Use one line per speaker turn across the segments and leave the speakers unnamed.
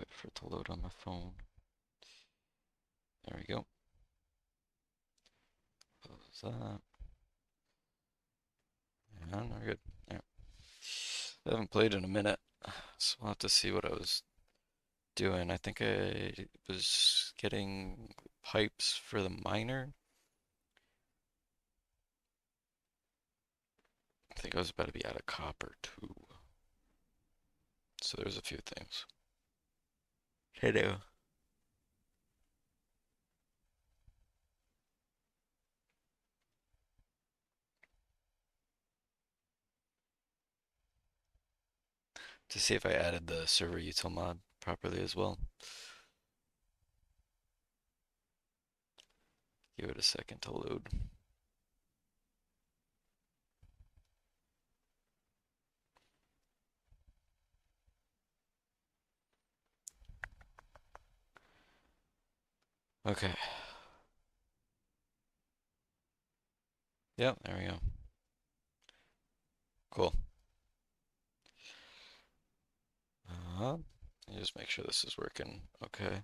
Wait for it to load on my phone. There we go. Close that. And we're good. There. I haven't played in a minute, so we'll have to see what I was doing. I think I was getting pipes for the miner. I think I was about to be out of copper too. So there's a few things to do. To see if I added the server util mod properly as well. Give it a second to load. Okay. Yep, there we go. Cool. Just make sure this is working okay.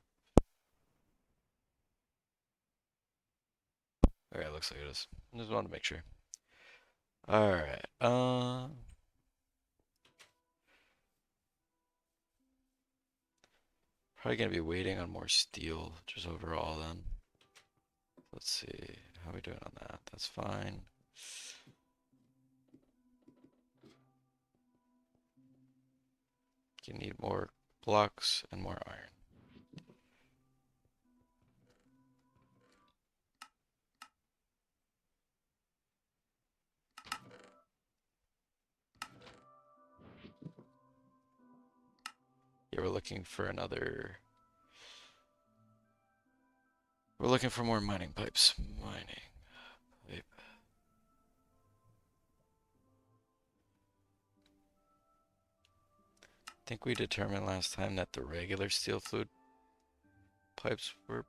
Okay, looks like it is. Just wanted to make sure. Alright, probably gonna be waiting on more steel, just overall then. Let's see, how are we doing on that? That's fine. You need more blocks and more iron. Yeah, we're looking for another. We're looking for more mining pipes. Mining pipe. I think we determined last time that the regular steel fluid pipes were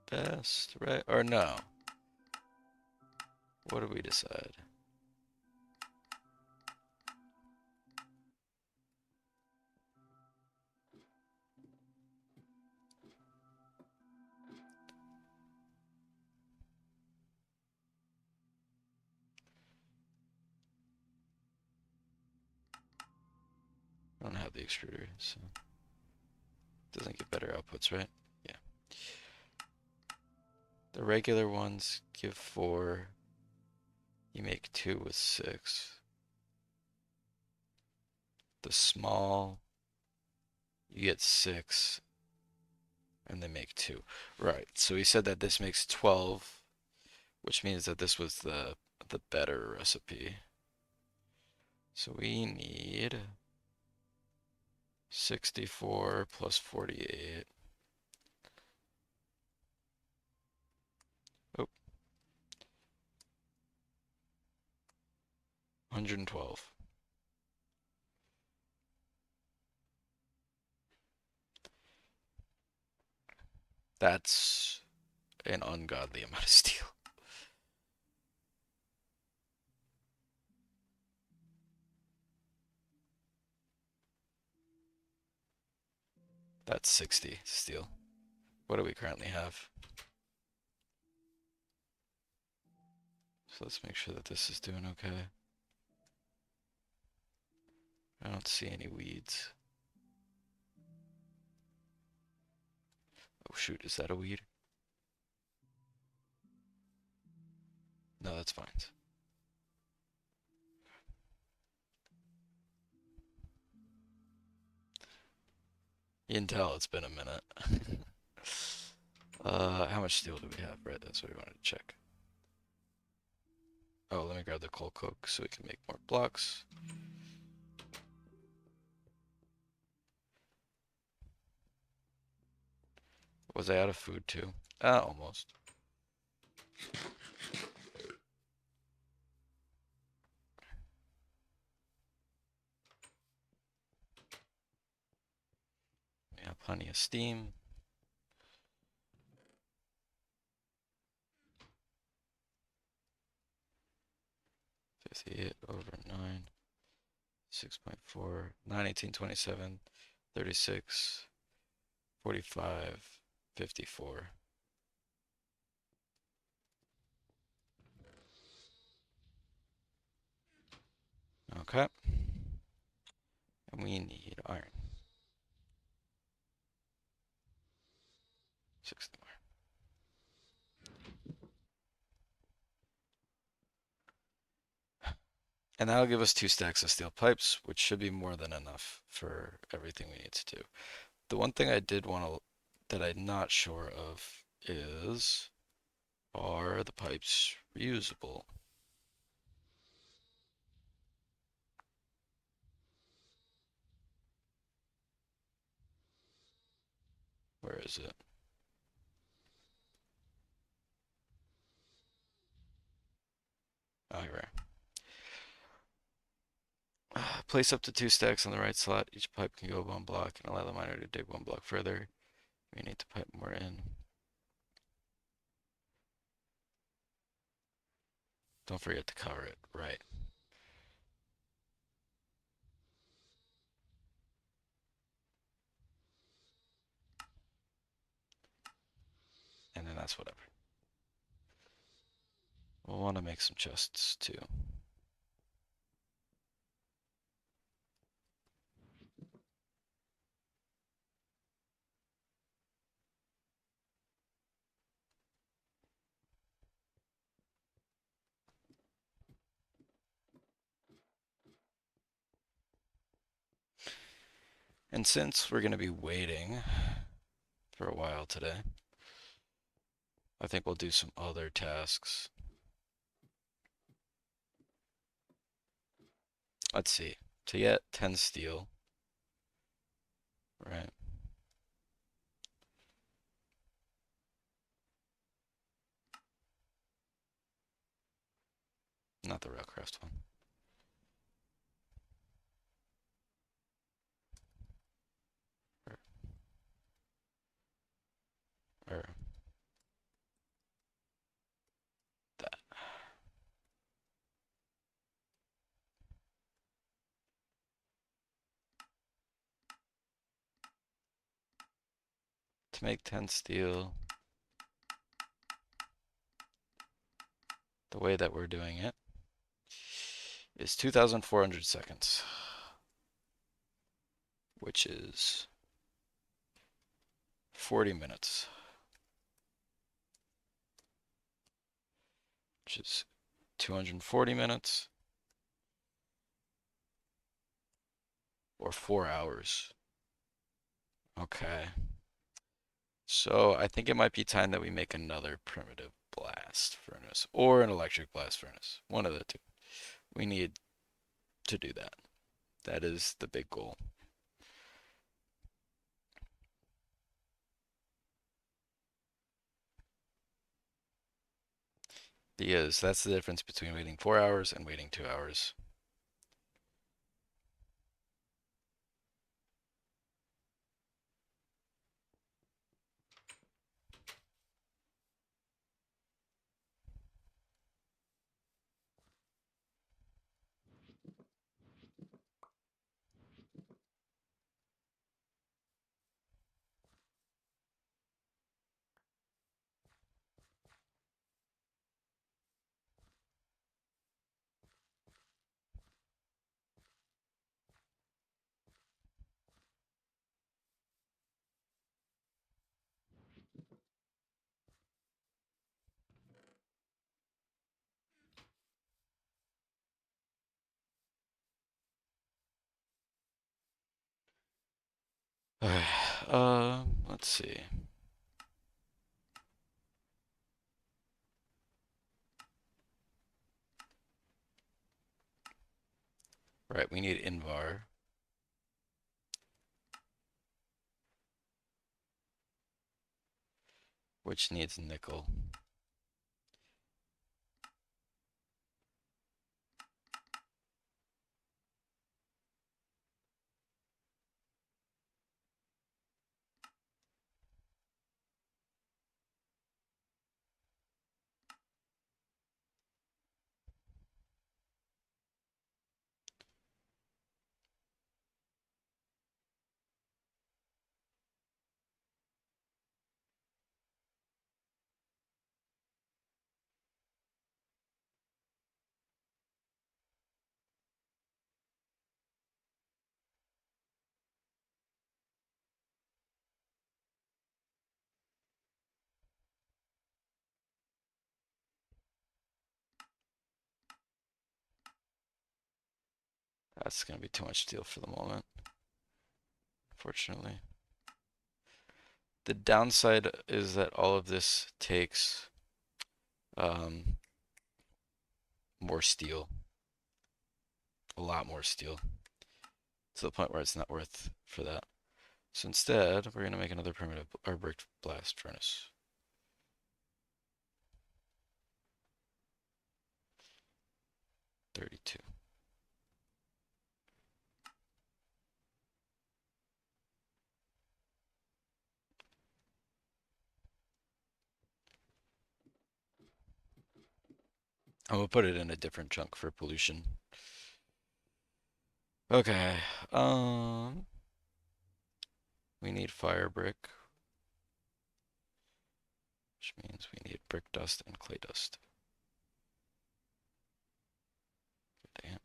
best, right? Or no? What did we decide? I don't have the extruder, so it doesn't get better outputs, right? Yeah. The regular ones give 4. You make 2 with 6. The small, you get 6, and they make 2. Right. So he said that this makes 12, which means that this was the better recipe. So we need 64 plus 48. Oh, 112. That's an ungodly amount of steel. That's 60 steel. What do we currently have? So let's make sure that this is doing okay. I don't see any weeds. Oh shoot, is that a weed? No, that's fine. You can tell it's been a minute. How much steel do we have? Right, that's what we wanted to check. Oh, let me grab the coal coke so we can make more blocks. Was I out of food too? Ah, almost. We have plenty of steam. 58 over 9. 6.4. 9, 18, 27. 36. 45, 54. Okay. And we need iron. 60 more. And that'll give us 2 stacks of steel pipes, which should be more than enough for everything we need to do. The one thing I did want to, that I'm not sure of is, are the pipes reusable? Where is it? Oh, here. Place up to 2 stacks on the right slot. Each pipe can go 1 block and allow the miner to dig 1 block further. We need to pipe more in. Don't forget to cover it. Right. And then that's whatever. We'll want to make some chests too. And since we're going to be waiting for a while today, I think we'll do some other tasks. Let's see. To get 10 steel, right? Not the Railcraft one. Or that. To make 10 steel, the way that we're doing it is 2,400 seconds, which is 40 minutes, which is 240 minutes, or 4 hours. Okay. So I think it might be time that we make another primitive blast furnace or an electric blast furnace. One of the two. We need to do that. That is the big goal. Because that's the difference between waiting 4 hours and waiting 2 hours. Let's see. Right, we need Invar, which needs nickel. That's gonna be too much steel for the moment, unfortunately. The downside is that all of this takes um, more steel, a lot more steel, to the point where it's not worth for that. So instead, we're gonna make another primitive or brick blast furnace. $32. I'm gonna put it in a different chunk for pollution. Okay. We need fire brick, which means we need brick dust and clay dust. Damn.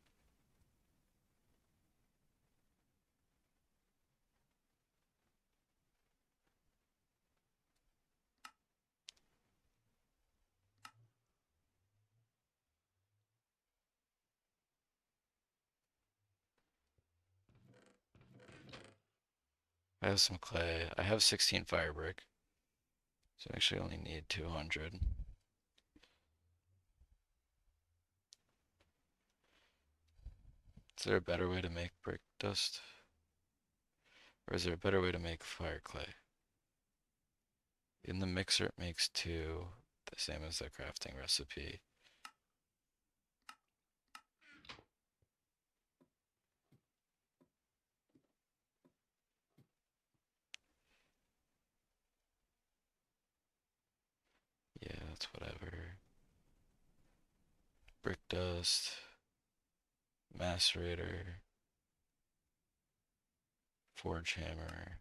I have some clay. I have 16 fire brick, so I actually only need 200. Is there a better way to make brick dust? Or is there a better way to make fire clay? In the mixer, it makes two, the same as the crafting recipe. Yeah, that's whatever. Brick dust, macerator, forge hammer.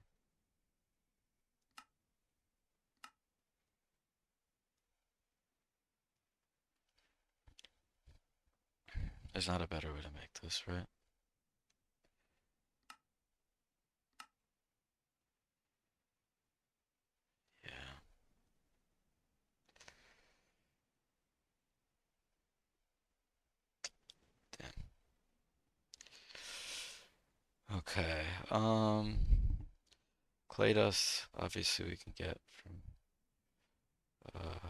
There's not a better way to make this, right? Yeah. Damn. Okay. Clay dust, obviously we can get from uh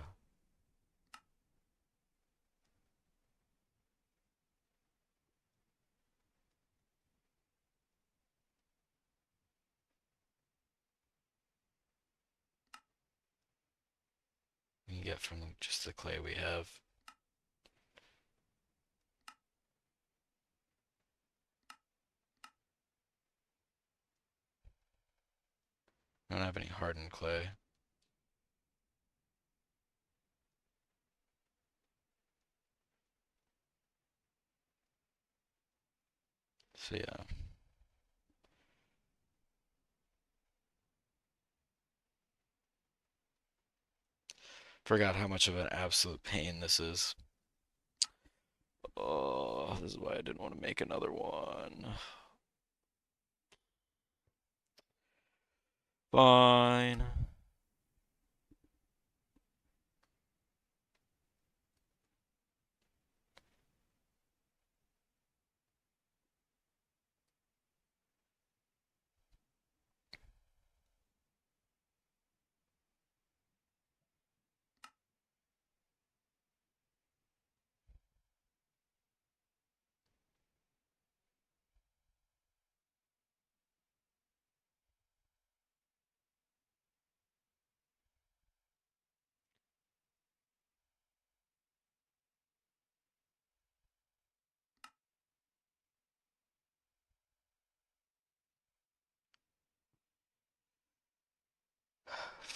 we can get from just the clay we have. I don't have any hardened clay. So yeah. Forgot how much of an absolute pain this is. Oh, this is why I didn't want to make another one. Fine.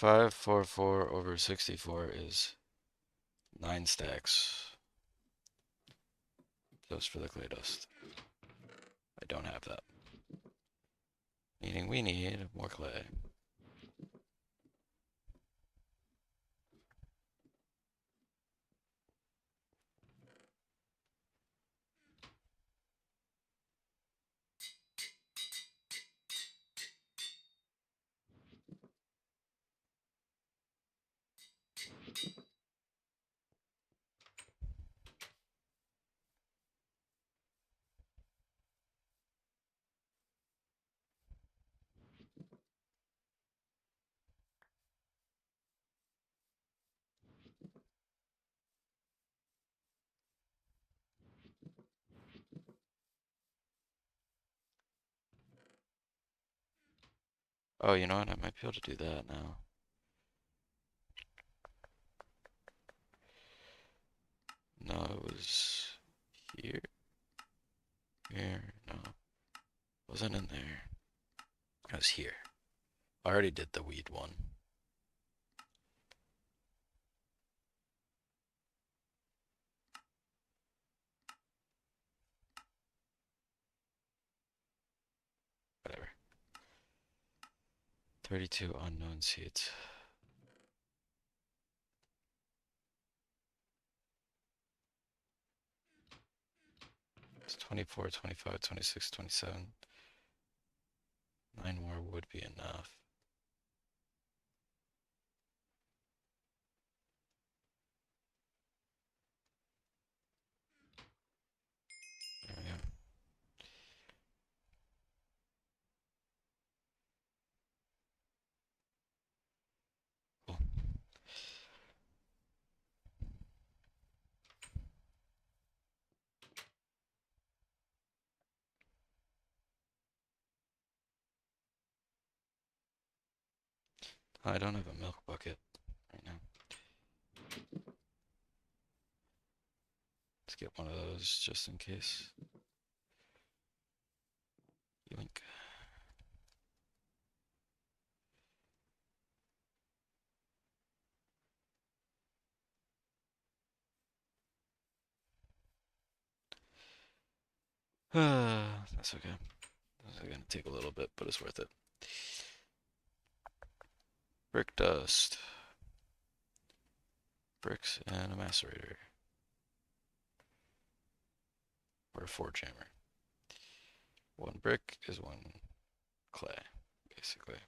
$544 over 64 is 9 stacks. Just for the clay dust. I don't have that. Meaning we need more clay. Oh, you know what? I might be able to do that now. No, it was here. Here. No, wasn't in there. It was here. I already did the weed one. Whatever. 32 unknown seeds. It's 24, 25, 26, 27. 9 more would be enough. There we go. Cool. I don't have a milk bucket right now. Let's get one of those just in case. Yoink. That's okay. This is gonna take a little bit, but it's worth it. Brick dust. Bricks and a macerator. Or a forge hammer. One brick is one clay, basically.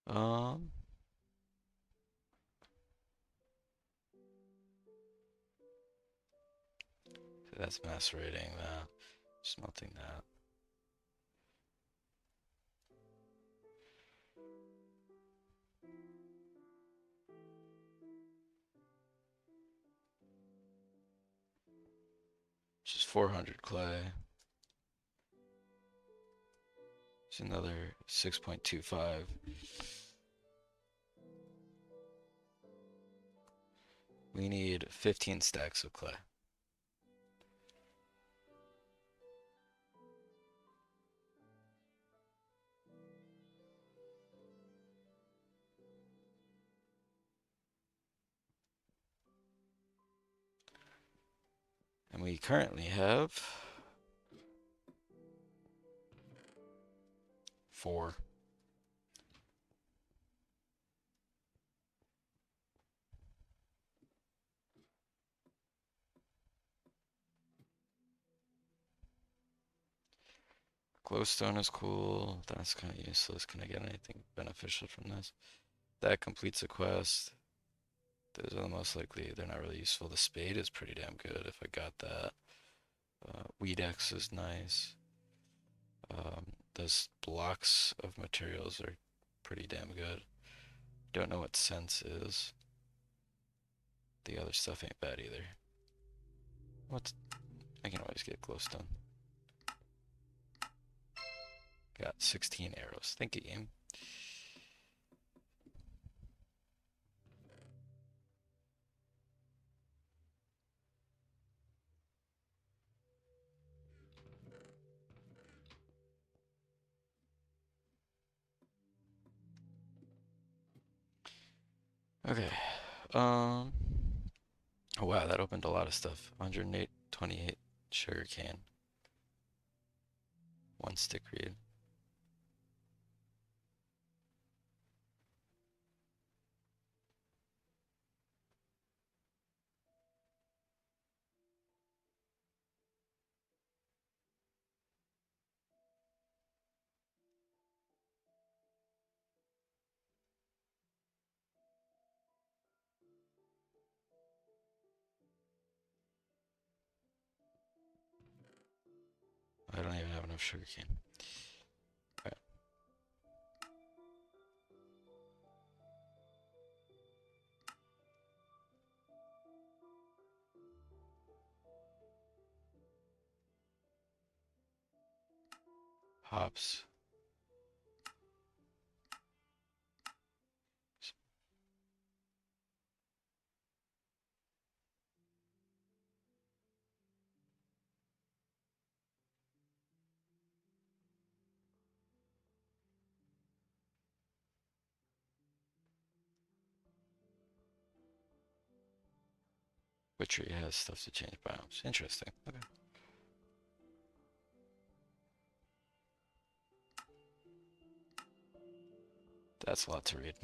Um, so that's macerating that, smelting that. Which is 400 clay. It's another 6.25. We need 15 stacks of clay. And we currently have 4. Glowstone is cool. That's kind of useless. Can I get anything beneficial from this? That completes a quest. Those are the most likely. They're not really useful. The spade is pretty damn good if I got that. Weed X is nice. Those blocks of materials are pretty damn good. Don't know what sense is. The other stuff ain't bad either. What's I can always get glowstone. Got 16 arrows. Thank you, game. Okay. Oh wow, that opened a lot of stuff. 108, 28 sugar cane. 1 stick reed. enough sugarcane. All right. Hops. Witchery has stuff to change biomes. Interesting. Okay. That's a lot to read.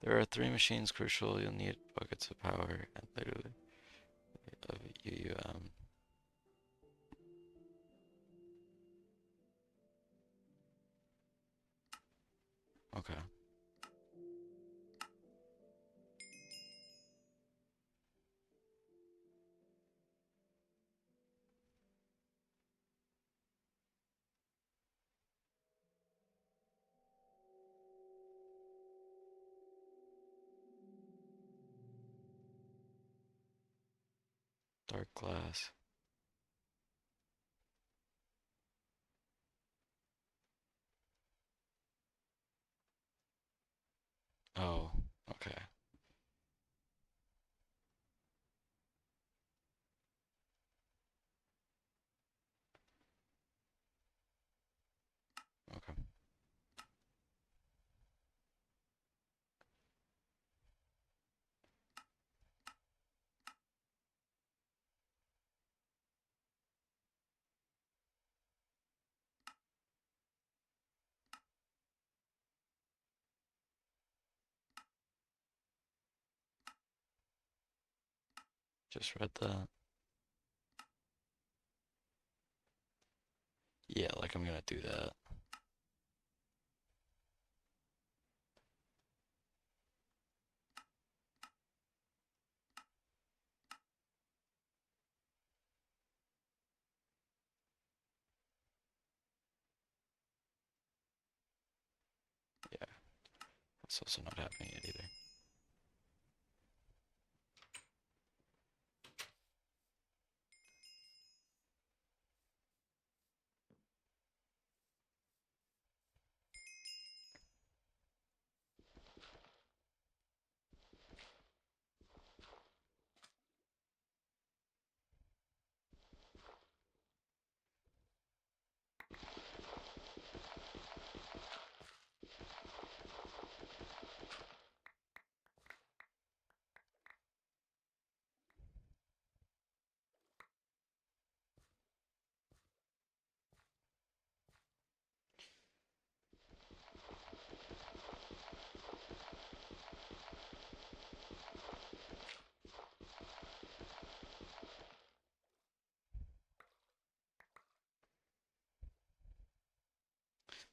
There are 3 machines crucial. You'll need buckets of power and literally of UUM. Okay. Dark glass. Oh, okay. Okay. Just read that. Yeah, like I'm gonna do that. Yeah, that's also not happening yet either.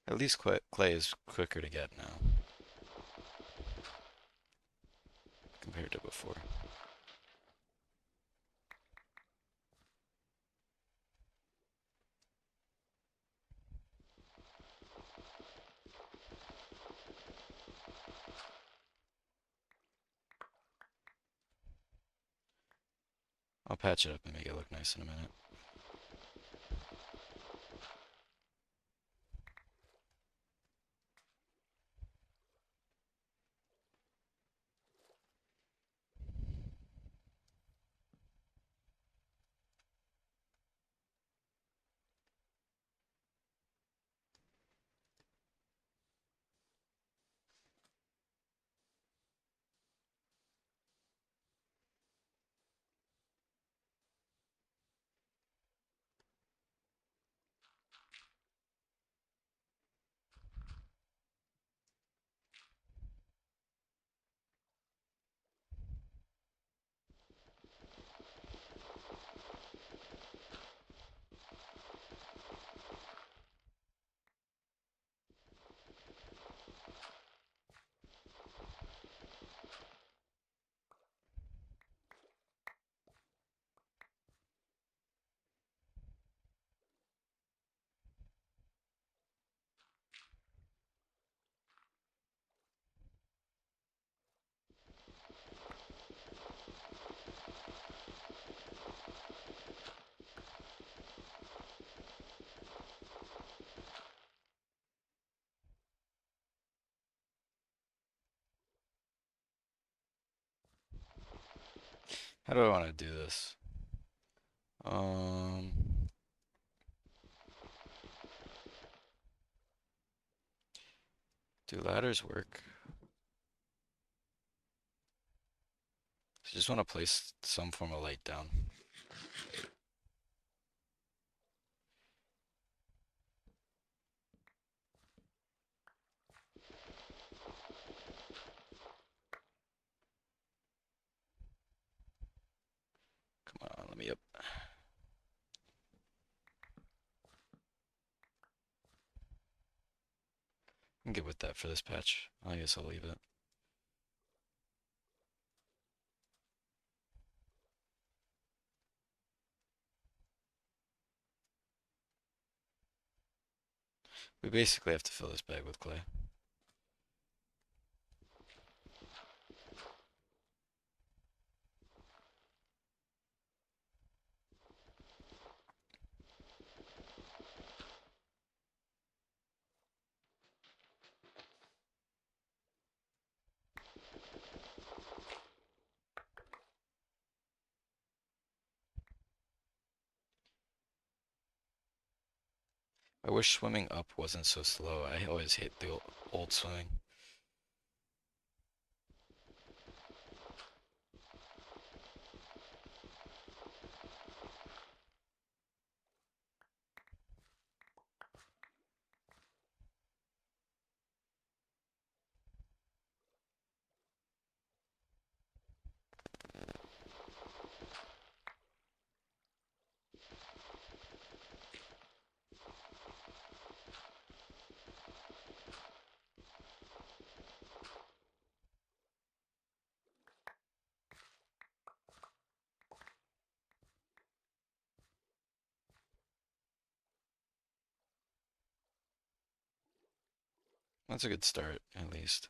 At least clay is quicker to get now compared to before. I'll patch it up and make it look nice in a minute. How do I want to do this? Um, do ladders work? I just want to place some form of light down. Come on, let me up. I'm good with that for this patch. I guess I'll leave it. We basically have to fill this bag with clay. I wish swimming up wasn't so slow. I always hate the old swimming. That's a good start, at least.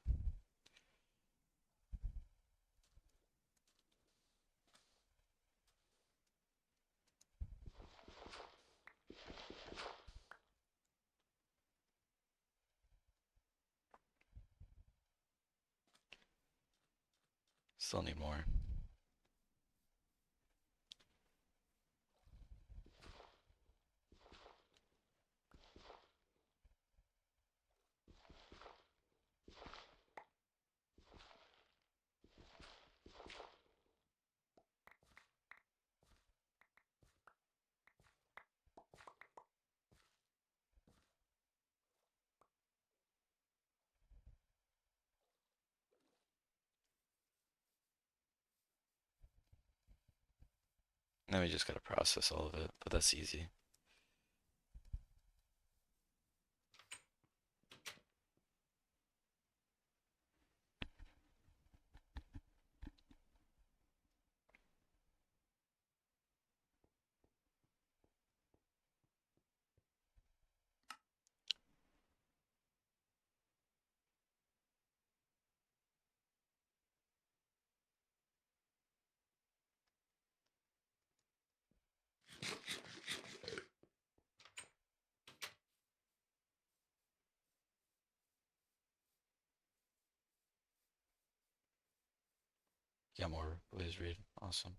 Still need more. Now we just gotta process all of it, but that's easy. Got more Blaze Reed. Awesome.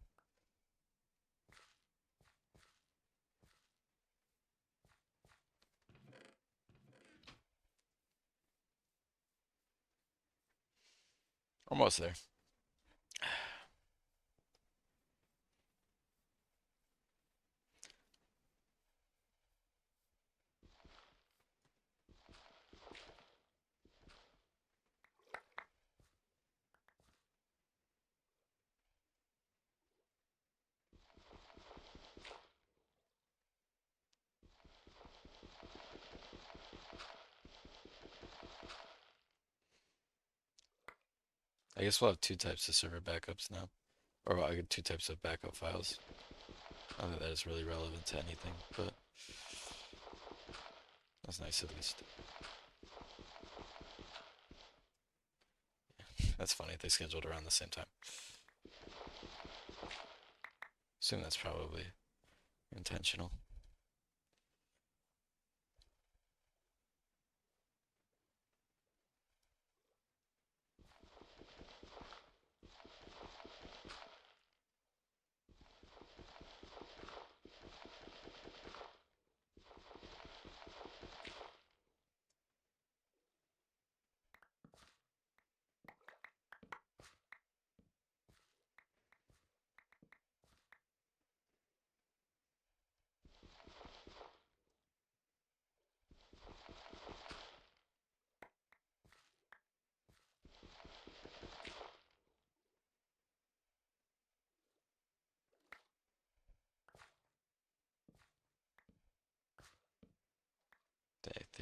Almost there. I guess we'll have two types of server backups now. Or I get two types of backup files. Not that that is really relevant to anything, but that's nice at least. That's funny, they scheduled around the same time. Assume that's probably intentional.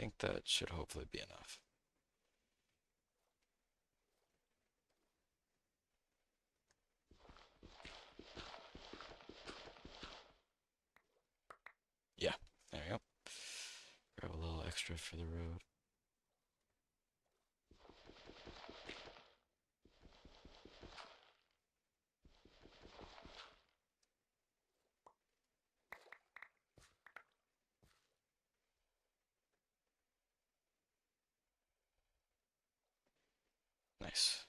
think that should hopefully be enough. Yeah, there we go. Grab a little extra for the road. Nice.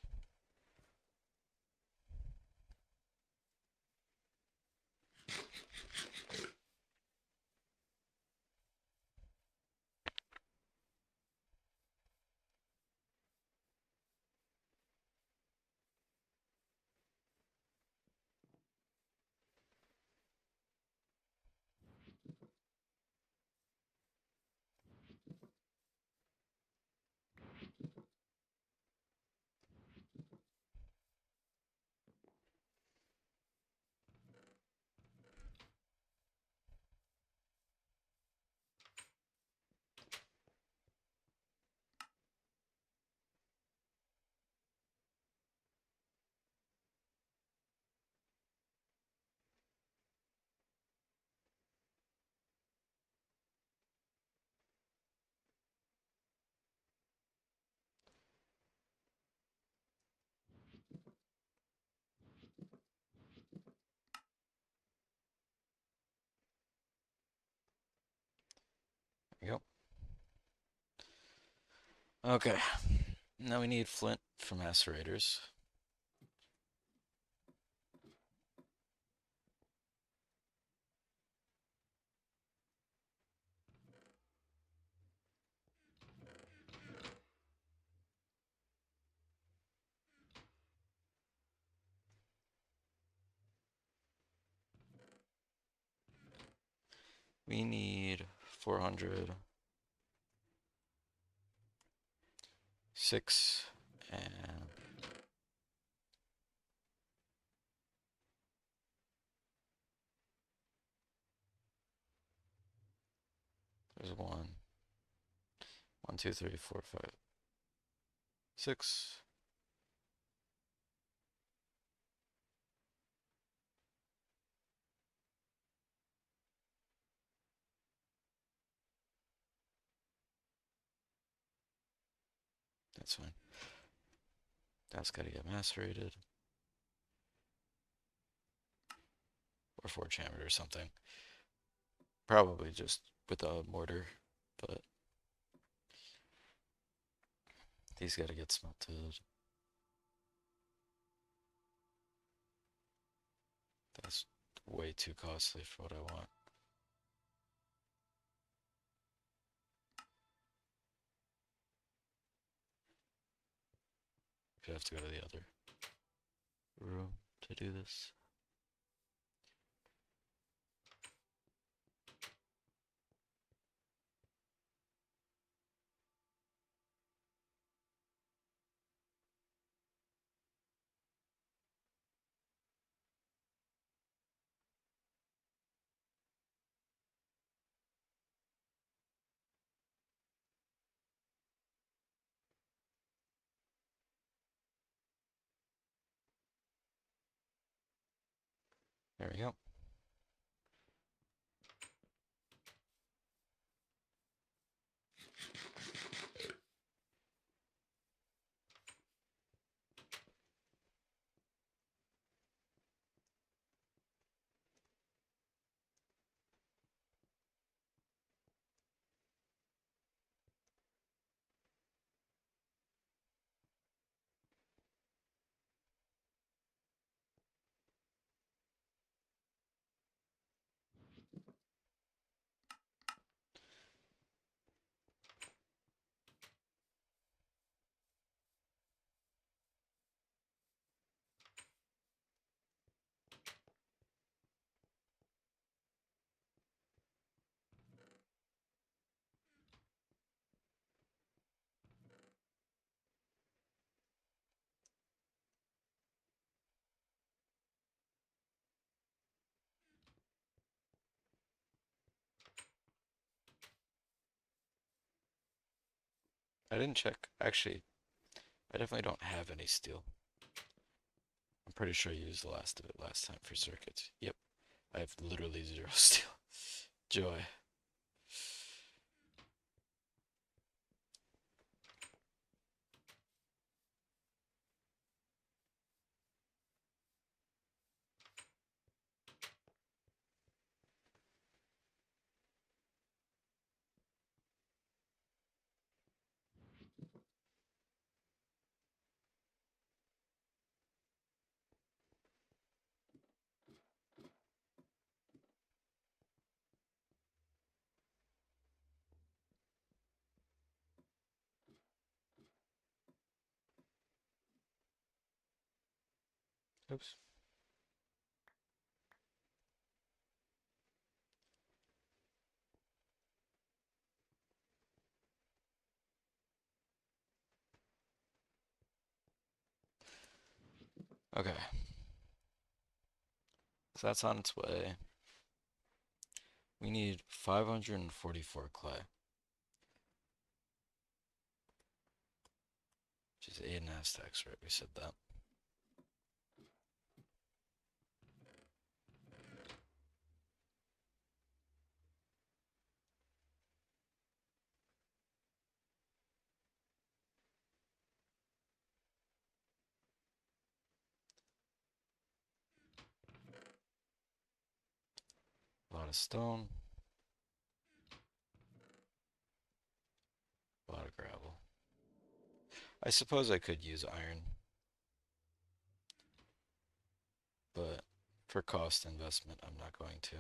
There we go. Okay. Now we need flint for macerators. We need 400, 6, and there's 1, 1, 2, 3, 4, 5, 6. That's fine. That's got to get macerated. Or forge hammered or something. Probably just with a mortar, but these got to get smelted. That's way too costly for what I want. Could have to go to the other room to do this. There we go. I didn't check. Actually, I definitely don't have any steel. I'm pretty sure I used the last of it last time for circuits. Yep, I have literally zero steel. Joy. Oops. Okay. So that's on its way. We need 544 clay, which is 8.5 stacks, right? We said that. A lot of stone, a lot of gravel. I suppose I could use iron, but for cost investment, I'm not going to.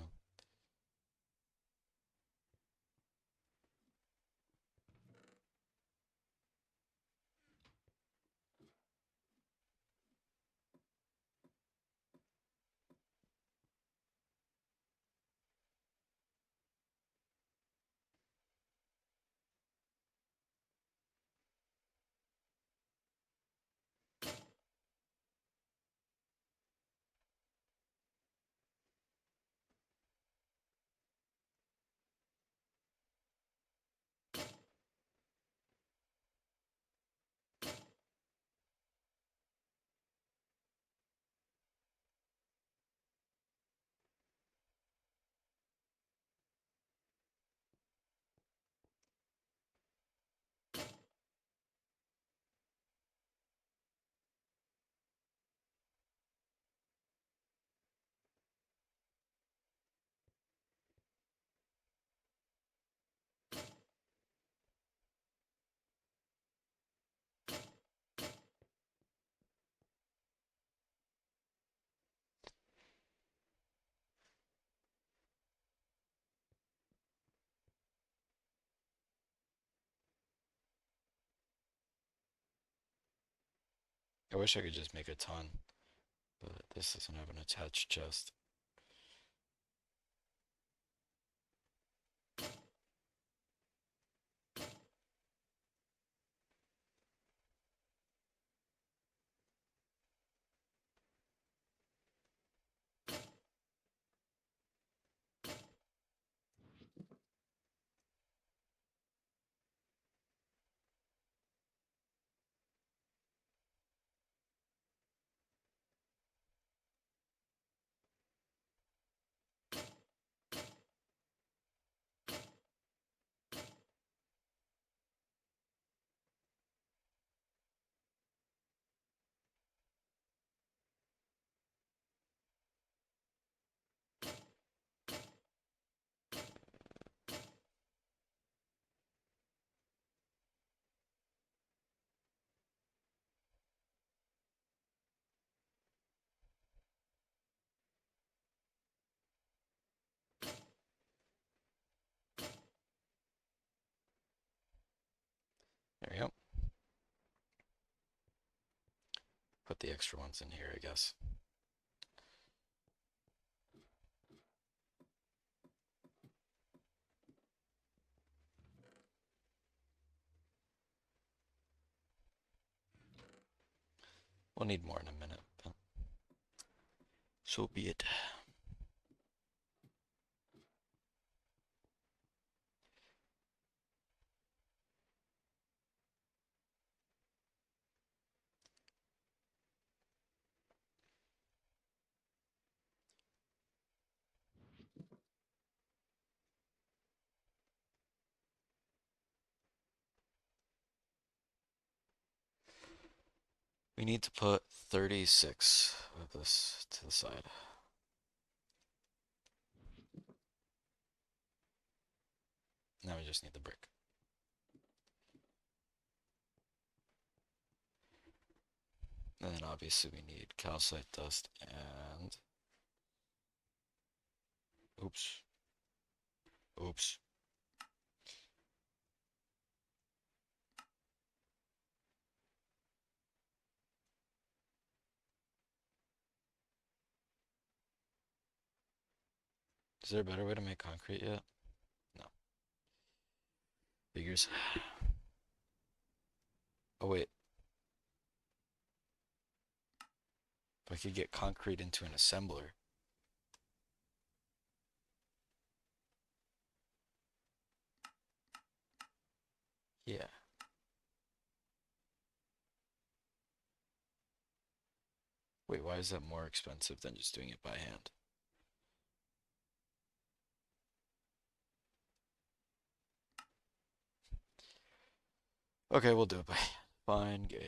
I wish I could just make a ton, but this doesn't have an attached chest. There we go. Put the extra ones in here, I guess. We'll need more in a minute, but so be it. We need to put 36 of this to the side. Now we just need the brick. And then obviously we need calcite dust and... Oops. Oops. Is there a better way to make concrete yet? No. Figures. Oh wait. If I could get concrete into an assembler. Yeah. Wait, why is that more expensive than just doing it by hand? Okay, we'll do it by hand. Fine game.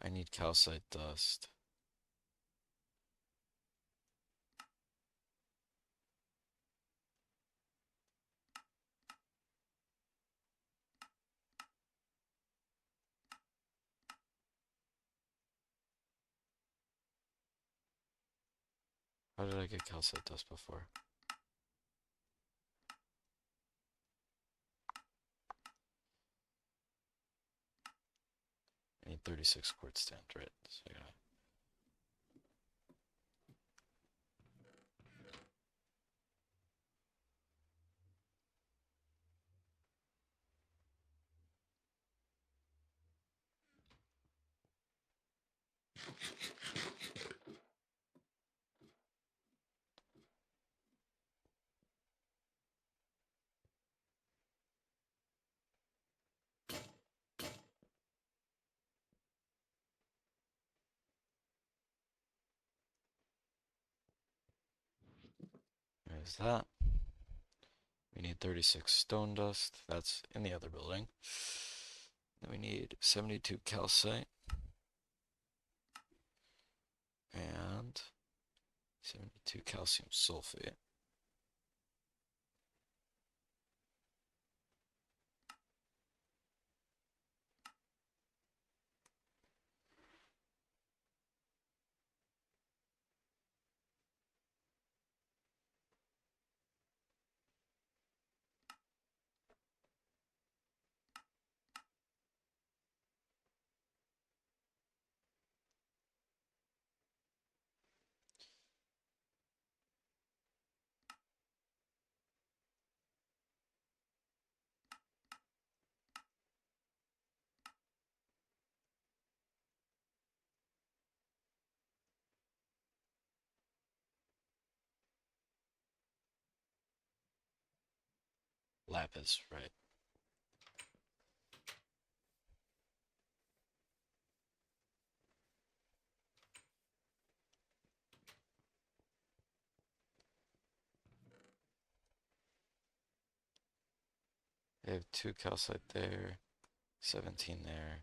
I need calcite dust. How did I get calcite dust before? I need 36 quartz stand, right? So I gotta... There's that. We need 36 stone dust. That's in the other building. Then we need 72 calcite. And 72 calcium sulfate. Lapis, right. I have 2 calcite there, 17 there,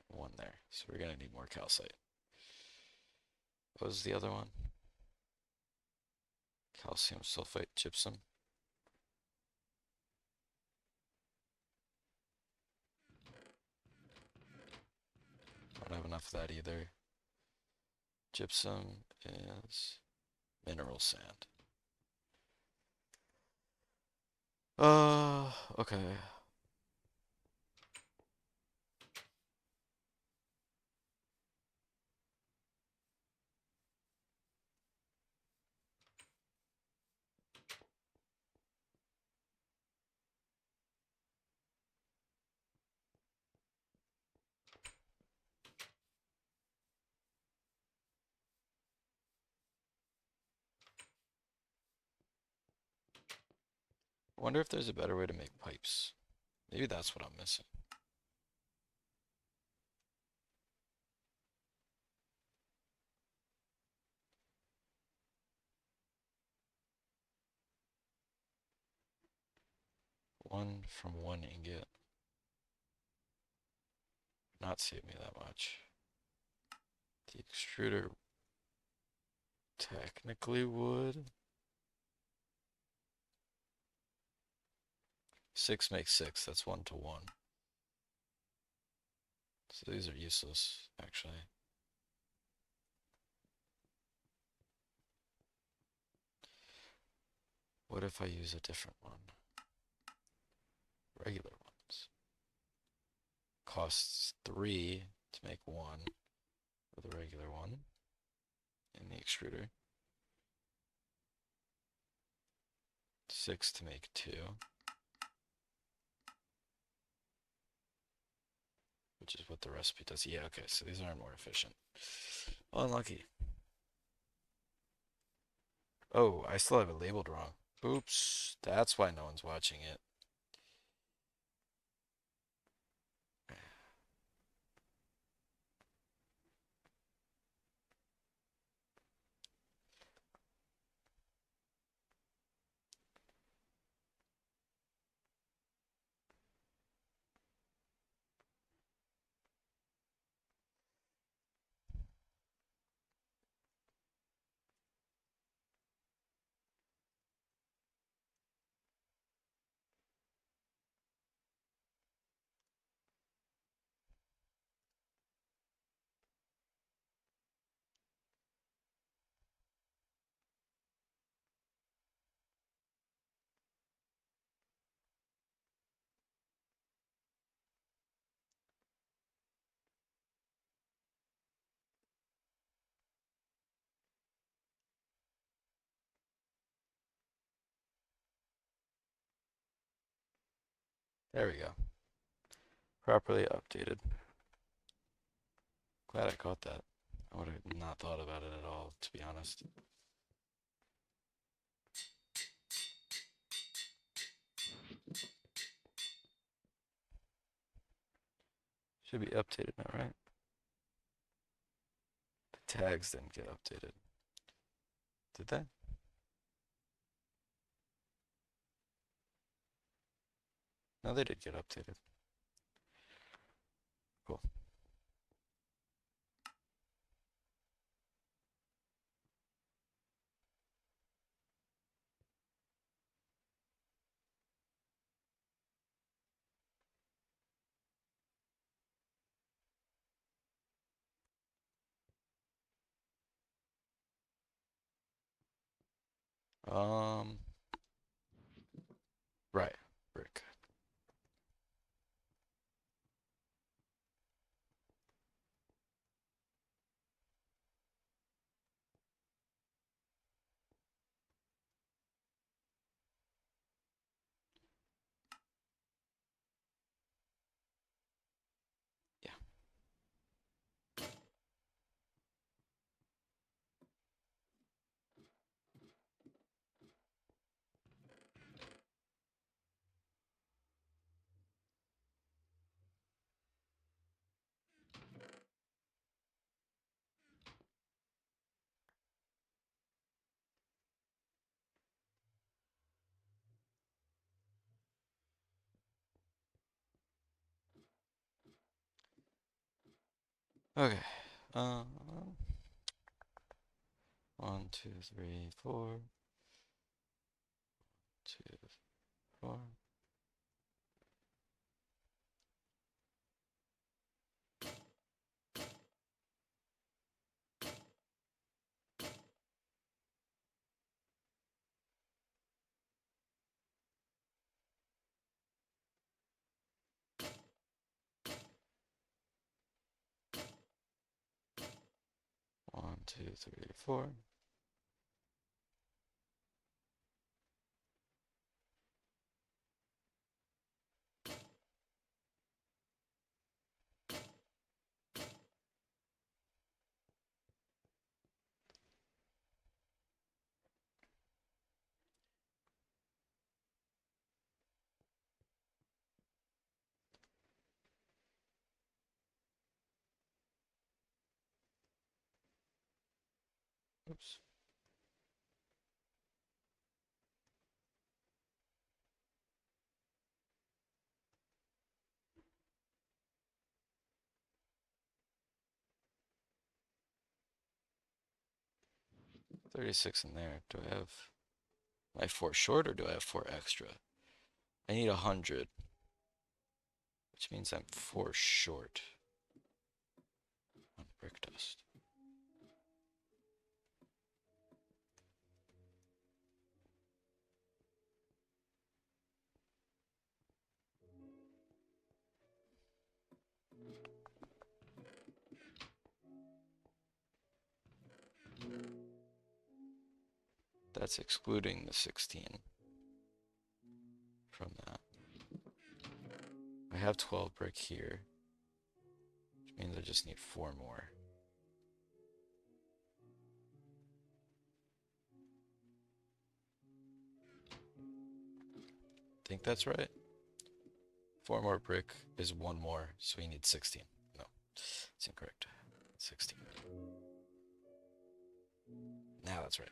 1 there. So we're gonna need more calcite. What was the other one? Calcium sulfate gypsum. I don't have enough of that either. Gypsum is mineral sand. Okay. I wonder if there's a better way to make pipes. Maybe that's what I'm missing. One from one ingot. not save me that much. The extruder technically would. 6 makes 6, that's 1 to 1. So these are useless, actually. What if I use a different one? Regular ones. Costs 3 to make 1 with a regular one in the extruder. 6 to make 2. Which is what the recipe does. Yeah, okay, so these aren't more efficient. Unlucky. Oh, I still have it labeled wrong. Oops, that's why no one's watching it. There we go. Properly updated. Glad I caught that. I would have not thought about it at all, to be honest. Should be updated now, right? The tags didn't get updated. Did they? No, they did get updated. Cool. Um, right. Brick. Yeah. Okay. Um, 1, 2, 3, 4. 2, 4. 1, 2, 3, 4. Oops. 36 in there. Do I have... Am I 4 short or do I have 4 extra? I need 100. Which means I'm 4 short on brick dust. That's excluding the 16 from that. I have 12 brick here, which means I just need 4 more. Think that's right? 4 more brick is 1 more, so we need 16. No, it's incorrect. 16. Now that's right.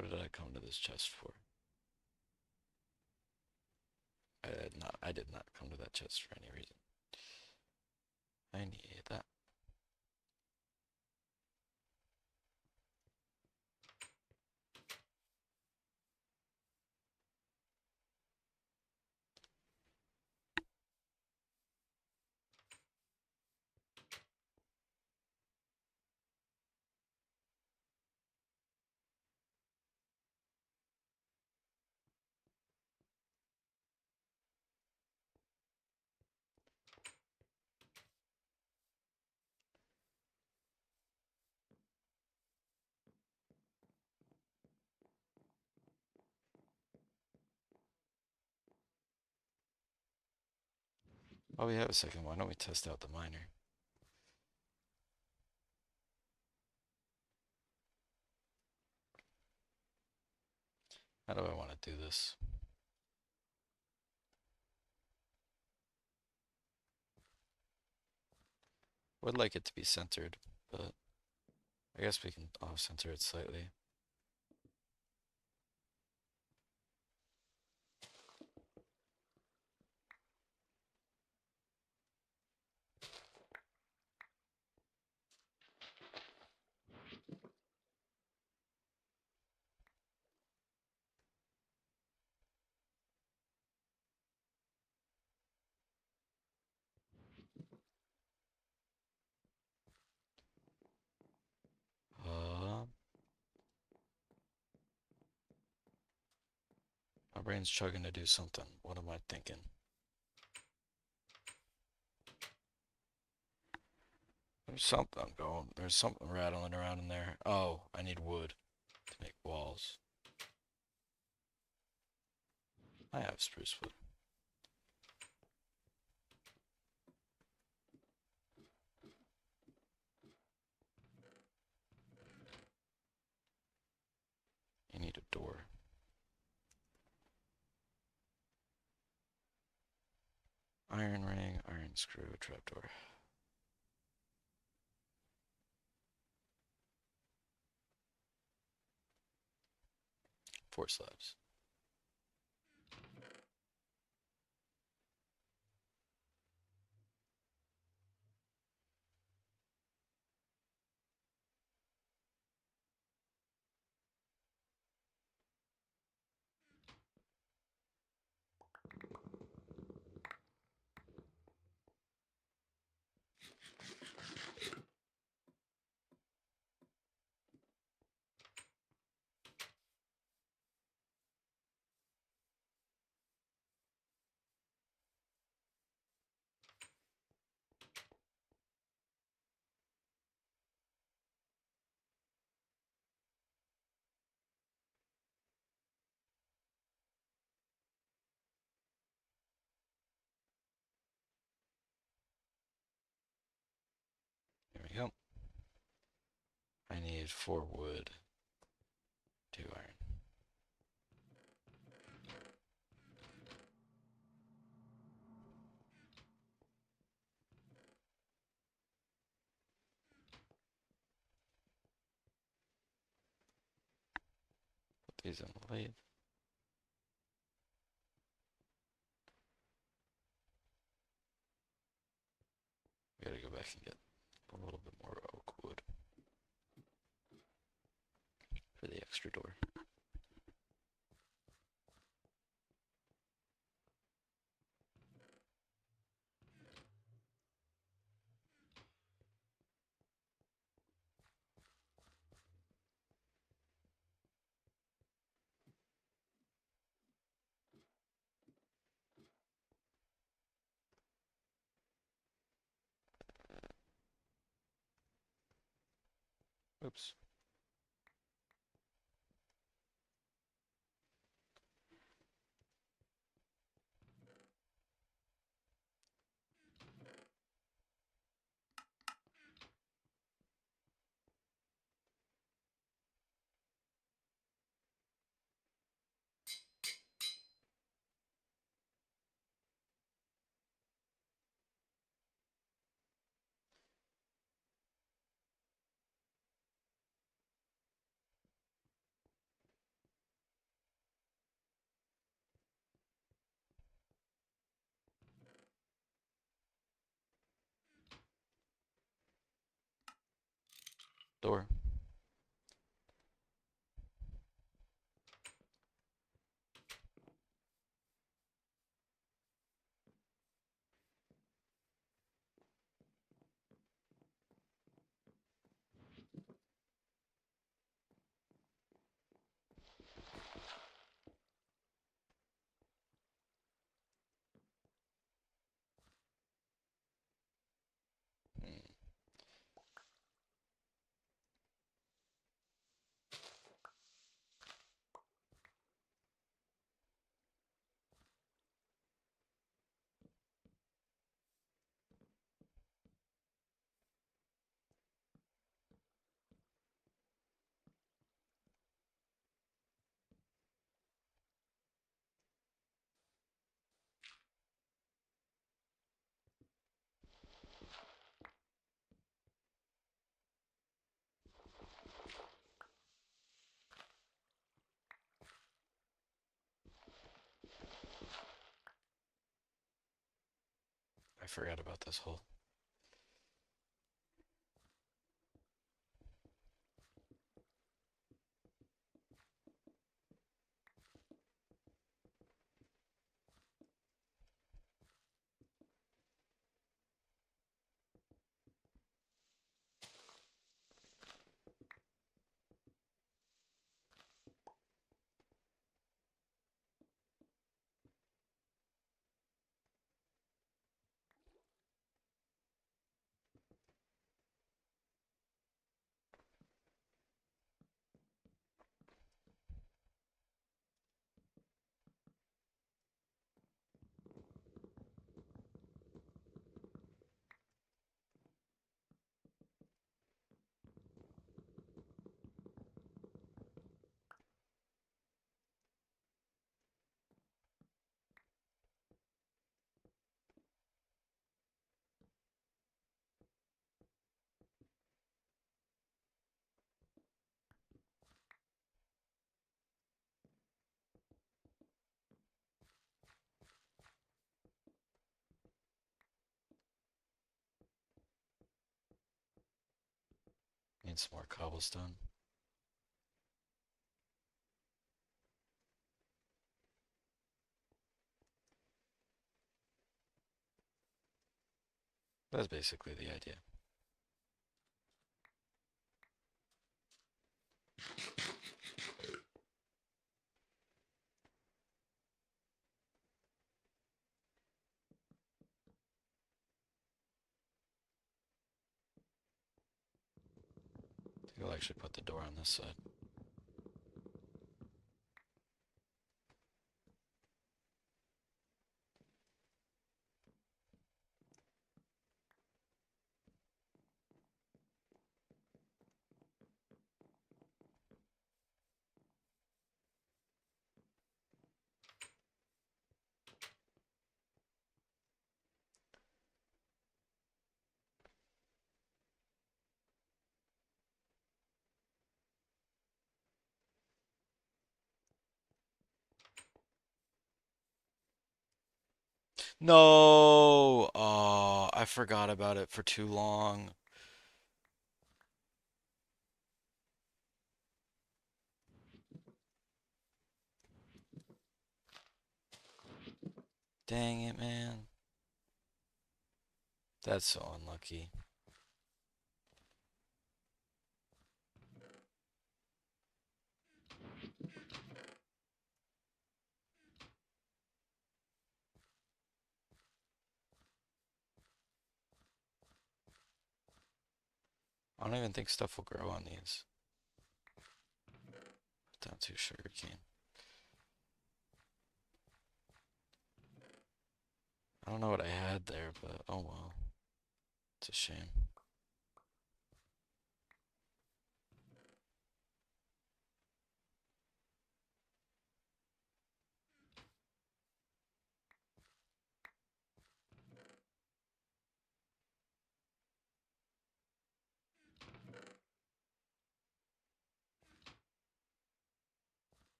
What did I come to this chest for? I did not come to that chest for any reason. I need that. Oh, we have a second. Why don't we test out the miner? How do I want to do this? Would like it to be centered, but I guess we can off-center it slightly. Uh, my brain's chugging to do something. What am I thinking? There's something going. There's something rattling around in there. Oh, I need wood to make walls. I have spruce wood. You need a door. Iron ring, iron screw, trapdoor. 4 slabs. There we go. I need 4 wood, 2 iron. these in the lathe. We gotta go back and get a little bit more oak wood for the extra door. Oops. Door. Hmm. I forgot about this hole. Need some more cobblestone. That's basically the idea. I think I'll actually put the door on this side. No! Oh, I forgot about it for too long. Dang it, man. That's so unlucky. I don't even think stuff will grow on these. Down to sugarcane. I don't know what I had there, but oh well. It's a shame.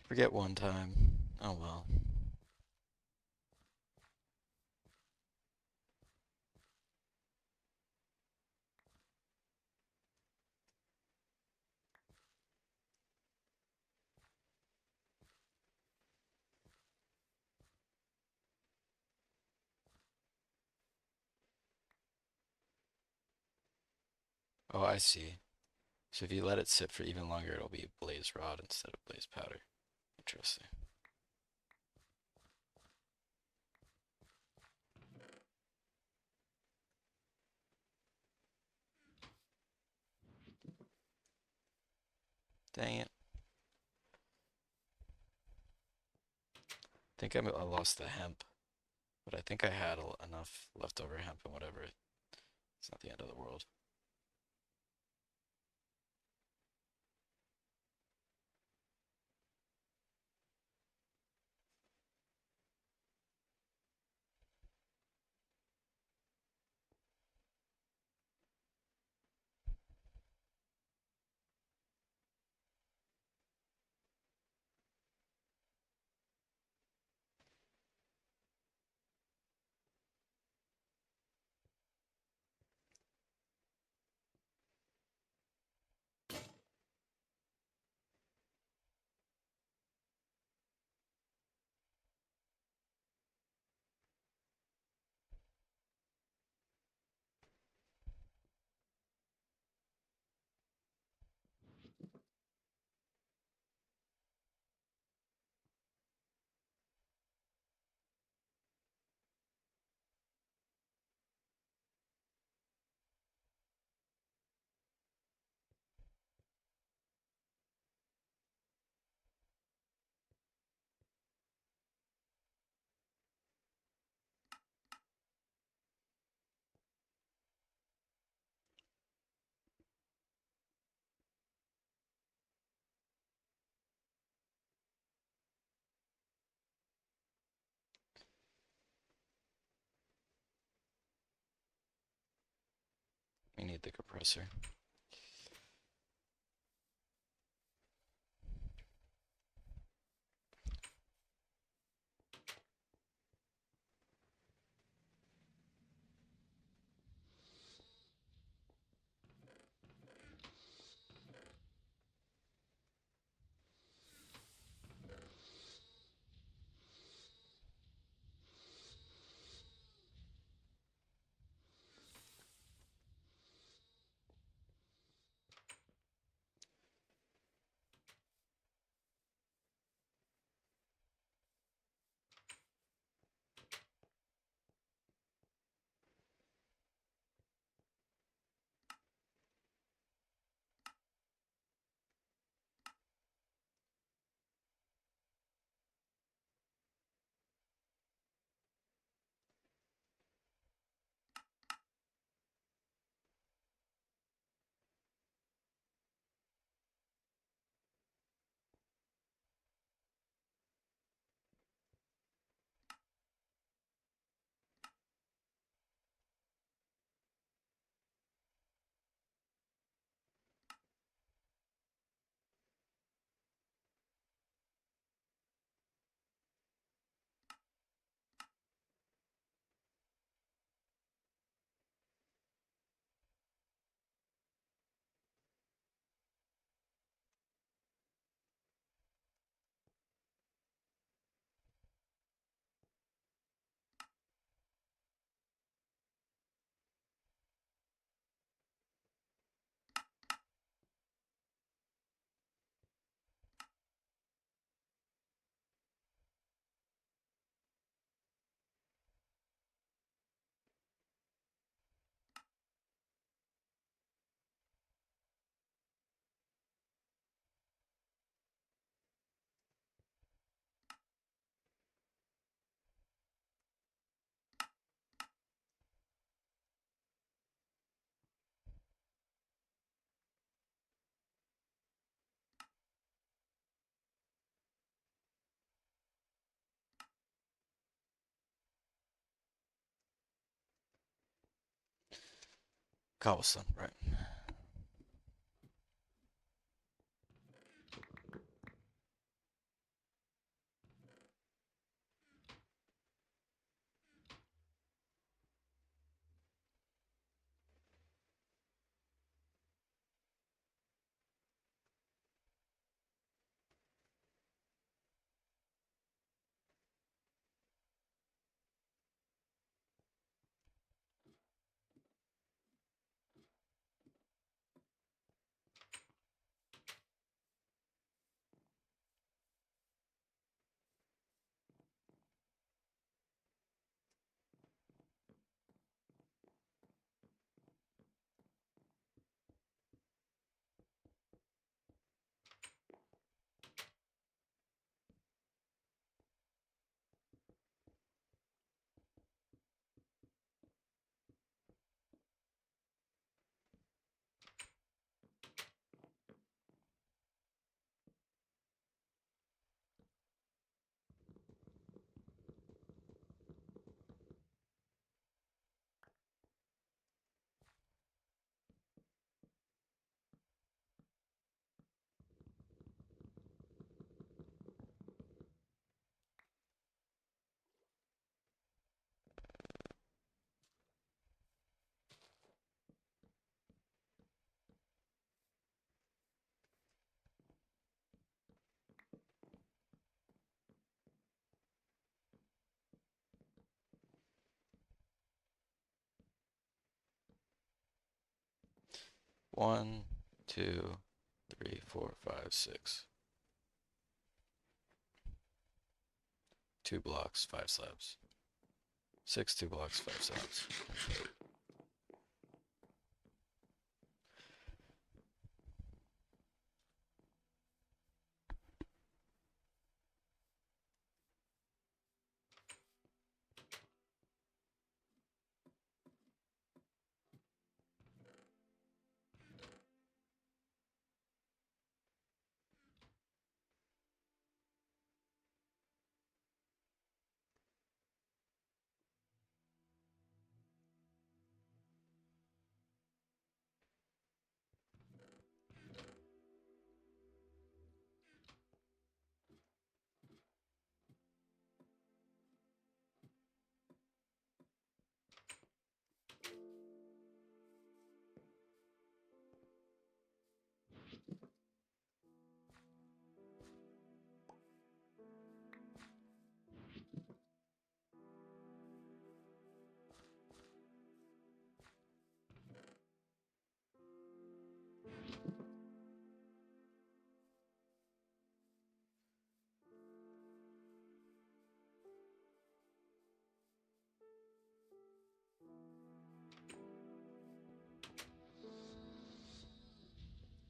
Forget one time. Oh well. Oh, I see. So if you let it sit for even longer, it'll be blaze rod instead of blaze powder. Interesting. Dang it. I think I lost the hemp, but I think I had enough leftover hemp and whatever. It's not the end of the world. We need the compressor. Cobblestone, right. One, two, three, four, five, six. 2 blocks, 5 slabs. 6, 2 blocks, 5 slabs.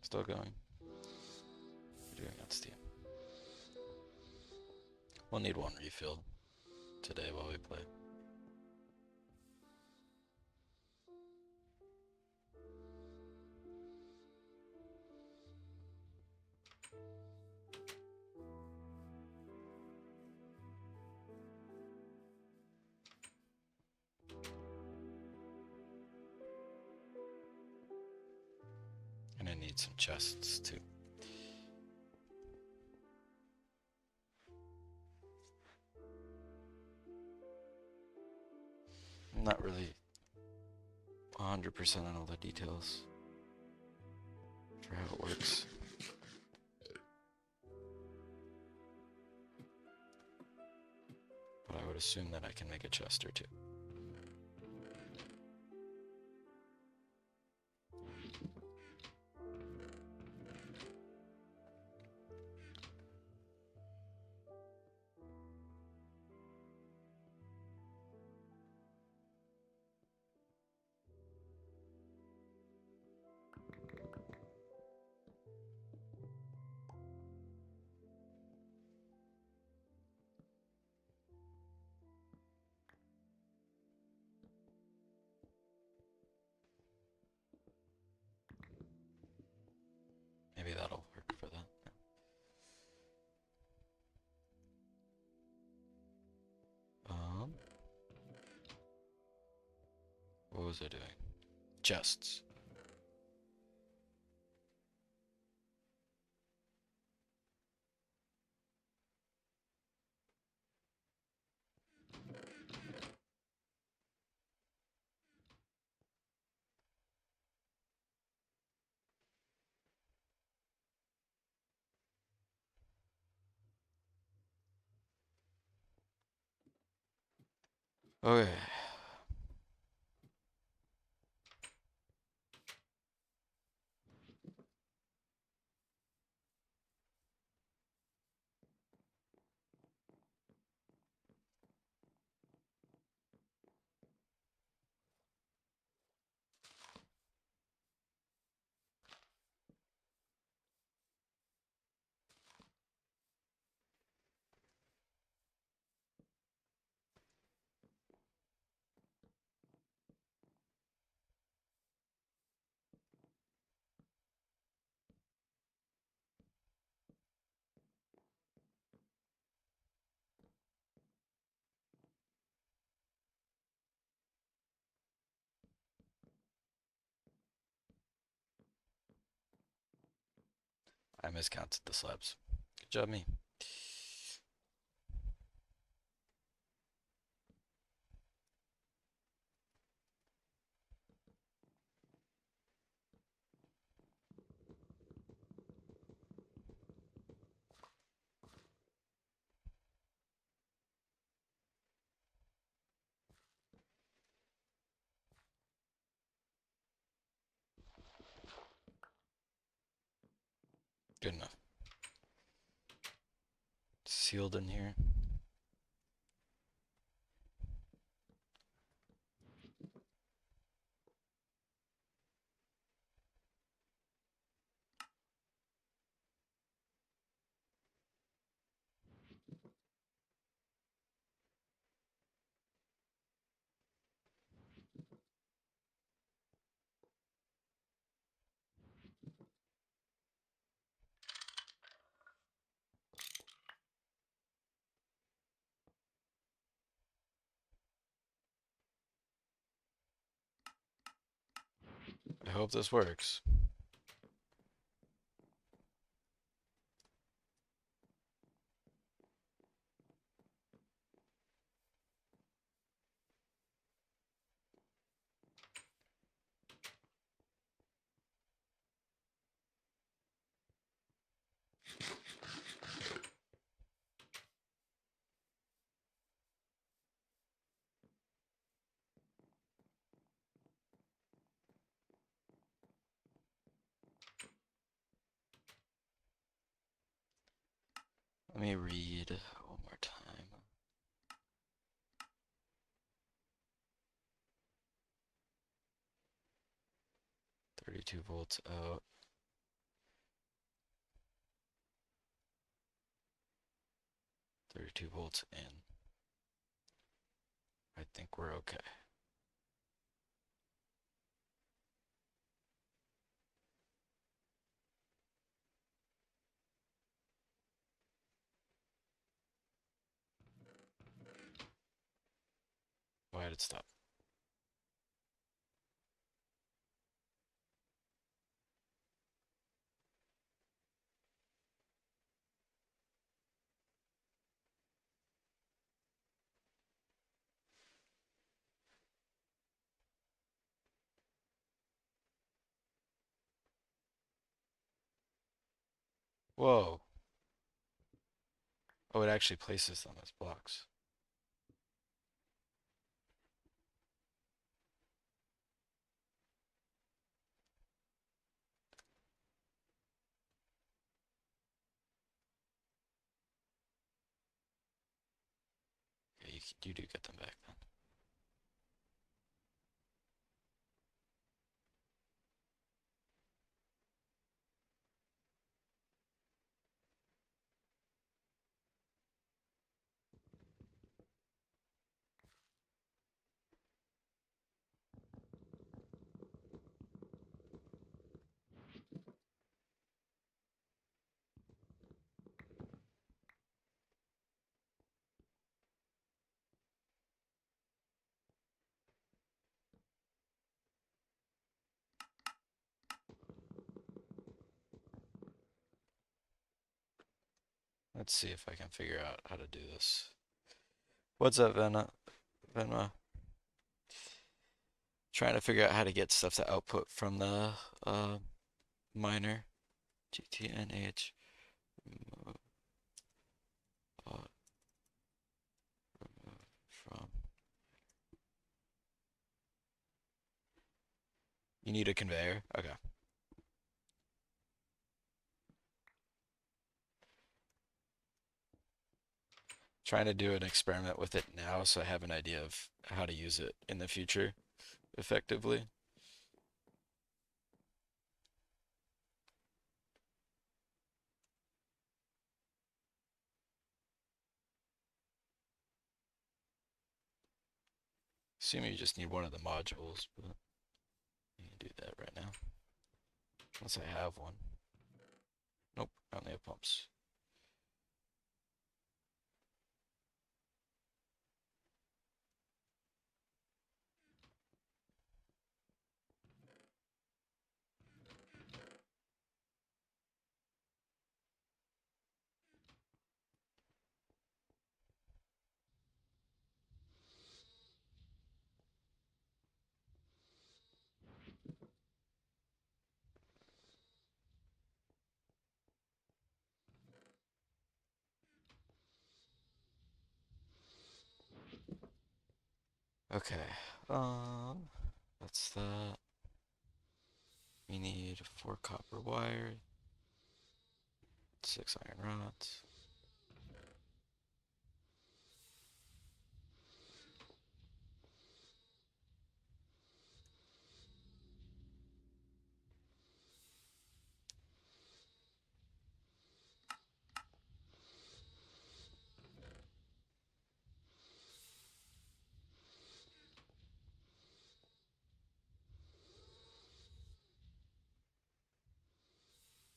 Still going. We're doing on Steam. We'll need 1 refill today while we play. And I need some chests too. I'm not really 100% on all the details for how it works. But I would assume that I can make a chest or 2. Maybe that'll work for that. What was I doing? chests. Okay. I miscounted the slabs. Good job, me. Good enough. Sealed in here. I hope this works. Let me read one more time. 32 volts out. 32 volts in. I think we're okay. Why did it stop? Whoa. Oh, it actually places them as blocks. Yeah, you do get them back then. Let's see if I can figure out how to do this. What's up, Venma? Trying to figure out how to get stuff to output from the uh, miner. GTNH. Remove, remove from. You need a conveyor? Okay. Trying to do an experiment with it now so I have an idea of how to use it in the future effectively. Assuming you just need one of the modules, but you can do that right now. Unless I have one. Nope, I only have pumps. Okay, that's that. We need 4 copper wire, 6 iron rods.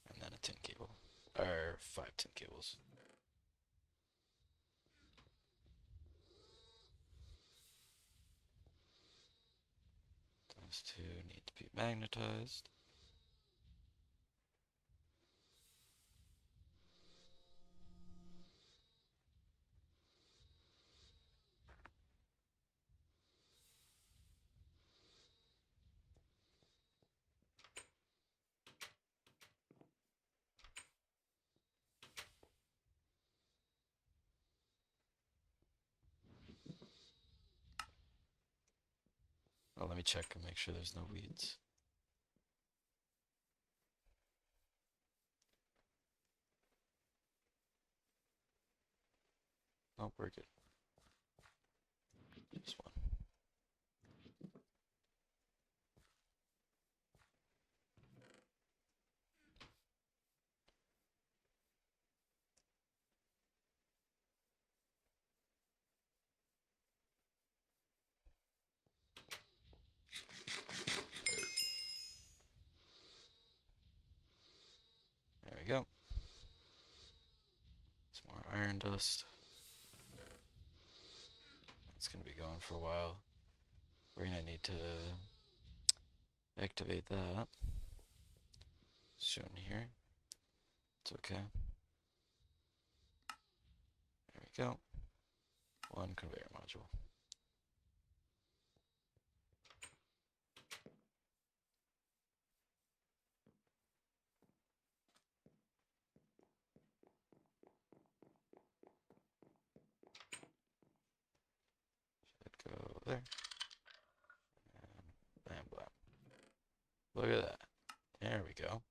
And then a tin cable. Or 5 tin cables. Those 2 need to be magnetized. Oh, let me check and make sure there's no weeds. Nope, we're good. Just one. There we go. Some more iron dust. It's gonna be going for a while. We're gonna need to activate that soon here. It's okay. There we go. One conveyor module. Should go there. And bam, bam. Look at that. There we go.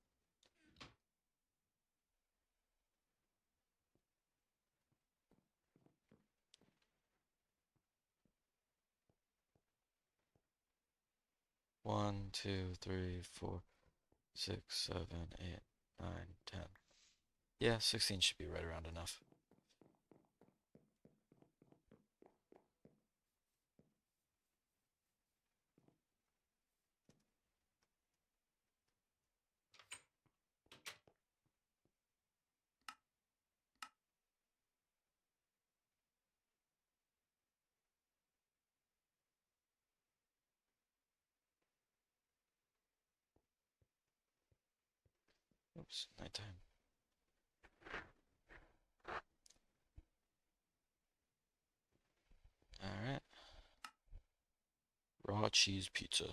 One, two, three, 4, 6, 7, 8, 9, 10. Yeah, 16 should be right around enough. Oops, nighttime. want a cheese pizza.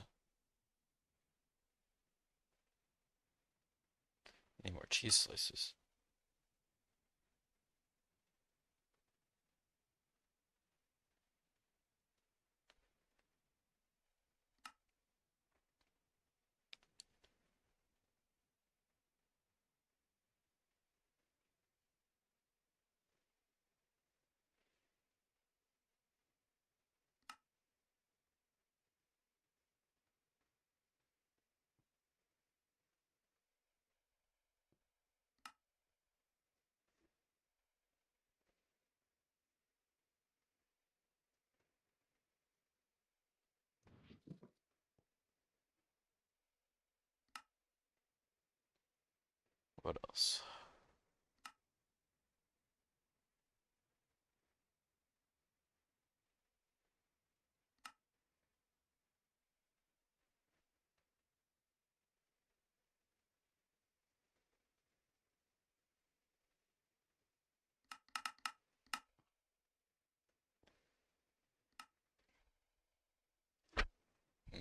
Need more cheese slices. What else? Mm,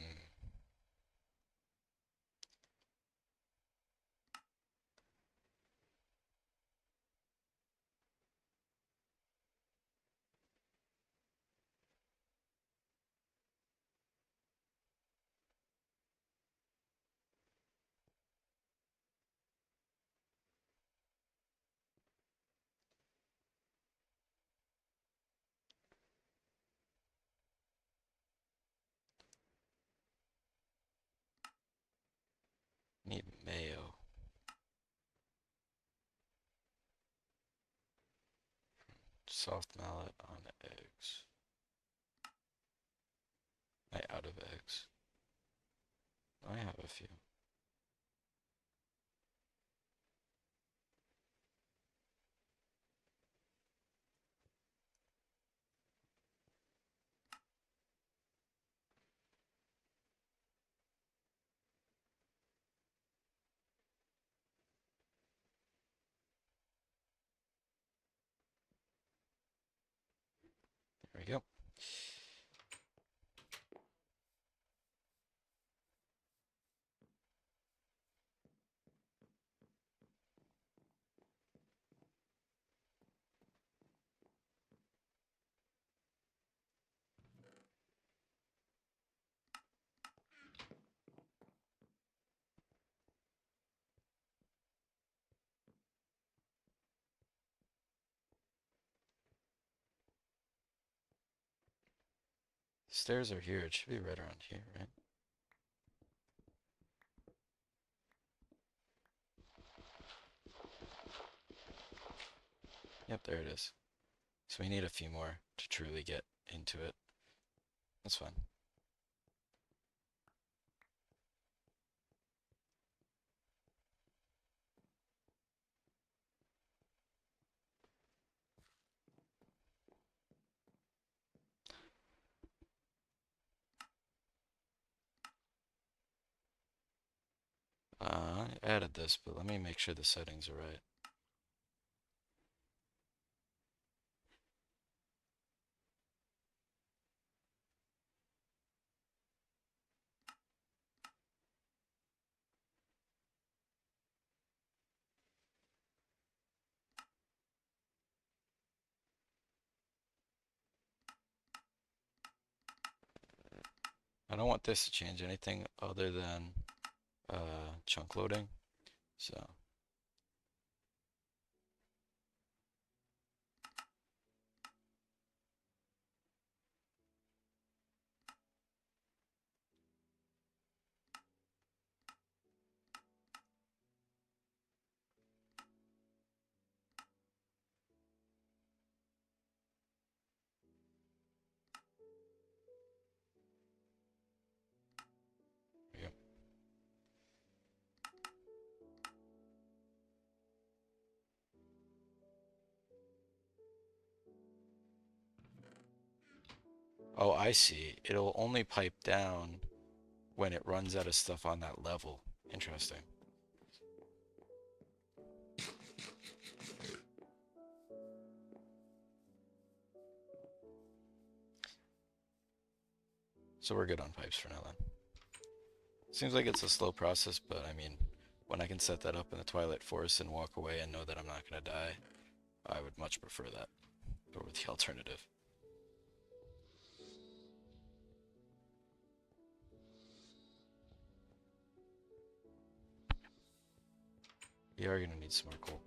need mayo. Soft mallet on eggs. Am I out of eggs? I have a few. There we go. Stairs are here. It should be right around here, right? Yep, there it is. So we need a few more to truly get into it. That's fine. I added this, but let me make sure the settings are right. I don't want this to change anything other than chunk loading. So yeah. Oh, I see. It'll only pipe down when it runs out of stuff on that level. Interesting. So we're good on pipes for now then. Seems like it's a slow process, but I mean, when I can set that up in the Twilight Forest and walk away and know that I'm not gonna die, I would much prefer that over the alternative. We are gonna need some more coal.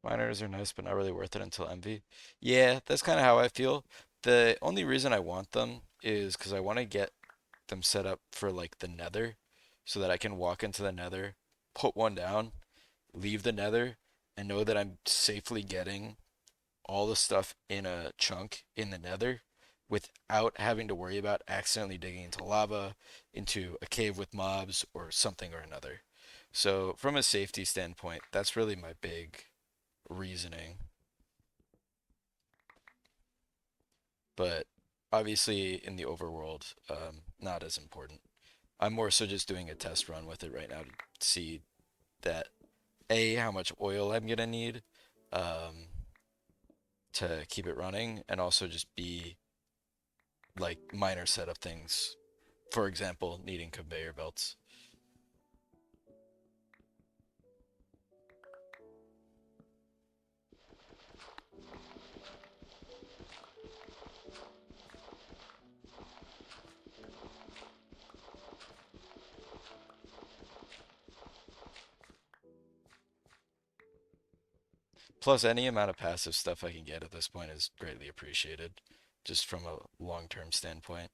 Miners are nice, but not really worth it until MV. Yeah, that's kind of how I feel. The only reason I want them is because I want to get them set up for like the Nether, so that I can walk into the Nether, put one down, leave the Nether, and know that I'm safely getting all the stuff in a chunk in the Nether without having to worry about accidentally digging into lava, into a cave with mobs, or something or another. So, from a safety standpoint, that's really my big reasoning. But obviously, in the overworld, not as important. I'm more so just doing a test run with it right now to see that A, how much oil I'm gonna need um, to keep it running, and also just B, like minor setup things. For example, needing conveyor belts. Plus, any amount of passive stuff I can get at this point is greatly appreciated, just from a long-term standpoint.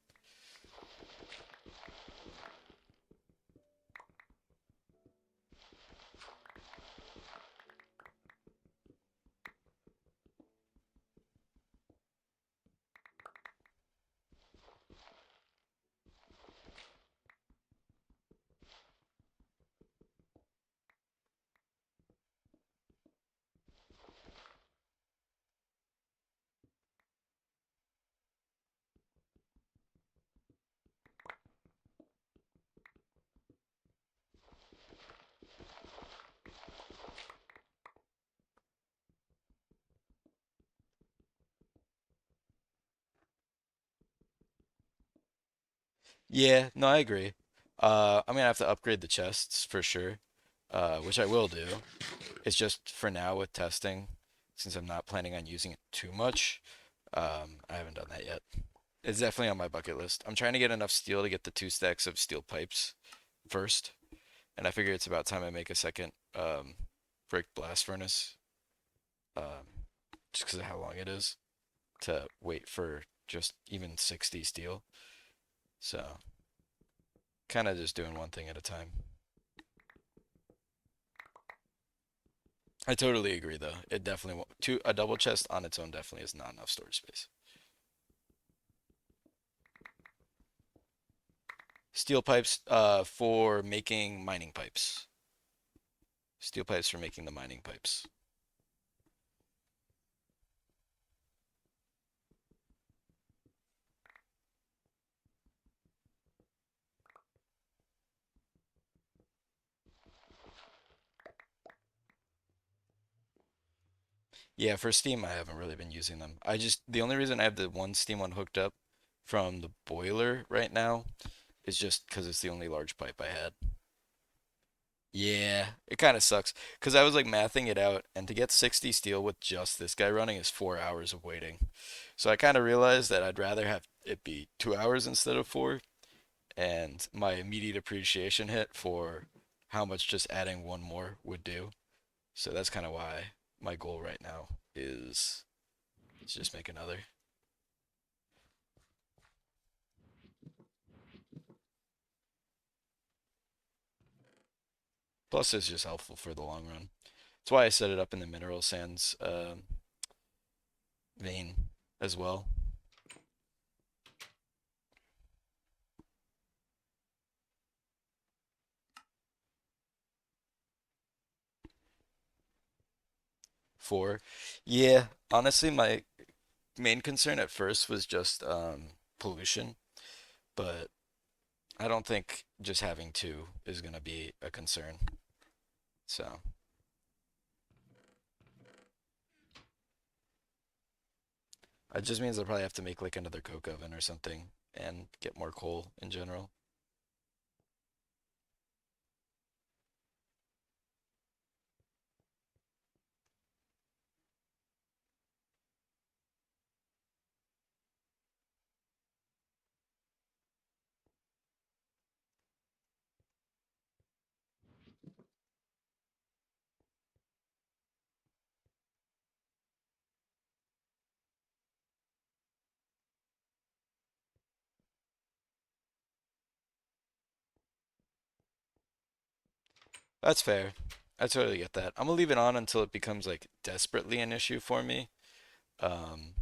Yeah, no, I agree. I'm gonna have to upgrade the chests for sure, which I will do. It's just for now with testing, since I'm not planning on using it too much. I haven't done that yet. It's definitely on my bucket list. I'm trying to get enough steel to get the 2 stacks of steel pipes first, and I figure it's about time I make a second brick blast furnace, um, just because of how long it is to wait for just even 60 steel. So, kind of just doing one thing at a time. I totally agree, though. It definitely won't. A double chest on its own definitely is not enough storage space. Steel pipes for making mining pipes. Steel pipes for making the mining pipes. Yeah, for Steam, I haven't really been using them. The only reason I have the one Steam one hooked up from the boiler right now is just because it's the only large pipe I had. Yeah, it kind of sucks because I was like mathing it out, and to get 60 steel with just this guy running is 4 hours of waiting. So I kind of realized that I'd rather have it be 2 hours instead of four, and my immediate appreciation hit for how much just adding one more would do. So that's kind of why my goal right now is to just make another. Plus, it's just helpful for the long run. That's why I set it up in the mineral sands vein as well. 4. Yeah, honestly, my main concern at first was just pollution, but I don't think just having two is gonna be a concern. So it just means I'll probably have to make like another coke oven or something and get more coal in general. That's fair. I totally get that. I'm gonna leave it on until it becomes like desperately an issue for me. Um,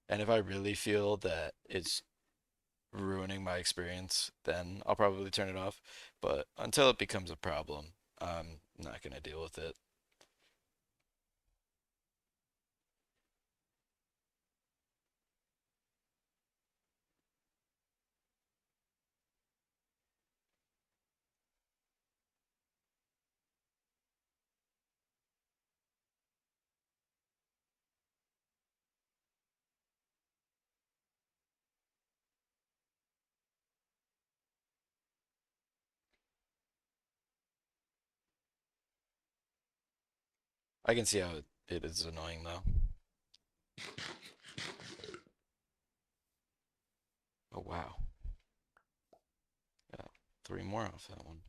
and if I really feel that it's ruining my experience, then I'll probably turn it off. But until it becomes a problem, I'm not gonna deal with it. I can see how it is annoying though. Oh wow. Yeah, three more off that one.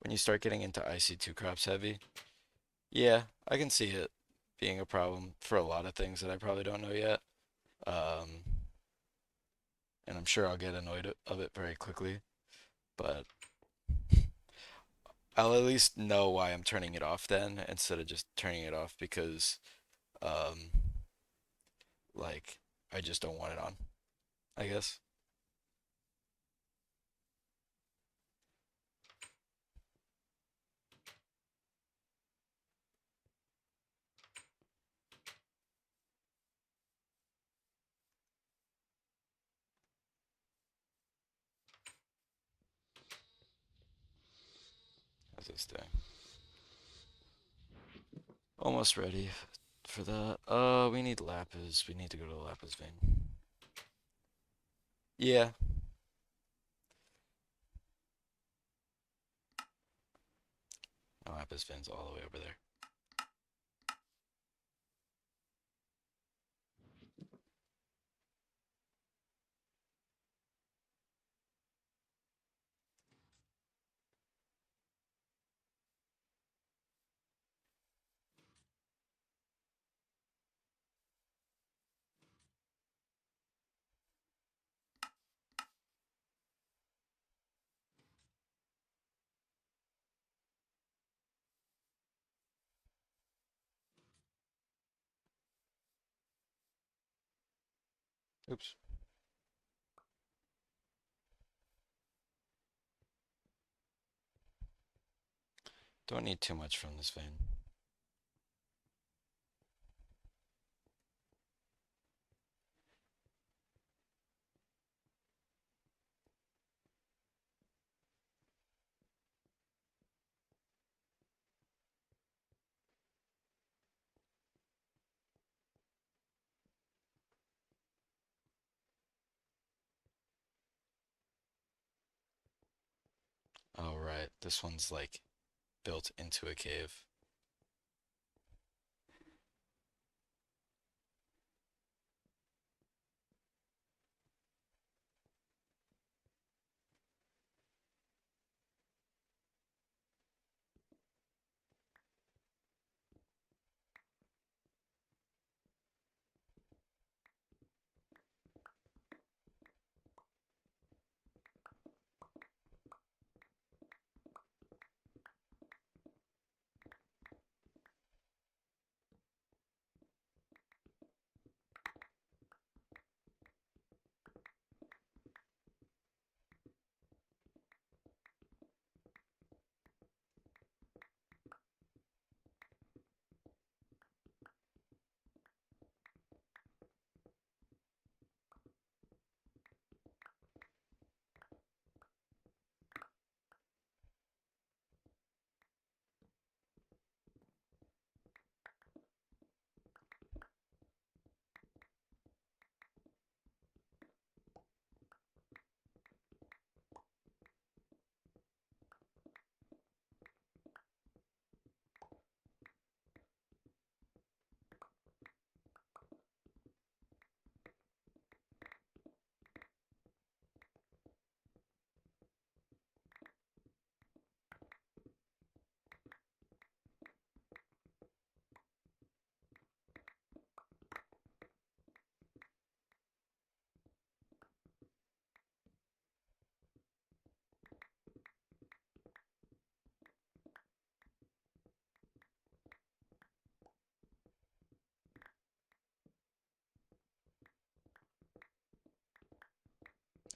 When you start getting into IC2 crops heavy, yeah, I can see it being a problem for a lot of things that I probably don't know yet. Um, and I'm sure I'll get annoyed of it very quickly, but I'll at least know why I'm turning it off then instead of just turning it off because um like I just don't want it on, I guess. How's this thing? Almost ready for that. We need lapis. We need to go to the lapis vein. Yeah. No, lapis vein's all the way over there. Oops. Don't need too much from this vein. All right. This one's like built into a cave.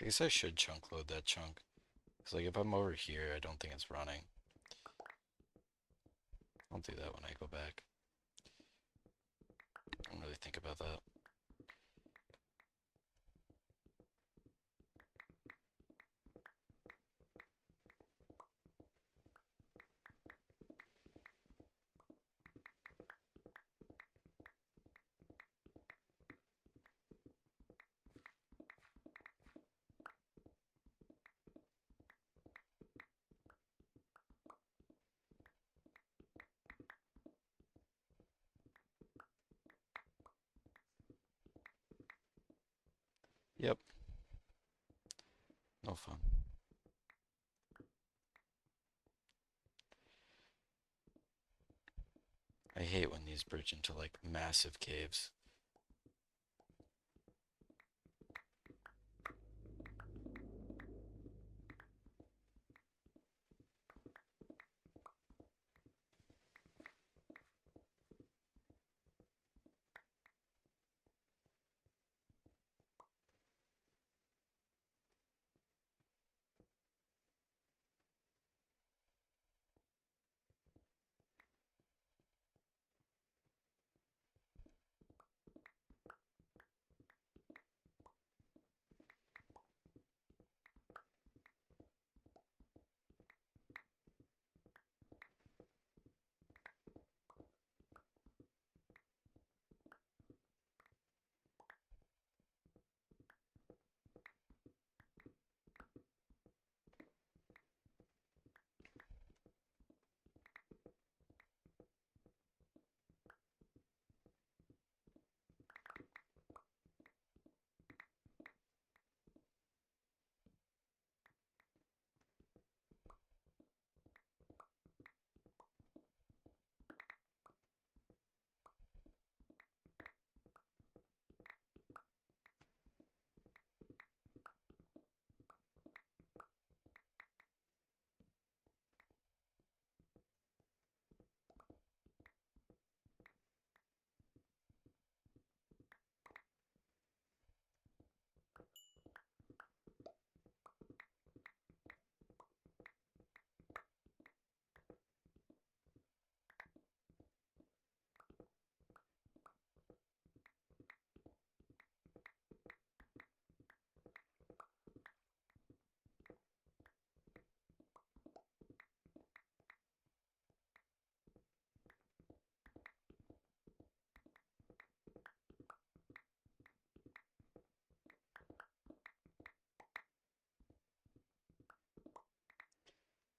I guess I should chunk load that chunk. Because, like, if I'm over here, I don't think it's running. I'll do that when I go back. I don't really think about that. Yep, no fun. I hate when these bridge into, like, massive caves.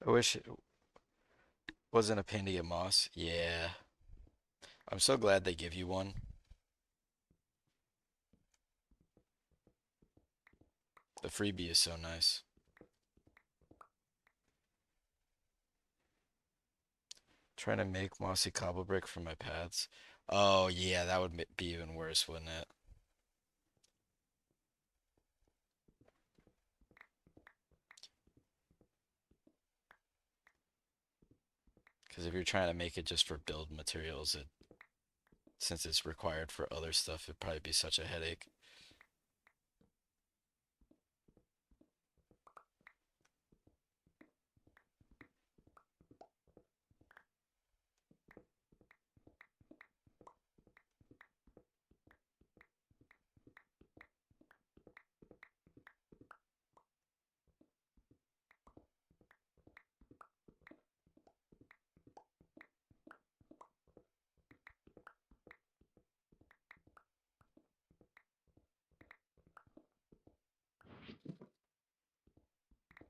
I wish it wasn't a pain to get moss. Yeah. I'm so glad they give you one. The freebie is so nice. Trying to make mossy cobble brick for my paths. Oh, yeah, that would be even worse, wouldn't it? Because if you're trying to make it just for build materials, since it's required for other stuff, it'd probably be such a headache.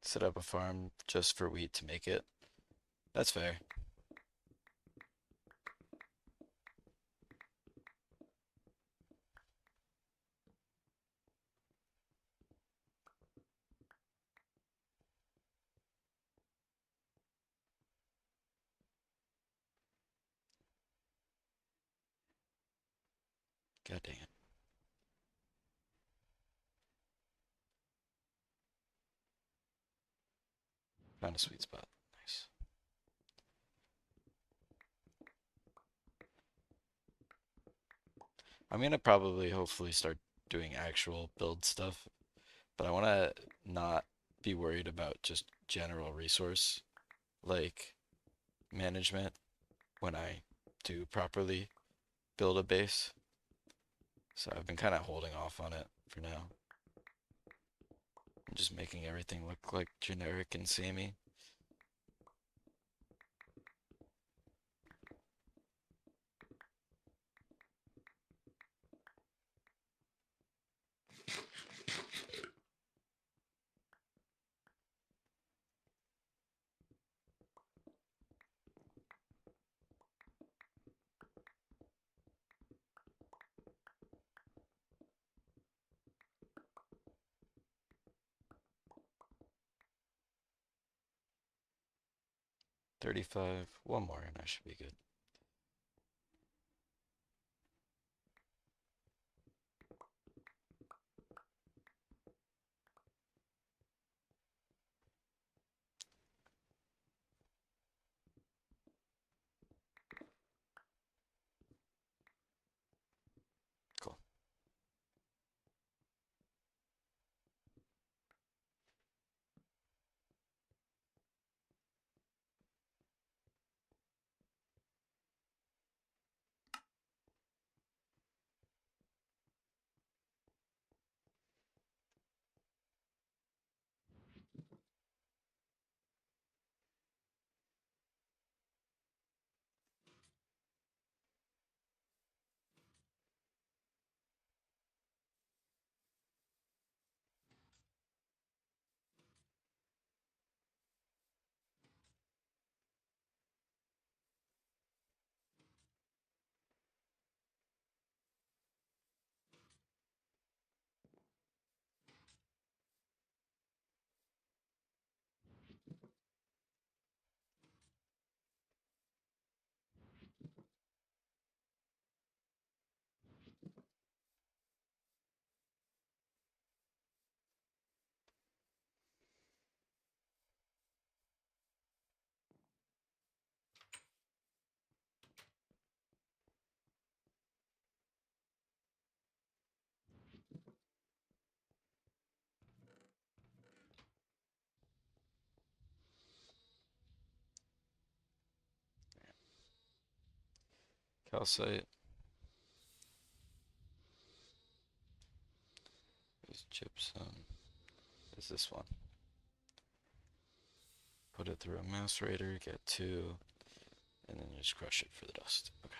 Set up a farm just for wheat to make it. That's fair. God dang it. Found a sweet spot. Nice. I'm gonna probably hopefully start doing actual build stuff but I want to not be worried about just general resource like management when I do properly build a base. So I've been kind of holding off on it for now. I'm just making everything look like generic and samey. $35, one more, and I should be good. Cool. Calcite is gypsum. Is this one? Put it through a macerator, get 2, and then you just crush it for the dust. Okay.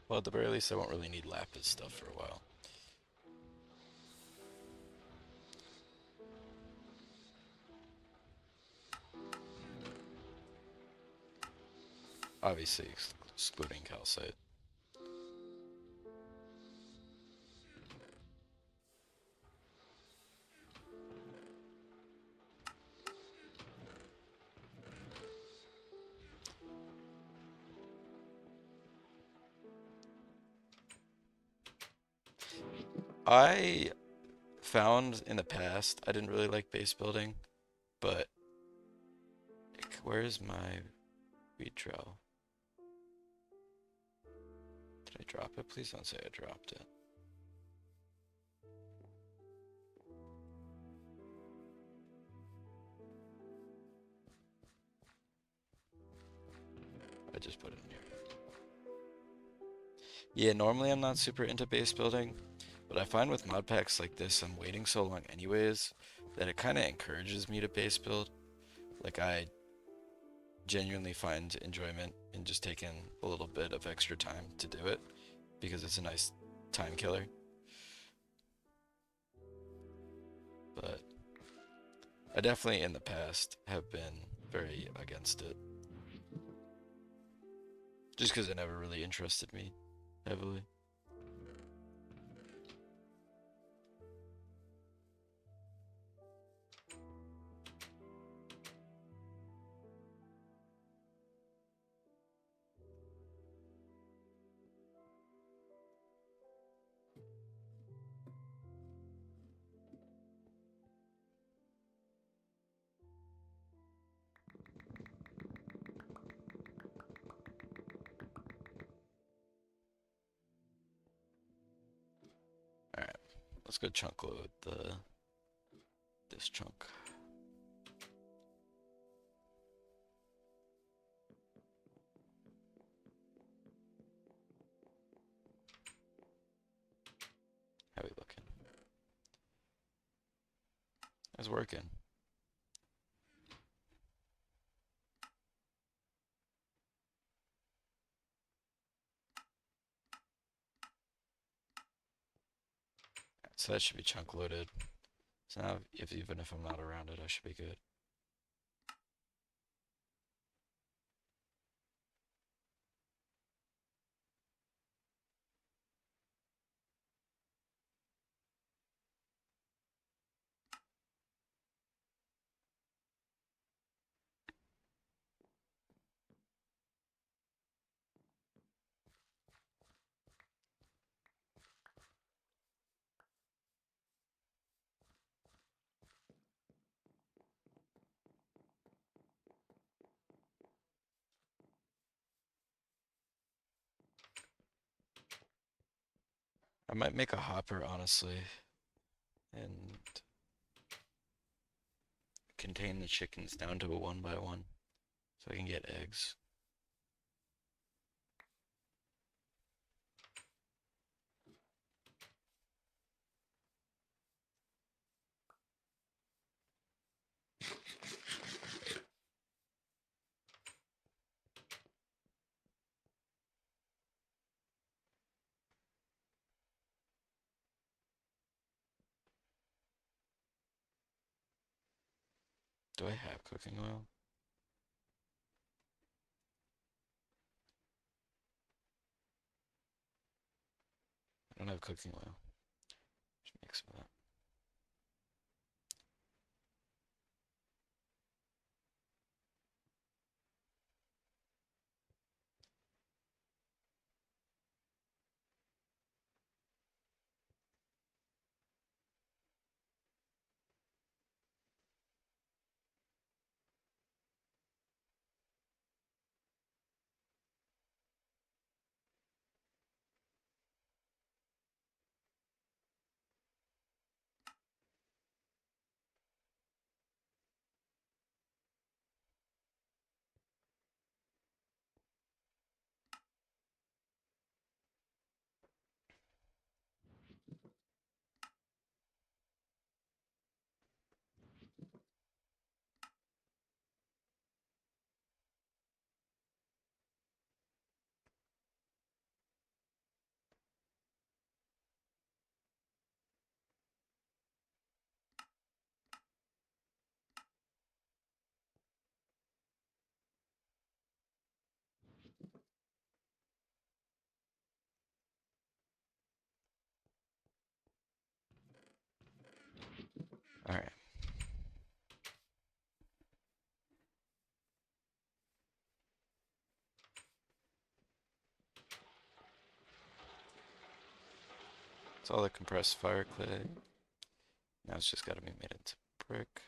Well, at the very least, I won't really need lapis stuff for a while. Obviously, excluding calcite. I found in the past I didn't really like base building, but where's my weed trowel? Did I drop it? Please don't say I dropped it. I just put it in here. Yeah, normally I'm not super into base building, but I find with mod packs like this, I'm waiting so long anyways that it kind of encourages me to base build. Like I genuinely find enjoyment in just taking a little bit of extra time to do it because it's a nice time killer. But I definitely in the past have been very against it. Just because it never really interested me heavily. Let's go chunk load this chunk. How we looking? It's working. So that should be chunk loaded. So now, even if I'm not around it, I should be good. I might make a hopper, honestly, and contain the chickens down to a 1x1 so I can get eggs. Do I have cooking oil? I don't have cooking oil. Should make some of that. All right. It's all the compressed fire clay. Now it's just got to be made into brick.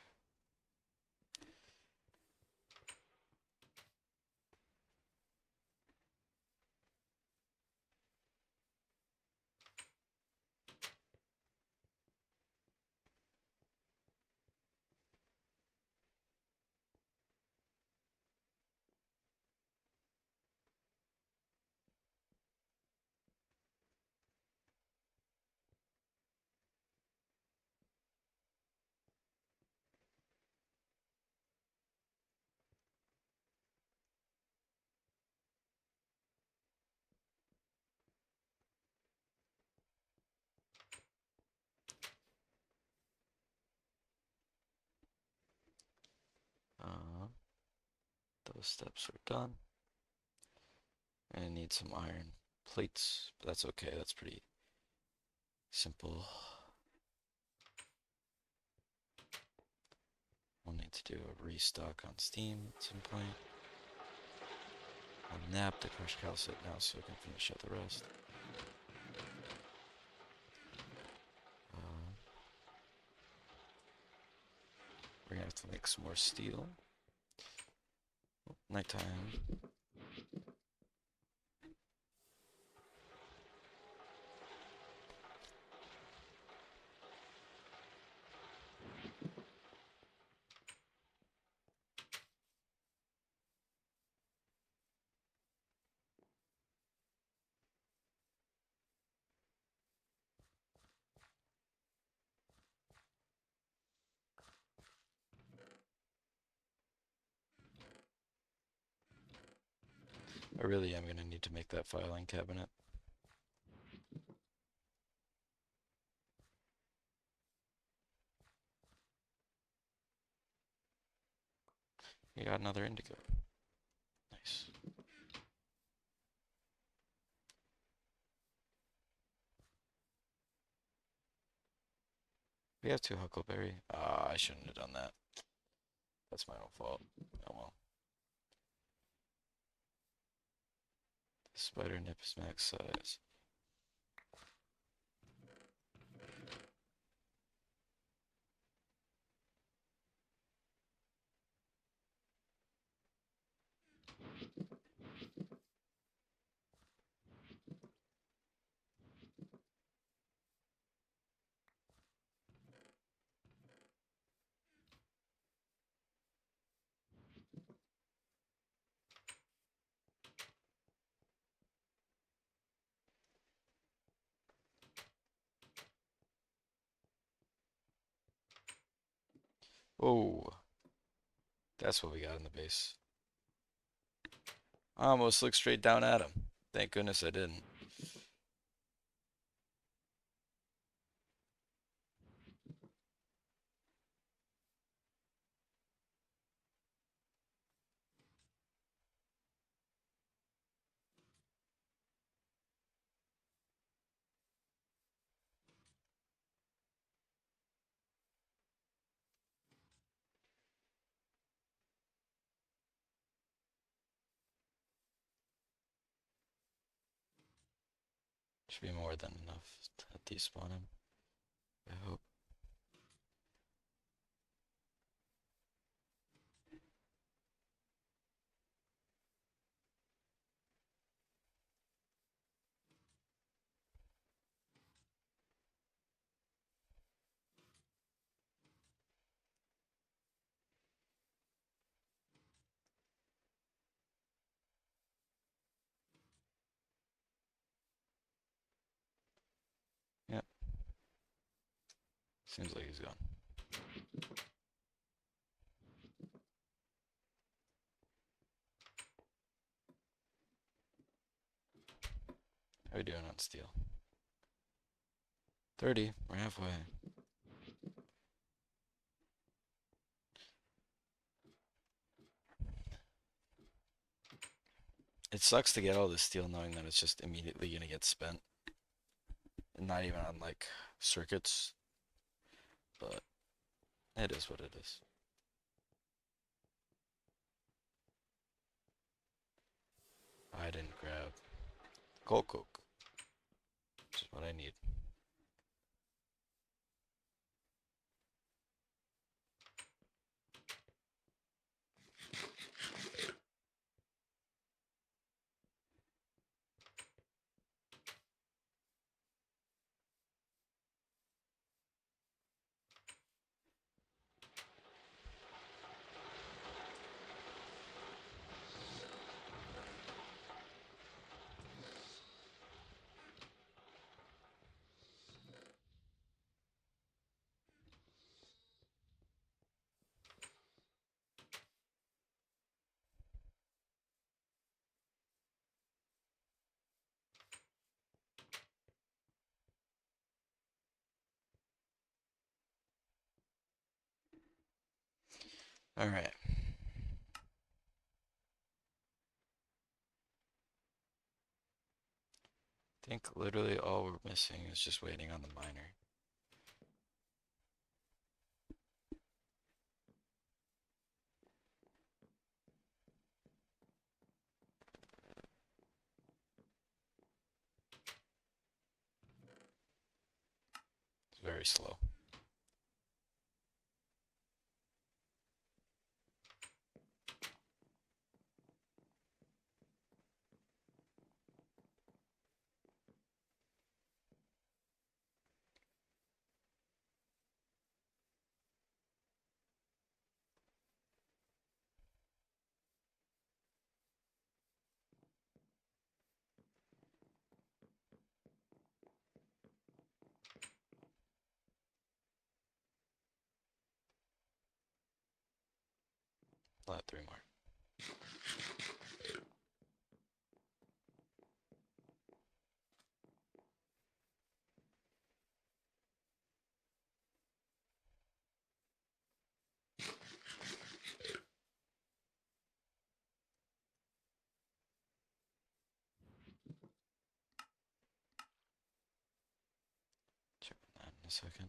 Uh, those steps are done. And I need some iron plates, but that's okay. That's pretty simple. We'll need to do a restock on Steam at some point. I'll nap the crushed calcite now so I can finish up the rest. We're gonna have to make some more steel. Oh, nighttime. I really am gonna need to make that filing cabinet. You got another indigo. Nice. We have two huckleberry. Ah, I shouldn't have done that. That's my own fault. Oh well. The spider nip is max size. Oh, that's what we got in the base. I almost looked straight down at him. Thank goodness I didn't. Should be more than enough to despawn him. I hope. Yep. Seems like he's gone. How are we doing on steel? 30. We're halfway. It sucks to get all this steel knowing that it's just immediately gonna get spent. And not even on like circuits. But it is what it is. I didn't grab coal coke, which is what I need. Alright. I think literally all we're missing is just waiting on the miner. It's very slow. Three more. second.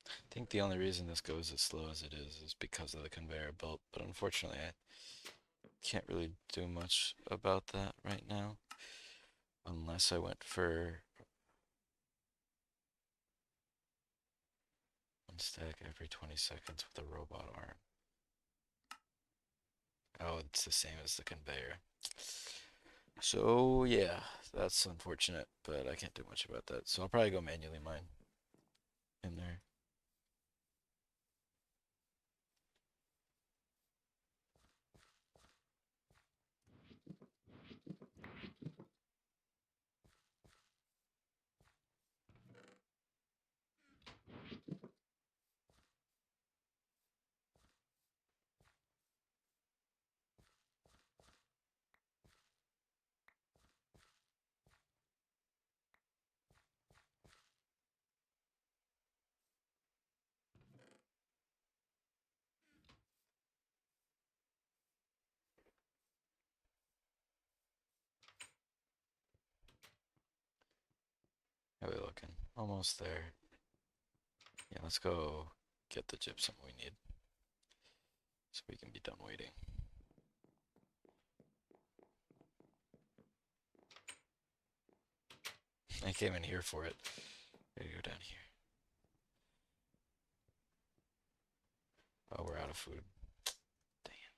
I think the only reason this goes as slow as it is because of the conveyor belt, but unfortunately I can't really do much about that right now. Unless I went for one stack every 20 seconds with a robot arm. Oh, it's the same as the conveyor. So yeah, that's unfortunate, but I can't do much about that. So I'll probably go manually mine in there. How are we looking? Almost there. Yeah, let's go get the gypsum we need so we can be done waiting. I came in here for it. Gotta go down here. Oh, we're out of food. Dang it.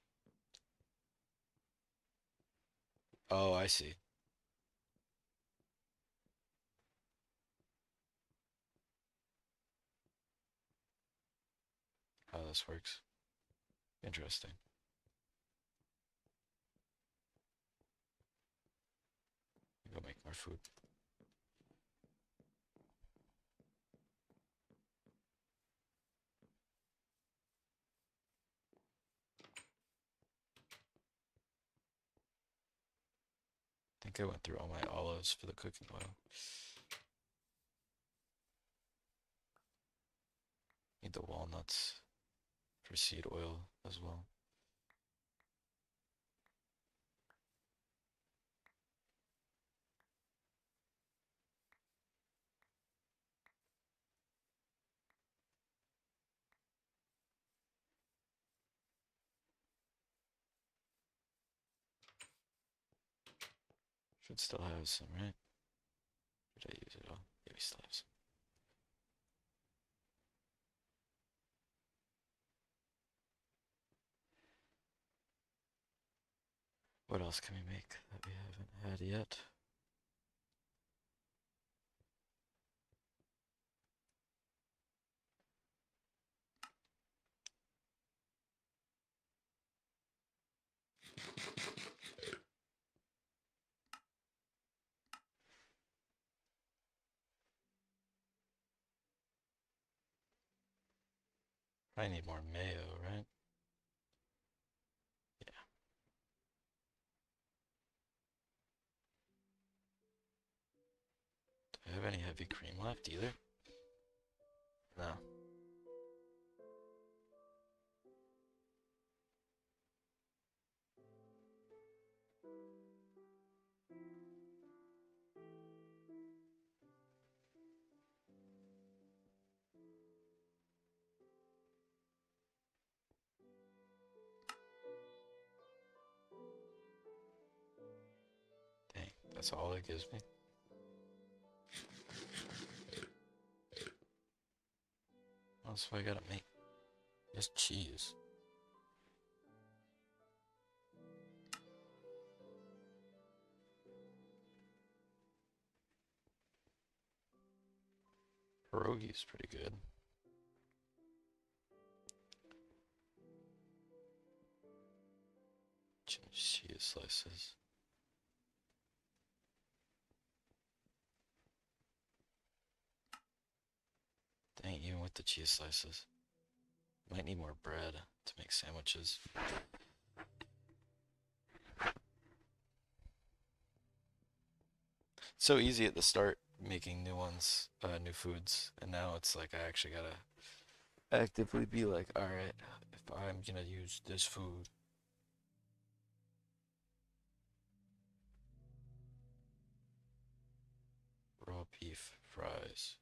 Oh, I see. How this works. Interesting. Go make more food. I think I went through all my olives for the cooking oil. Need the walnuts for seed oil as well. Should still have some, right? Did I use it all? Yeah, we still have some. What else can we make that we haven't had yet? I need more mayo, right? Yeah. Do I have any heavy cream left either? No. Dang, that's all it gives me. What else do I gotta make? Just cheese. Pierogi's pretty good. Cheese slices. Dang, even with the cheese slices. Might need more bread to make sandwiches. It's so easy at the start making new ones, new foods, and now it's like I actually gotta actively be like, all right, if I'm gonna use this food. Raw beef fries.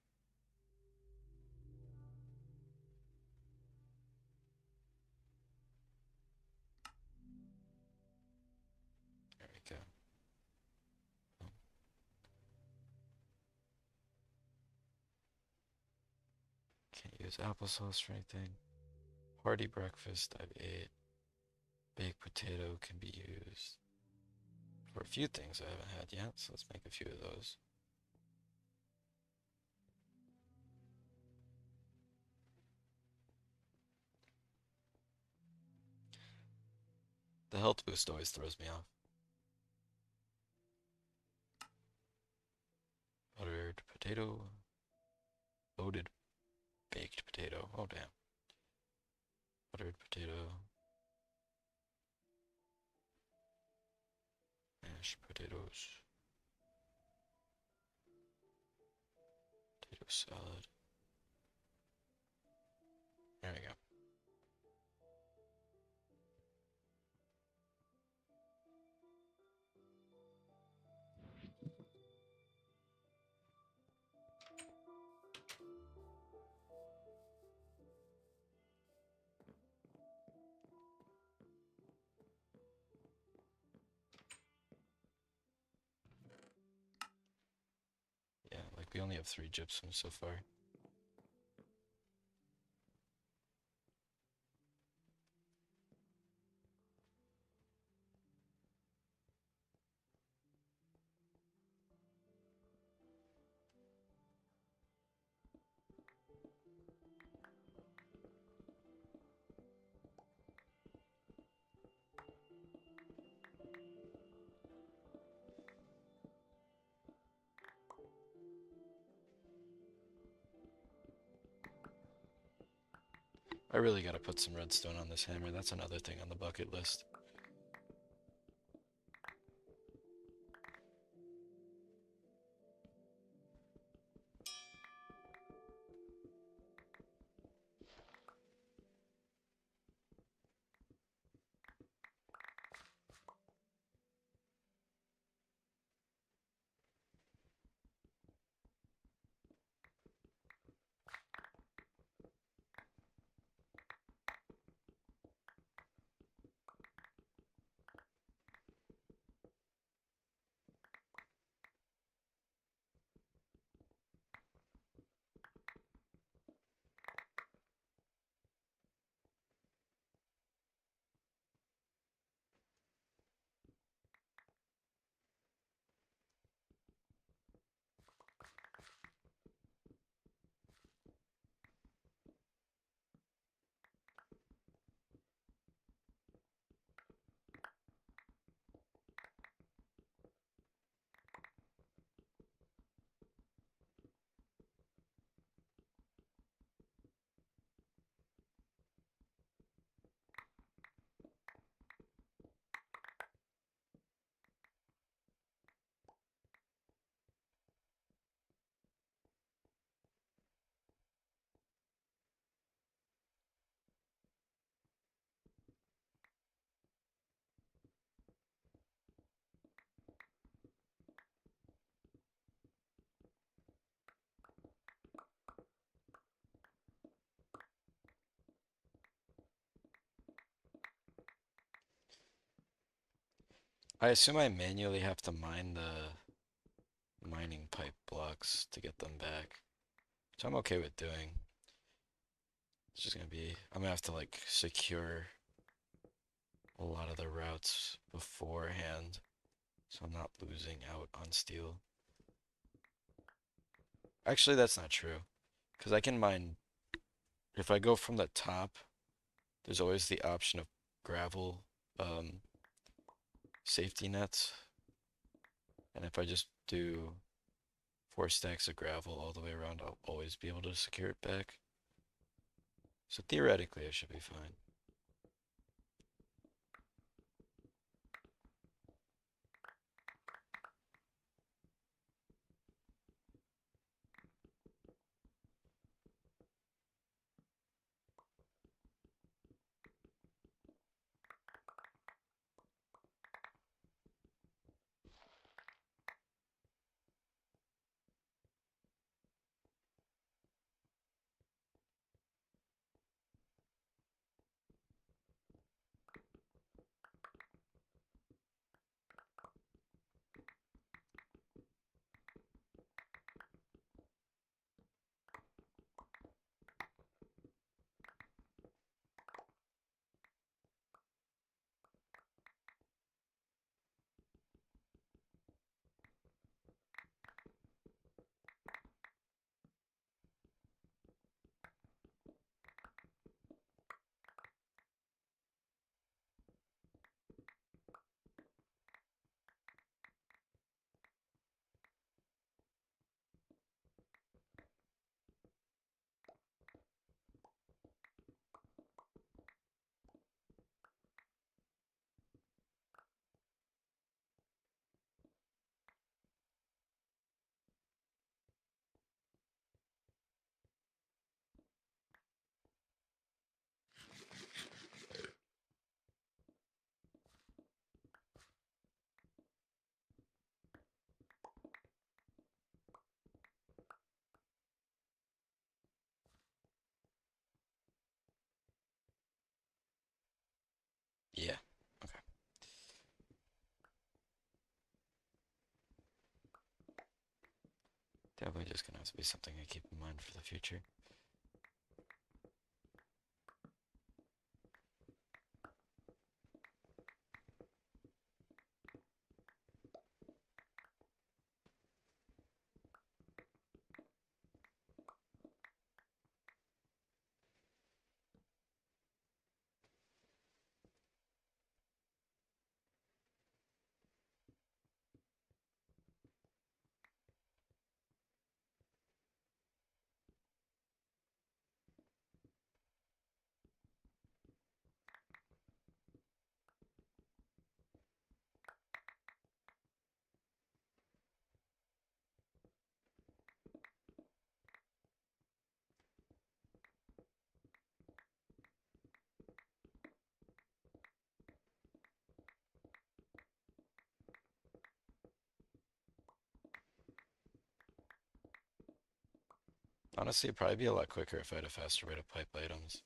There we go. Can't use applesauce for anything. Hearty breakfast I've ate. Baked potato can be used for a few things I haven't had yet, so let's make a few of those. The health boost always throws me off. Buttered potato. Loaded baked potato. Oh, damn. Buttered potato. Mashed potatoes. Potato salad. There we go. Yeah, like we only have 3 gypsum so far. I really gotta put some redstone on this hammer. That's another thing on the bucket list. I assume I manually have to mine the mining pipe blocks to get them back, which I'm okay with doing. It's just gonna be, I'm gonna have to like secure a lot of the routes beforehand so I'm not losing out on steel. Actually, that's not true because I can mine, if I go from the top, there's always the option of gravel um, safety nets. And if I just do 4 stacks of gravel all the way around, I'll always be able to secure it back. So theoretically, I should be fine. Definitely just gonna have to be something I keep in mind for the future. Honestly, it'd probably be a lot quicker if I had a faster way to pipe items.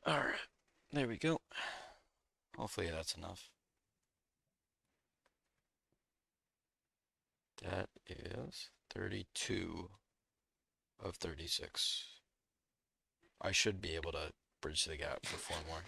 Alright, there we go. Hopefully that's enough. That is 32 of 36. I should be able to bridge the gap for 4 more.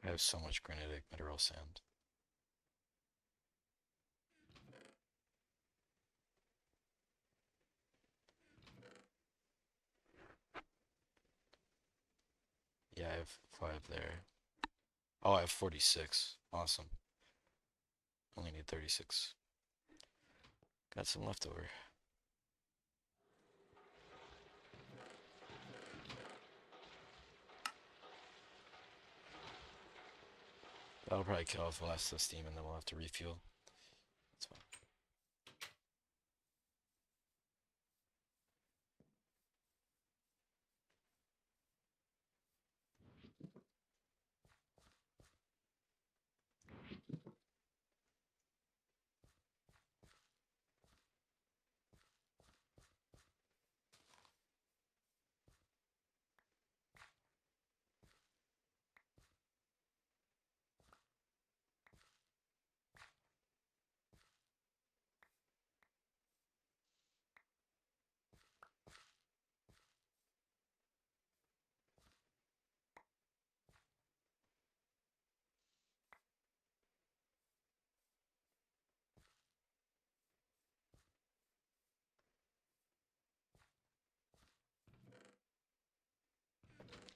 I have so much granitic mineral sand. Yeah, I have 5 there. Oh, I have 46. Awesome. Only need 36. Got some left over. That'll probably kill off the last of the steam and then we'll have to refuel. That's fine.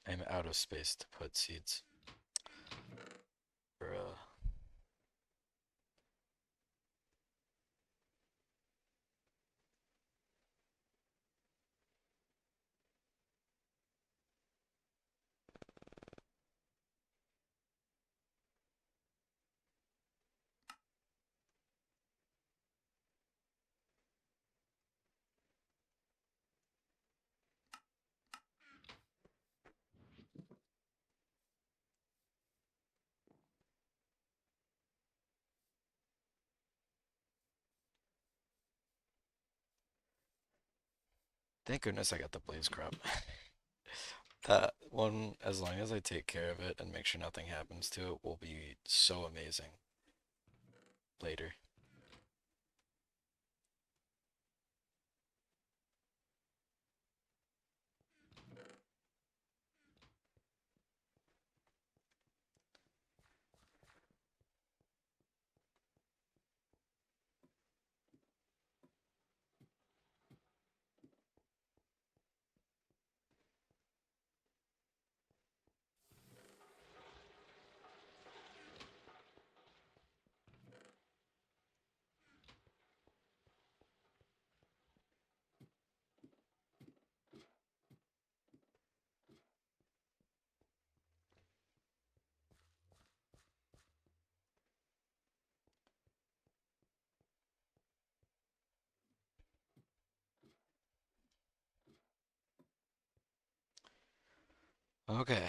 I'm out of space to put seeds. Bruh. Thank goodness I got the blaze crop. That one, as long as I take care of it and make sure nothing happens to it, will be so amazing later. Okay.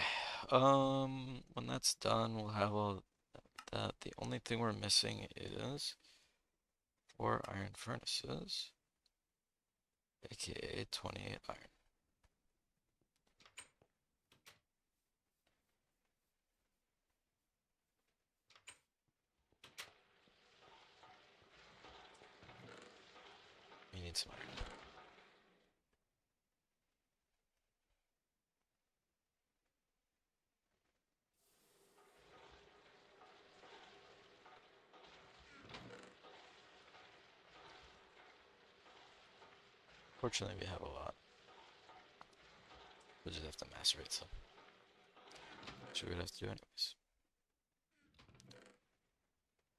When that's done, we'll have all that. The only thing we're missing is 4 iron furnaces, aka 28 iron. We need some iron. Fortunately, we have a lot. We'll just have to macerate some. Which we would have to do anyways.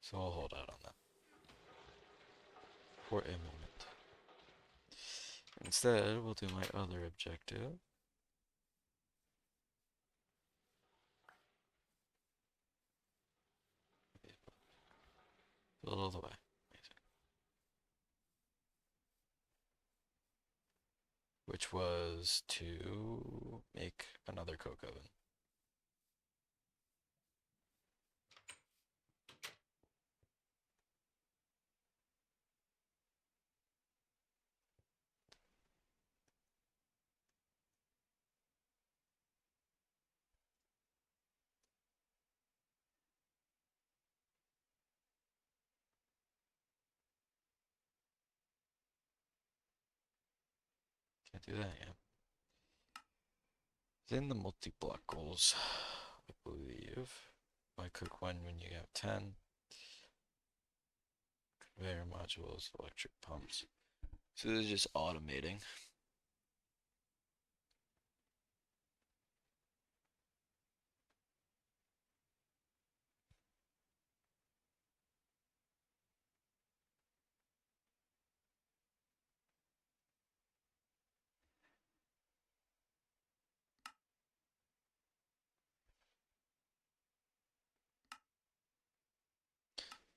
So I'll hold out on that for a moment. Instead, we'll do my other objective. Build all the way. Amazing. Which was to make another coke oven. Can't do that yet. It's in the multi-block goals, I believe. Why cook one when you have 10? Conveyor modules, electric pumps. So this is just automating.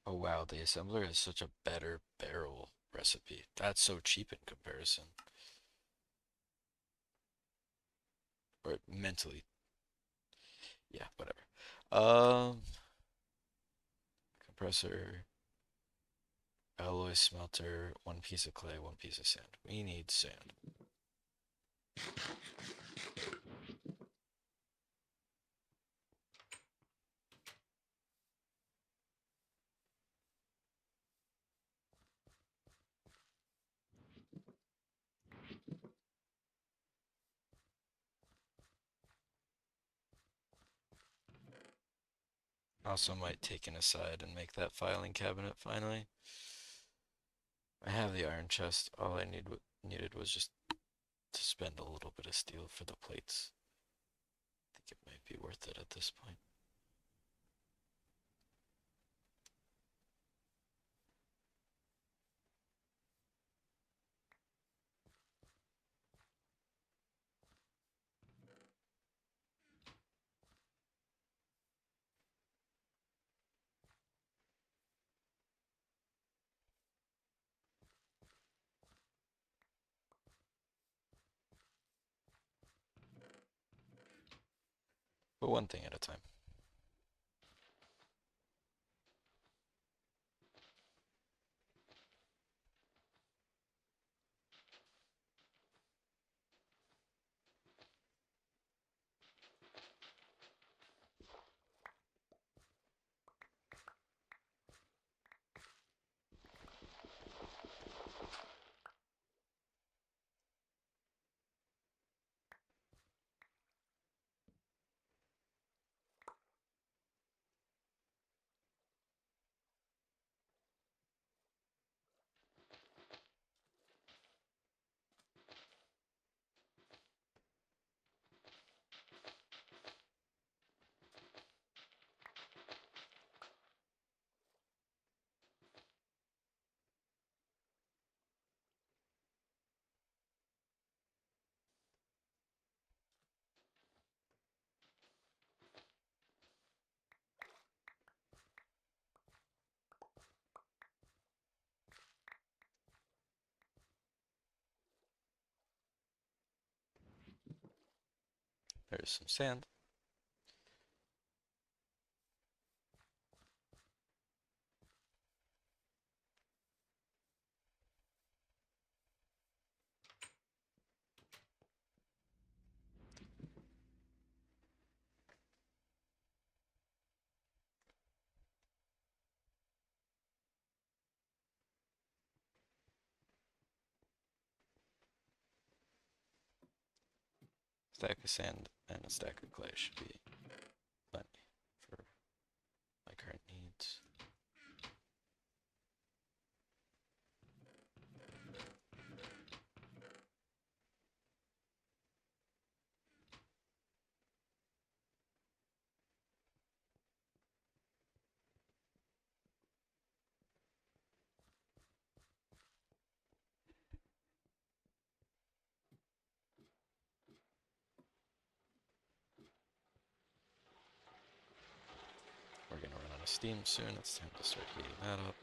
Oh wow, the assembler is such a better barrel recipe. That's so cheap in comparison. Or mentally. Yeah, whatever. Compressor, alloy smelter, one piece of clay, one piece of sand. We need sand. Also might take an aside and make that filing cabinet finally. I have the iron chest. All I needed was just to spend a little bit of steel for the plates. I think it might be worth it at this point. But one thing at a time. There's some sand. Stack of sand and a stack of clay should be plenty for my current needs. We're gonna run out of steam soon. It's time to start heating that up.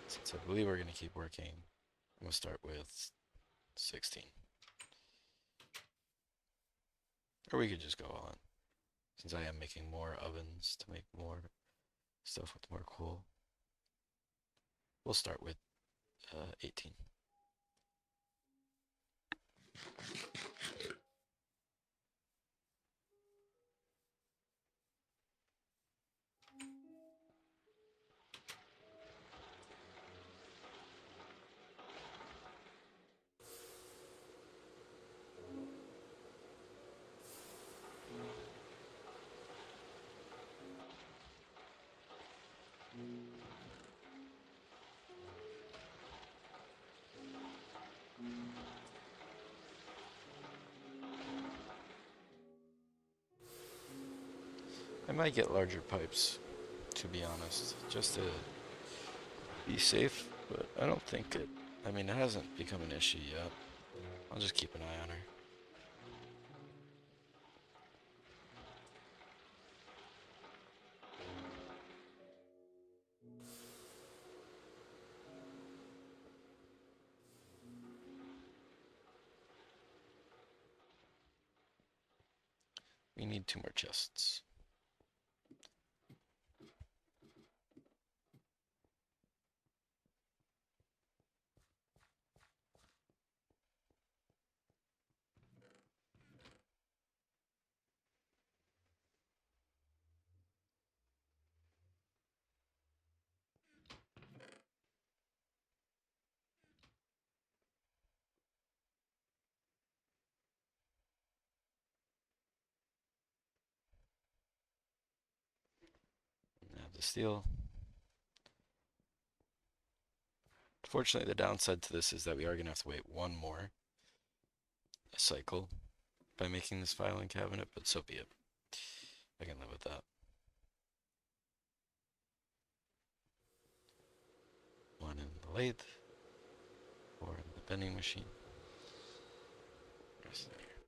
Since I believe we're gonna keep working, I'm gonna start with 16. Or we could just go on, since I am making more ovens to make more stuff with more coal. We'll start with 18. I might get larger pipes, to be honest, just to be safe, but I don't think it. I mean, it hasn't become an issue yet. I'll just keep an eye on her. We need 2 more chests. Now the steel. Fortunately, the downside to this is that we are going to have to wait 1 more cycle by making this filing cabinet, but so be it. I can live with that. 1 in the lathe, 4 in the bending machine. Rest in here.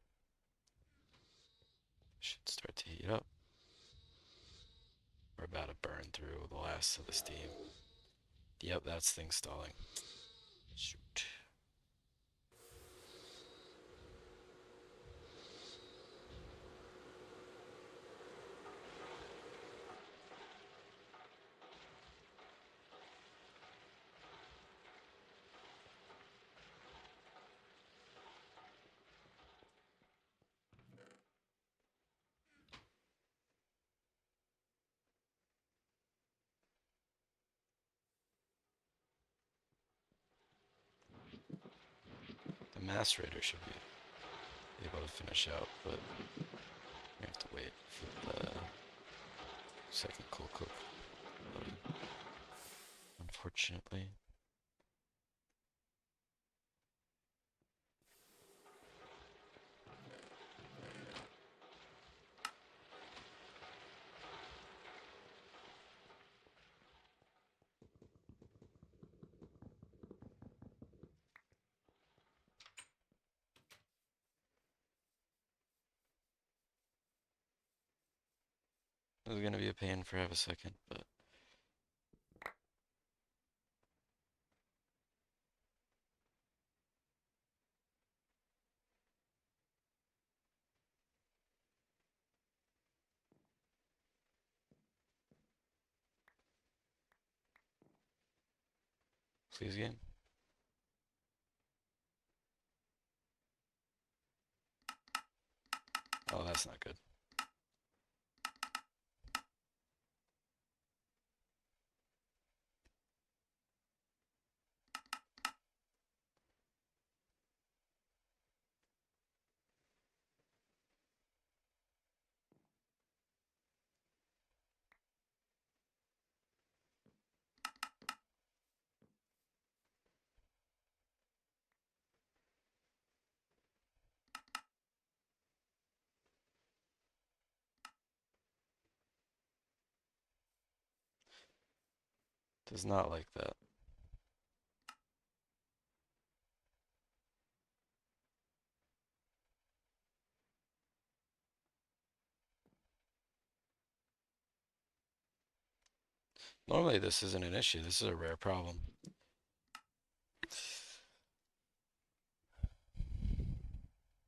Should start to heat up. We're about to burn through the last of the steam. Yep, that's thing stalling. Shoot. The macerator should be able to finish out, but we have to wait for the second coal cook. Unfortunately. This is gonna be a pain for half a second, but please game. Oh, that's not good. Does not like that. Normally this isn't an issue. This is a rare problem.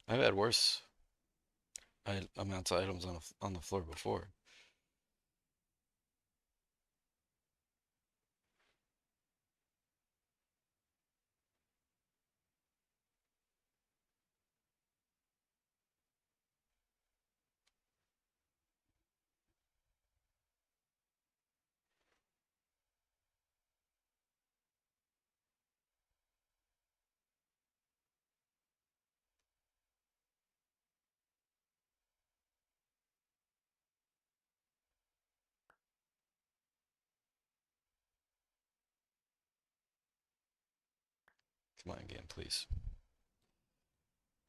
I've had worse amounts of items on the floor before. Come on, game, please.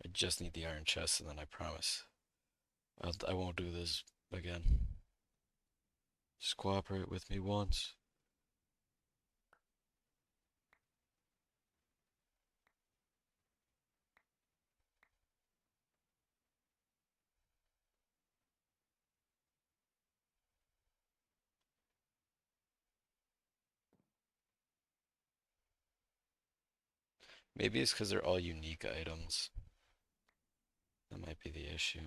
I just need the iron chest, and then I promise I won't do this again. Just cooperate with me once. Maybe it's because they're all unique items. That might be the issue.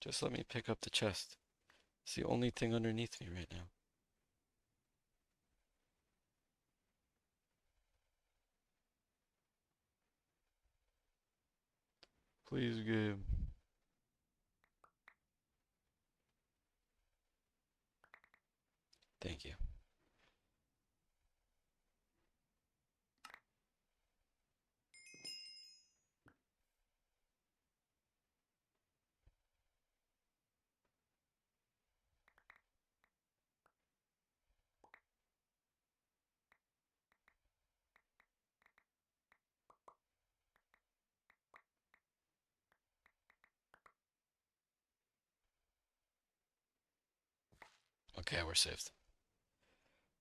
Just let me pick up the chest. It's the only thing underneath me right now. Please, game. Thank you. Okay, we're saved.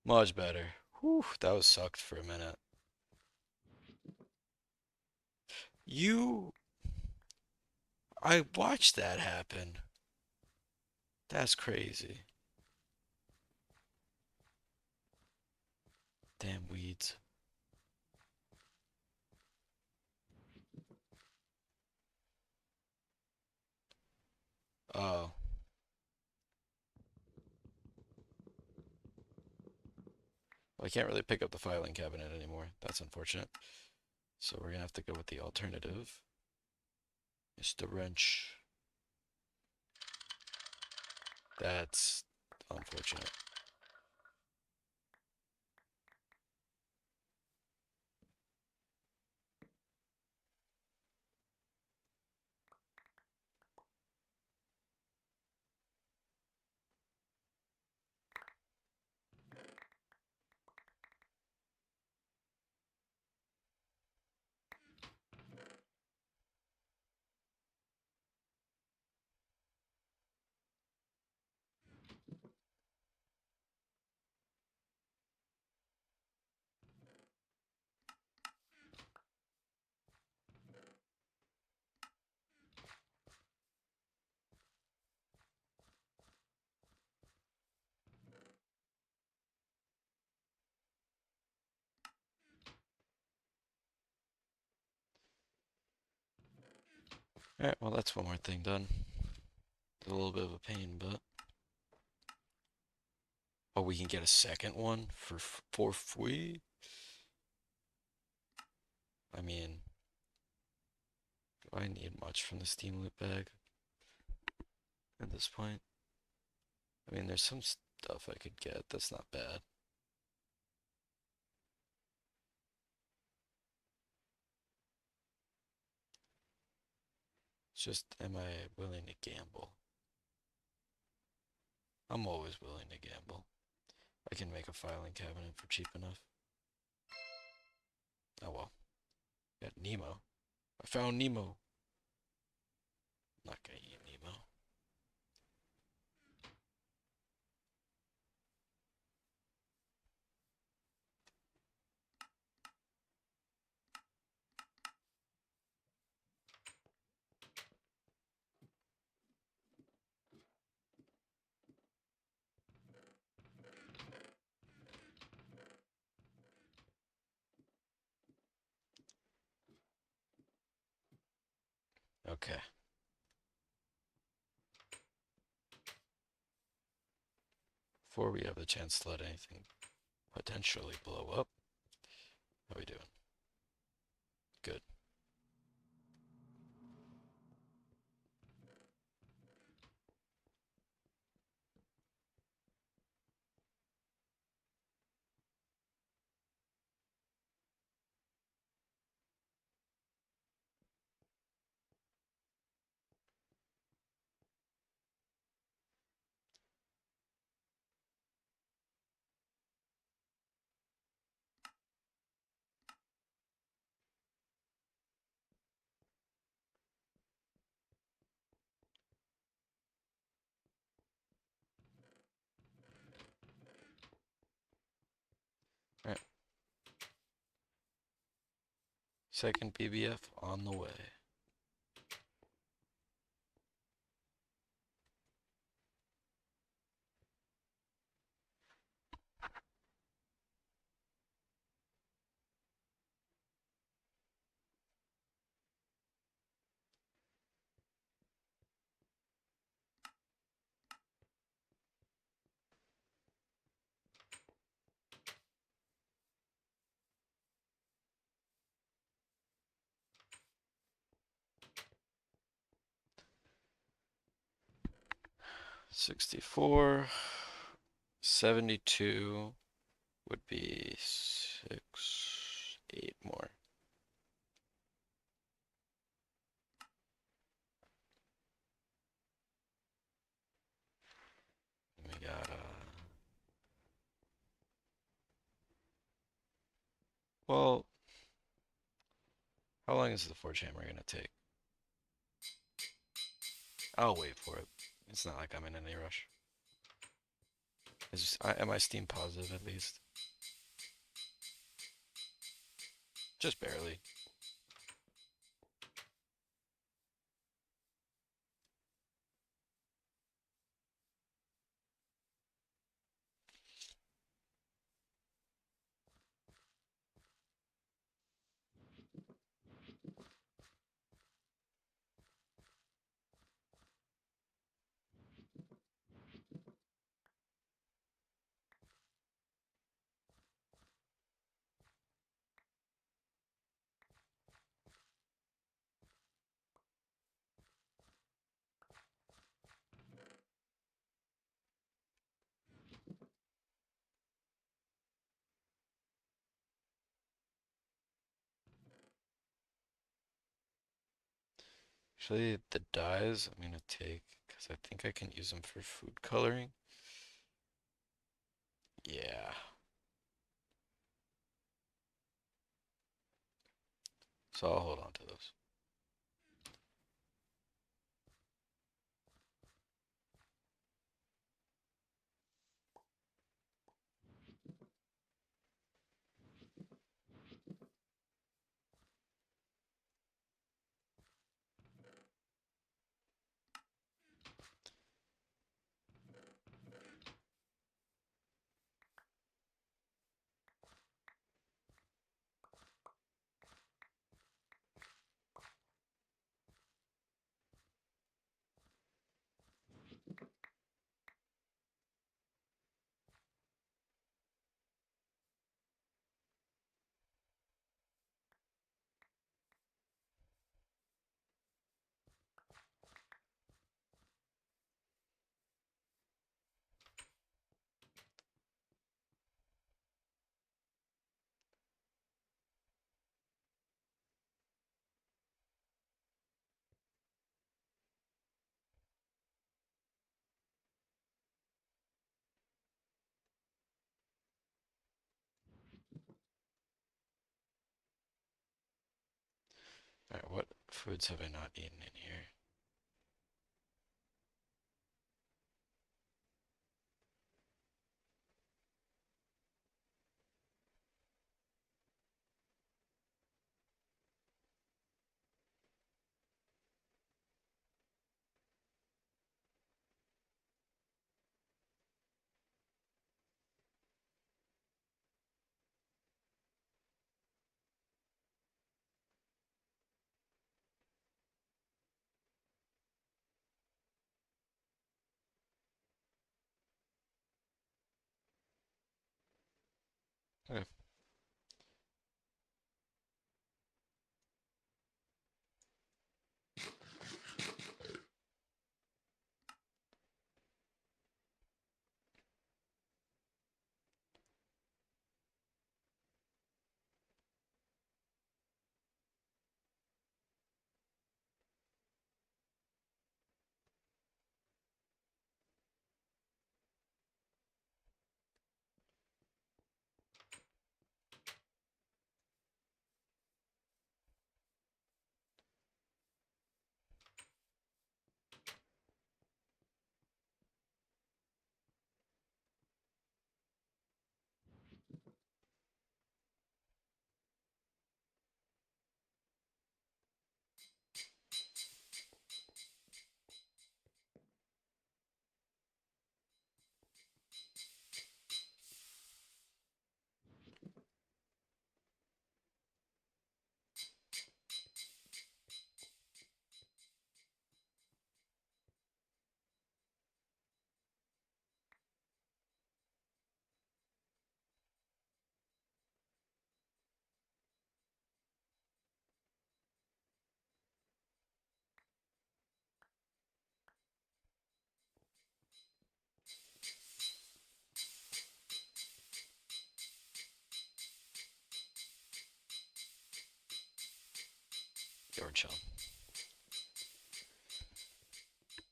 Much better. Whew, that was sucked for a minute. You... I watched that happen. That's crazy. Damn weeds. Oh. Well, I can't really pick up the filing cabinet anymore. That's unfortunate. So we're gonna have to go with the alternative. It's the wrench. That's unfortunate. Alright, well that's one more thing done. It's a little bit of a pain, but... Oh, we can get a second one for free? I mean... Do I need much from the Steam Loot bag? At this point? I mean, there's some stuff I could get that's not bad. It's just, am I willing to gamble? I'm always willing to gamble. I can make a filing cabinet for cheap enough. Oh well. Got Nemo. I found Nemo. I'm not gonna eat Nemo. Okay. Before we have the chance to let anything potentially blow up. How we doing? Good. All right. Second BBF on the way. $64. 72 would be 6, 8 more. We got well, how long is the forge hammer gonna take? I'll wait for it. It's not like I'm in any rush. Am I Steam positive at least? Just barely. Actually, the dyes I'm gonna take because I think I can use them for food coloring. Yeah. So I'll hold on to those. All right, what foods have I not eaten in here?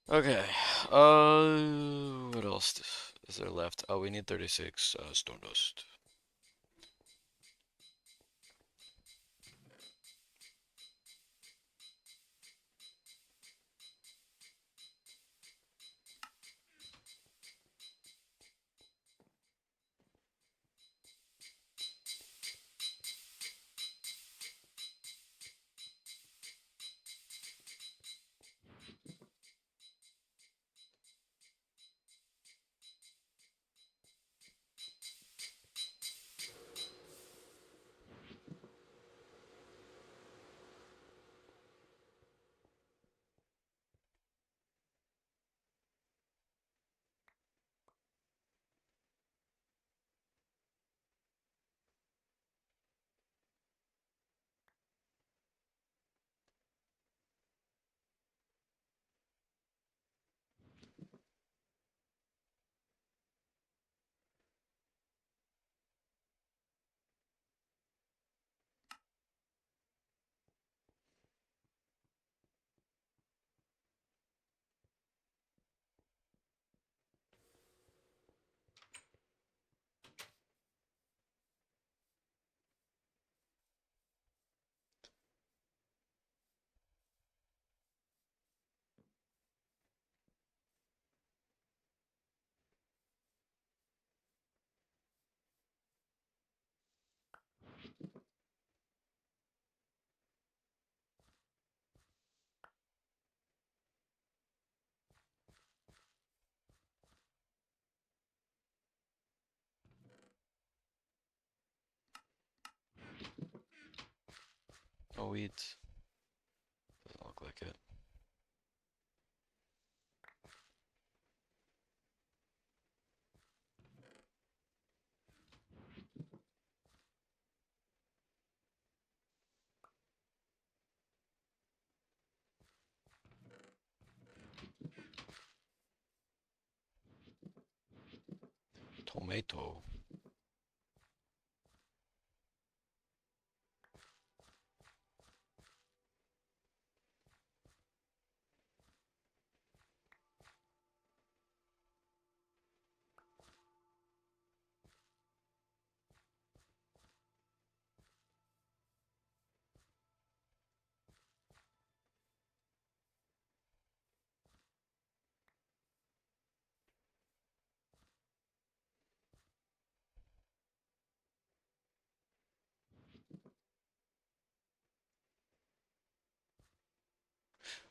Okay. What else is there left? Oh, we need 36 stone dust. No weeds. Doesn't look like it. Tomato.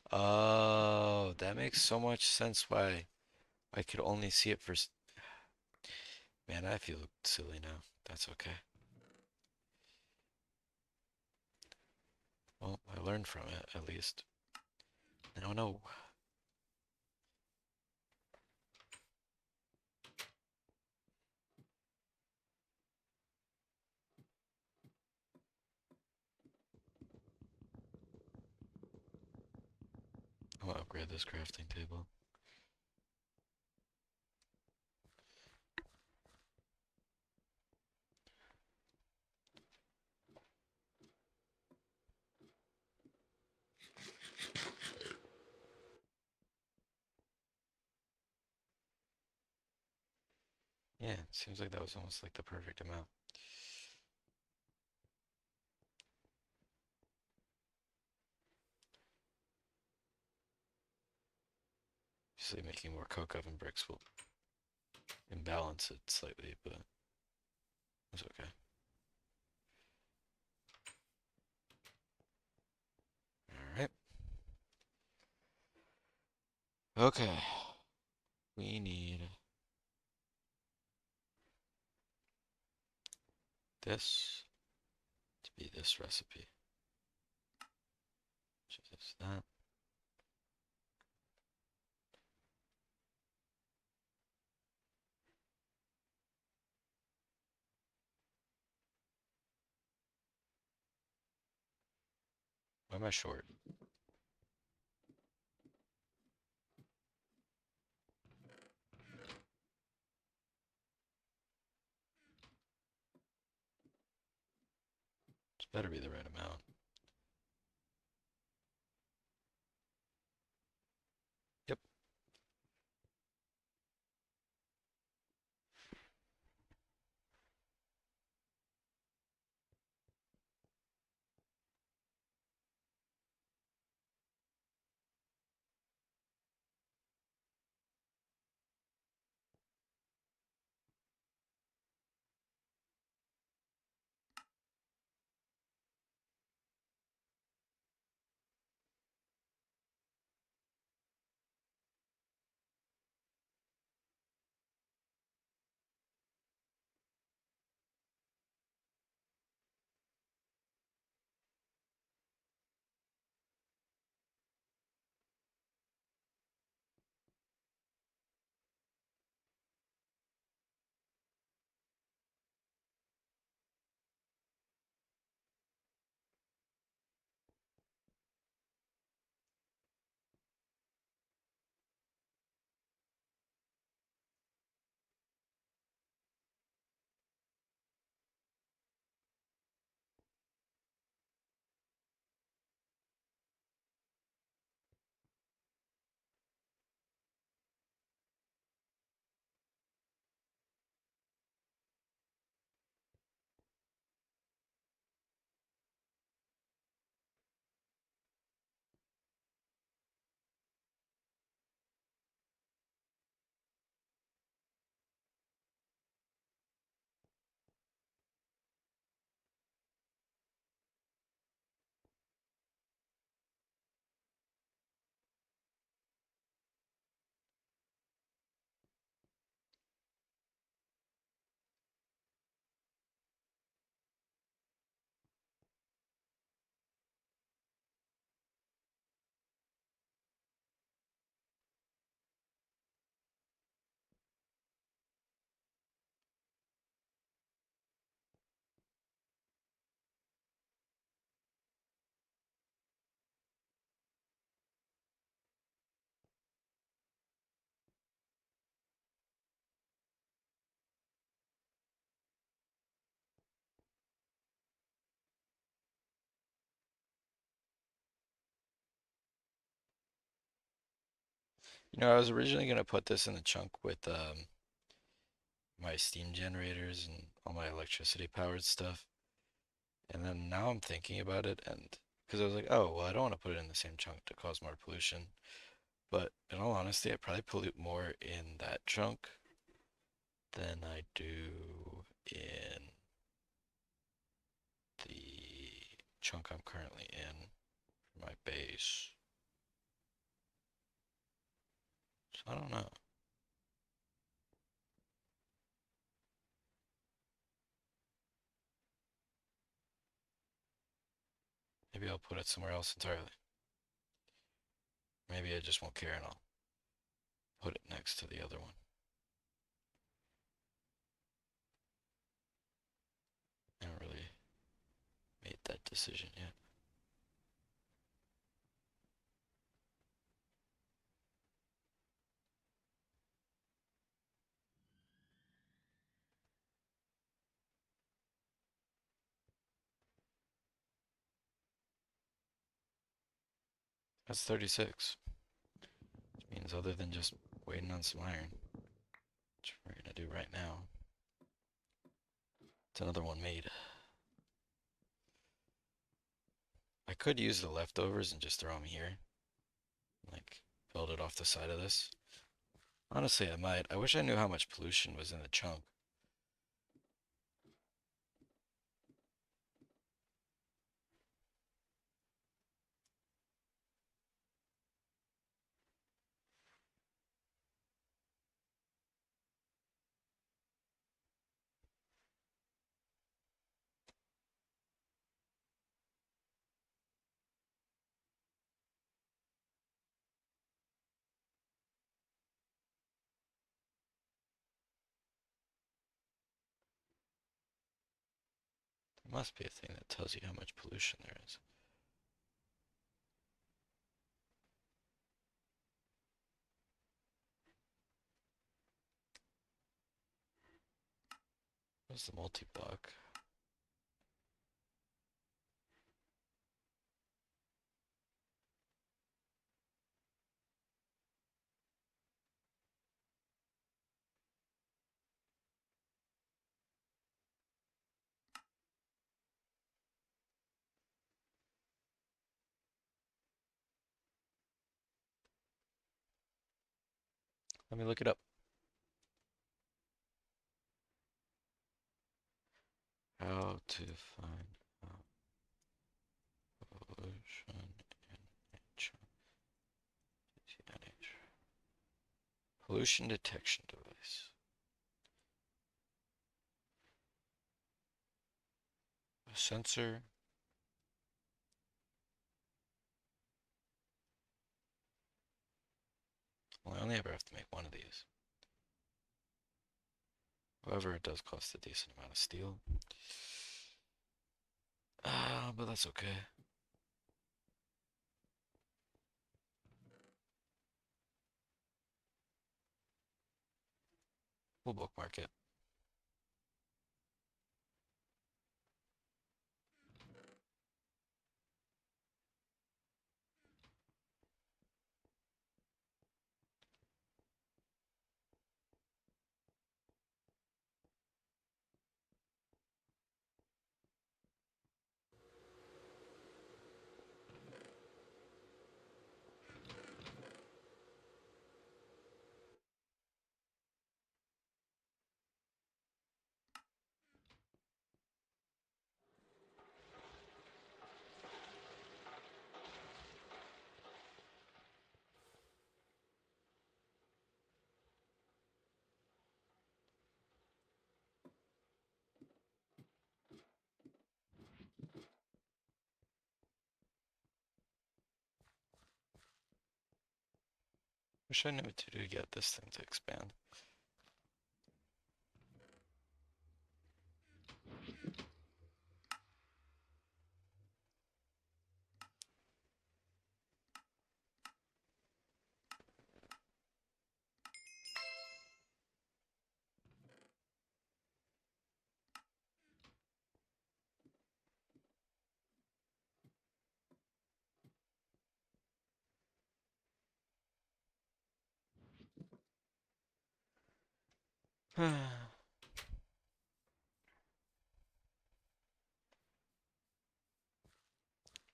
Oh, that makes so much sense why I could only see it for. Man, I feel silly now. That's okay. Well, I learned from it, at least. Now I know. I'm gonna upgrade this crafting table. Yeah, it seems like that was almost like the perfect amount. Usually making more coke oven bricks will imbalance it slightly, but it's okay. Alright. Okay. We need this to be this recipe. Which is that. Why am I short? This better be the right amount. Yep. You know, I was originally gonna put this in the chunk with my steam generators and all my electricity powered stuff. And then now I'm thinking about it, and because I was like, oh, well, I don't want to put it in the same chunk to cause more pollution. But in all honesty, I probably pollute more in that chunk than I do in the chunk I'm currently in for my base. So I don't know. Maybe I'll put it somewhere else entirely. Maybe I just won't care and I'll put it next to the other one. I haven't really made that decision yet. That's 36. Which means other than just waiting on some iron, which we're gonna do right now, it's another one made. I could use the leftovers and just throw them here. Like, build it off the side of this. Honestly, I might. I wish I knew how much pollution was in the chunk. There must be a thing that tells you how much pollution there is. What's the multi-block? Let me look it up. How to find out pollution in nature. Pollution detection device. A sensor. Well, I only ever have to make one of these. However, it does cost a decent amount of steel. But that's okay. We'll bookmark it. Wish I knew what to do to get this thing to expand.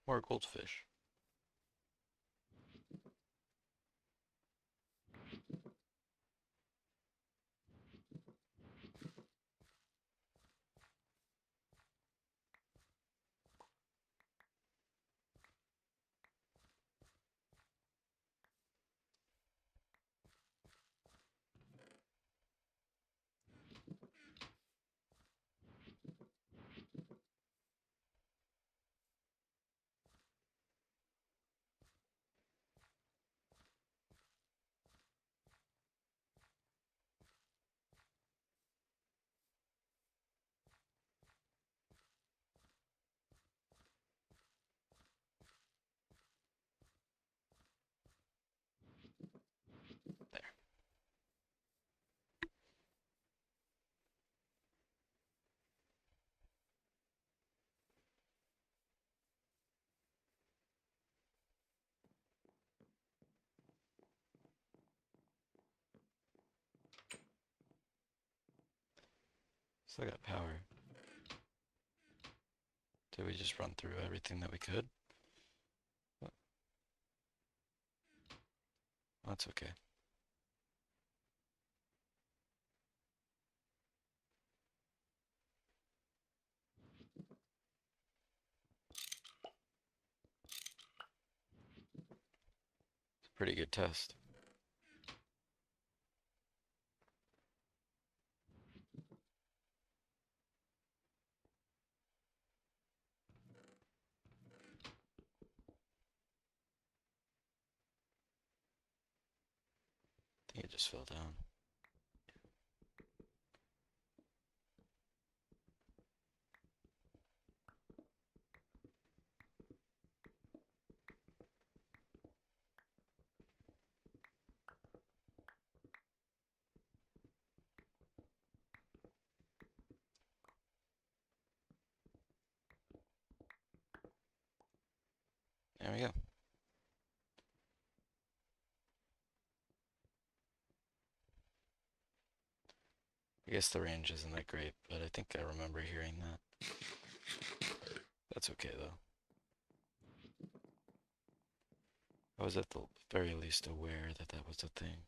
More goldfish. There. Still got power. Did we just run through everything that we could? That's okay. It's a pretty good test. I think it just fell down. There we go. I guess the range isn't that great, but I think I remember hearing that. That's okay though. I was at the very least aware that that was a thing.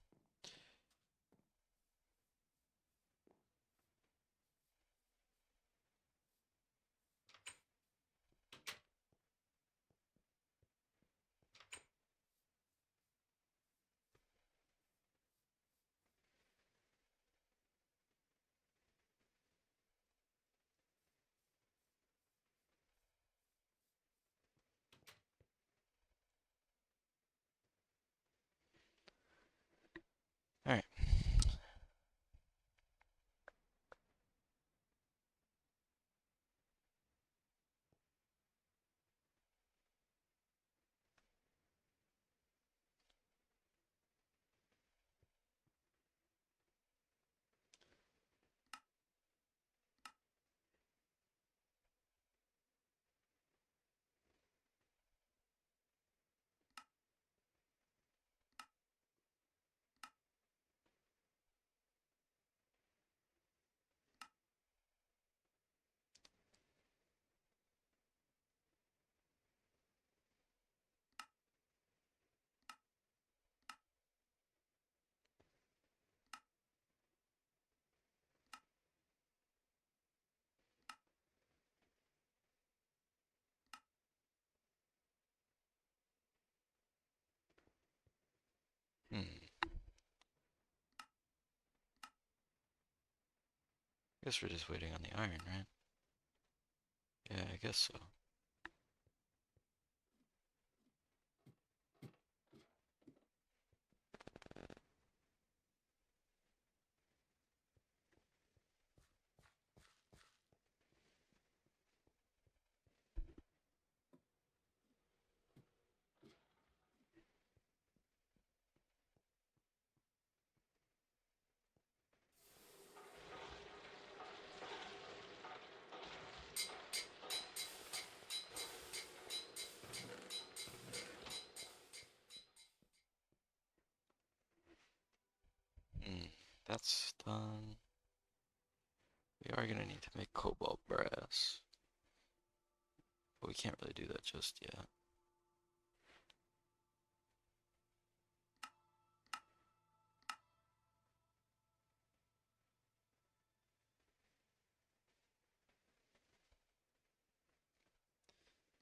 All right. Guess we're just waiting on the iron, right? Yeah, I guess so. That's done. We are gonna need to make cobalt brass. But we can't really do that just yet.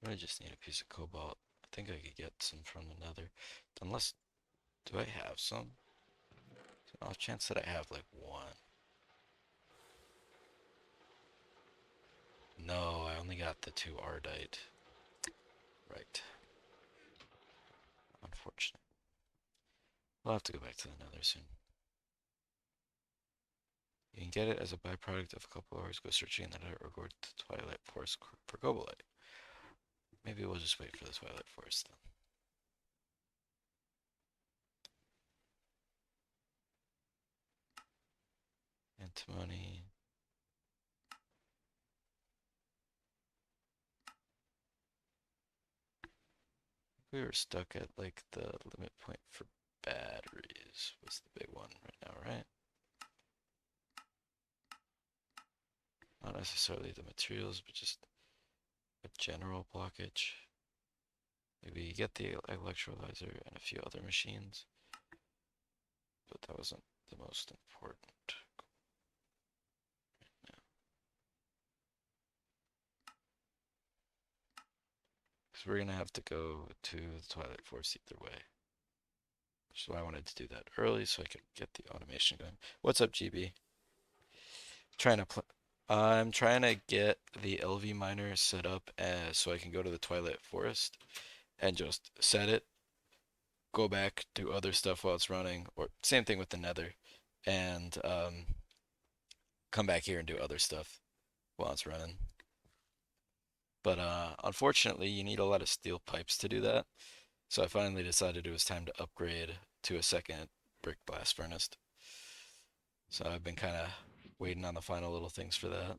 I just need a piece of cobalt. I think I could get some from the nether. Unless, do I have some? There's an off chance that I have like one. No, I only got the 2 ardite. Right. Unfortunate. We'll have to go back to the nether soon. You can get it as a byproduct of a couple hours. Go searching in the nether or go to the Twilight Forest for cobalite. Maybe we'll just wait for the Twilight Forest then. Antimony. We were stuck at like the limit point for batteries was the big one right now, right? Not necessarily the materials, but just a general blockage. Maybe you get the electrolyzer and a few other machines, but that wasn't the most important. Because we're gonna have to go to the Twilight Force either way. So I wanted to do that early so I could get the automation going. What's up, GB? Trying to pl I'm trying to get the LV miner set up so I can go to the Twilight Forest and just set it, go back, do other stuff while it's running, or same thing with the Nether, and come back here and do other stuff while it's running. But unfortunately, you need a lot of steel pipes to do that. So I finally decided it was time to upgrade to a second brick blast furnace. So I've been kind of waiting on the final little things for that.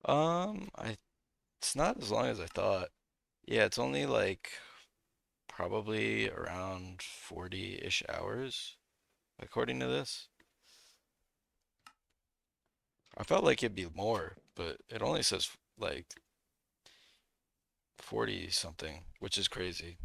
I it's not as long as I thought. Yeah, it's only like probably around 40-ish hours, according to this. I felt like it'd be more, but it only says like 40 something, which is crazy.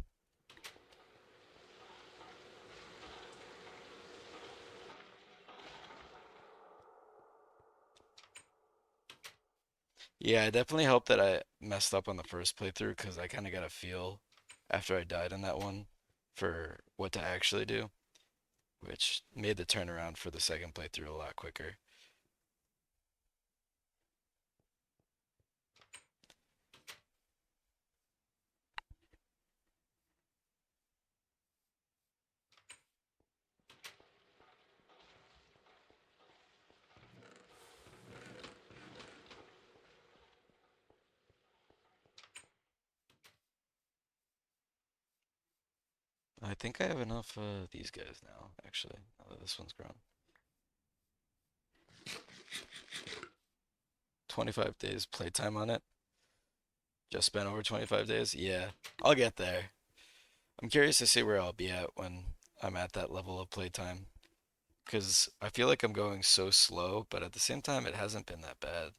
Yeah, it definitely helped that I messed up on the first playthrough because I kind of got a feel after I died in that one for what to actually do, which made the turnaround for the second playthrough a lot quicker. I think I have enough these guys now, actually, now that this one's grown. 25 days playtime on it. Just spent over 25 days. Yeah, I'll get there. I'm curious to see where I'll be at when I'm at that level of playtime. Because I feel like I'm going so slow, but at the same time, it hasn't been that bad.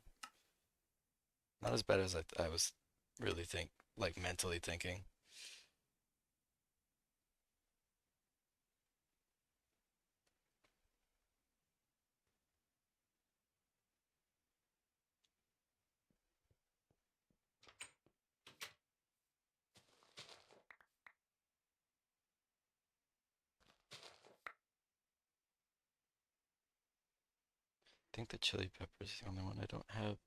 Not as bad as I was really like mentally thinking. I think the chili pepper is the only one I don't have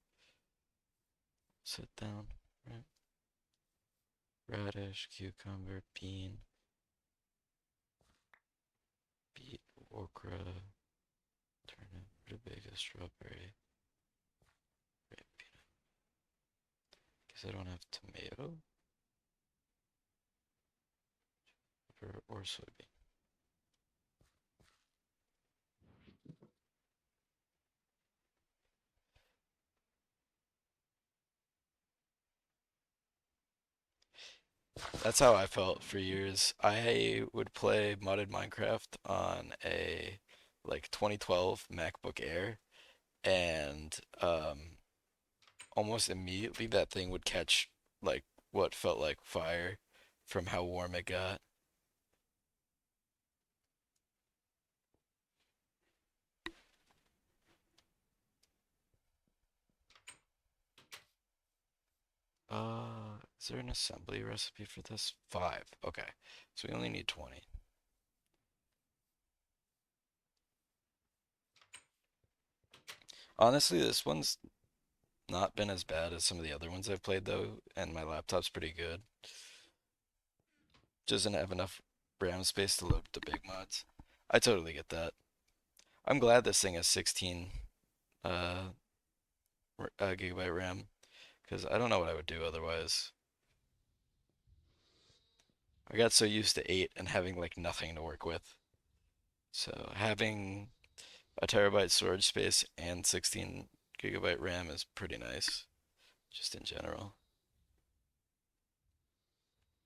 set down. Right? Radish, cucumber, beet, okra, turnip, rutabaga, strawberry, red peanut. Because I don't have tomato or soybean. That's how I felt for years. I would play modded Minecraft on a like 2012 MacBook Air, and almost immediately that thing would catch like what felt like fire from how warm it got. Is there an assembly recipe for this? 5. Okay. So we only need 20. Honestly, this one's not been as bad as some of the other ones I've played though, and my laptop's pretty good. Doesn't have enough RAM space to load the big mods. I totally get that. I'm glad this thing has 16 uh, gigabyte RAM because I don't know what I would do otherwise. I got so used to 8 and having like nothing to work with. So having a terabyte storage space and 16 gigabyte RAM is pretty nice, just in general.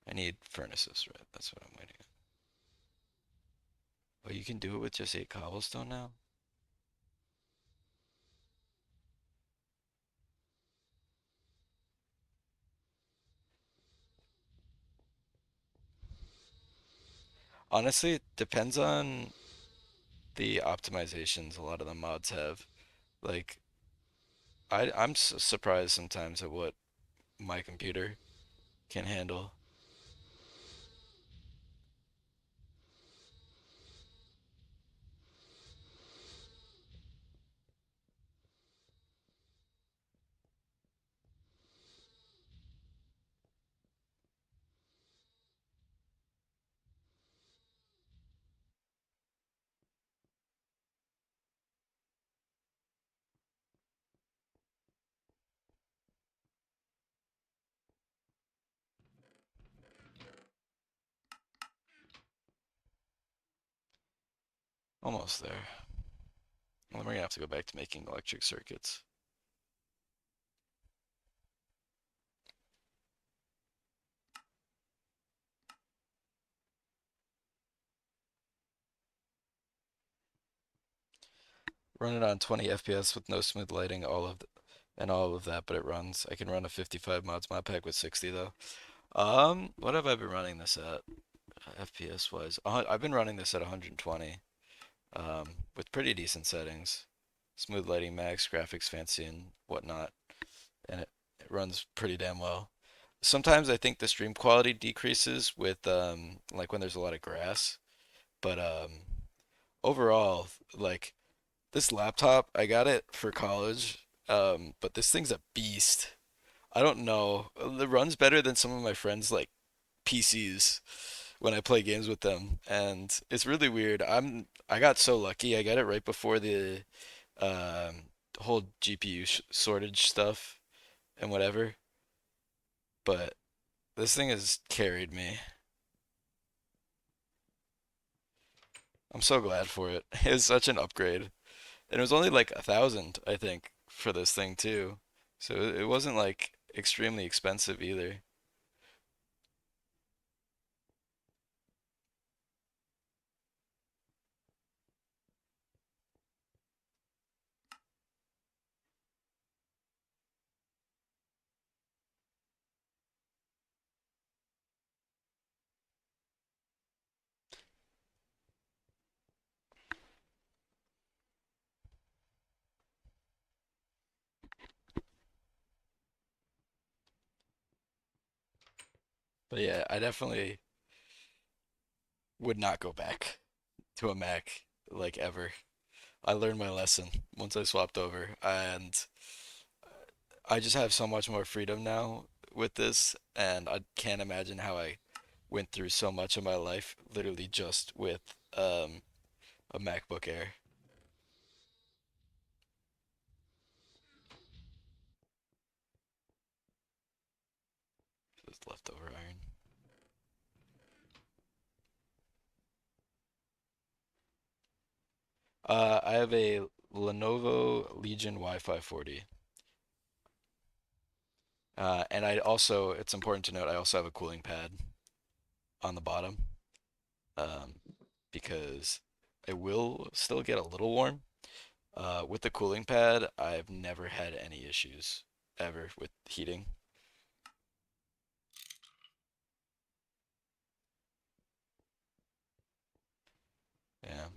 I need furnaces, right? That's what I'm waiting on. Oh, you can do it with just 8 cobblestone now? Honestly, it depends on the optimizations a lot of the mods have. Like, I'm surprised sometimes at what my computer can handle. Almost there. Well, then we're gonna have to go back to making electric circuits. Run it on 20 FPS with no smooth lighting, all of that, but it runs. I can run a 55 mods mod pack with 60 though. What have I been running this at, FPS wise? I've been running this at 120, with pretty decent settings, smooth lighting max, graphics fancy and whatnot, and it runs pretty damn well. Sometimes I think the stream quality decreases with like when there's a lot of grass, but overall, like this laptop, I got it for college, but this thing's a beast. I don't know. It runs better than some of my friends' like PCs when I play games with them, and it's really weird. I got so lucky. I got it right before the whole GPU shortage stuff and whatever, but this thing has carried me. I'm so glad for it. It was such an upgrade. And it was only like 1,000, I think, for this thing too. So it wasn't like extremely expensive either. But yeah, I definitely would not go back to a Mac like ever. I learned my lesson once I swapped over, and I just have so much more freedom now with this, and I can't imagine how I went through so much of my life literally just with a MacBook Air. Just leftover iron. I have a Lenovo Legion Wi-Fi 40. And I also, it's important to note, I also have a cooling pad on the bottom, um, because it will still get a little warm. With the cooling pad, I've never had any issues ever with heating. Yeah.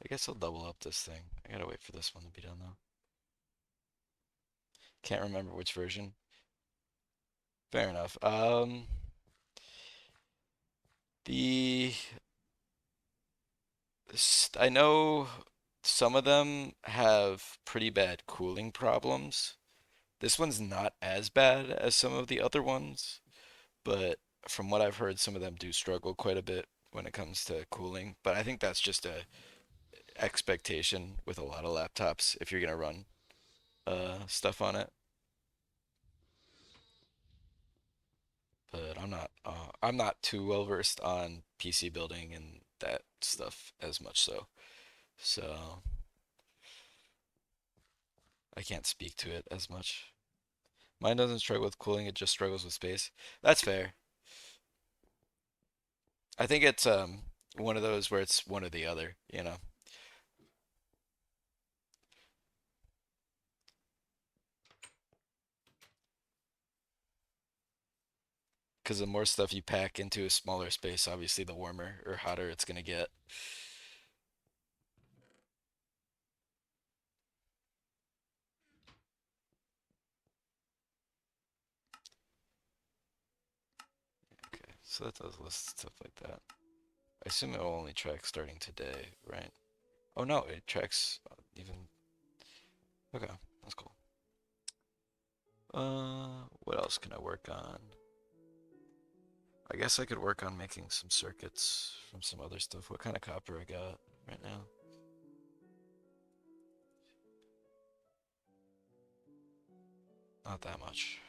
I guess I'll double up this thing. I gotta wait for this one to be done though. Can't remember which version. Fair enough. The I know some of them have pretty bad cooling problems. This one's not as bad as some of the other ones, but from what I've heard, some of them do struggle quite a bit when it comes to cooling. But I think that's just a expectation with a lot of laptops if you're gonna run stuff on it. But I'm not too well versed on PC building and that stuff as much so I can't speak to it as much. Mine doesn't struggle with cooling, it just struggles with space. That's fair. I think it's one of those where it's one or the other, you know. Because the more stuff you pack into a smaller space, obviously the warmer or hotter it's gonna get. Okay, so that does list stuff like that. I assume it will only track starting today, right? Oh no, it tracks even. Okay, that's cool. What else can I work on? I guess I could work on making some circuits from some other stuff. What kind of copper I got right now? Not that much.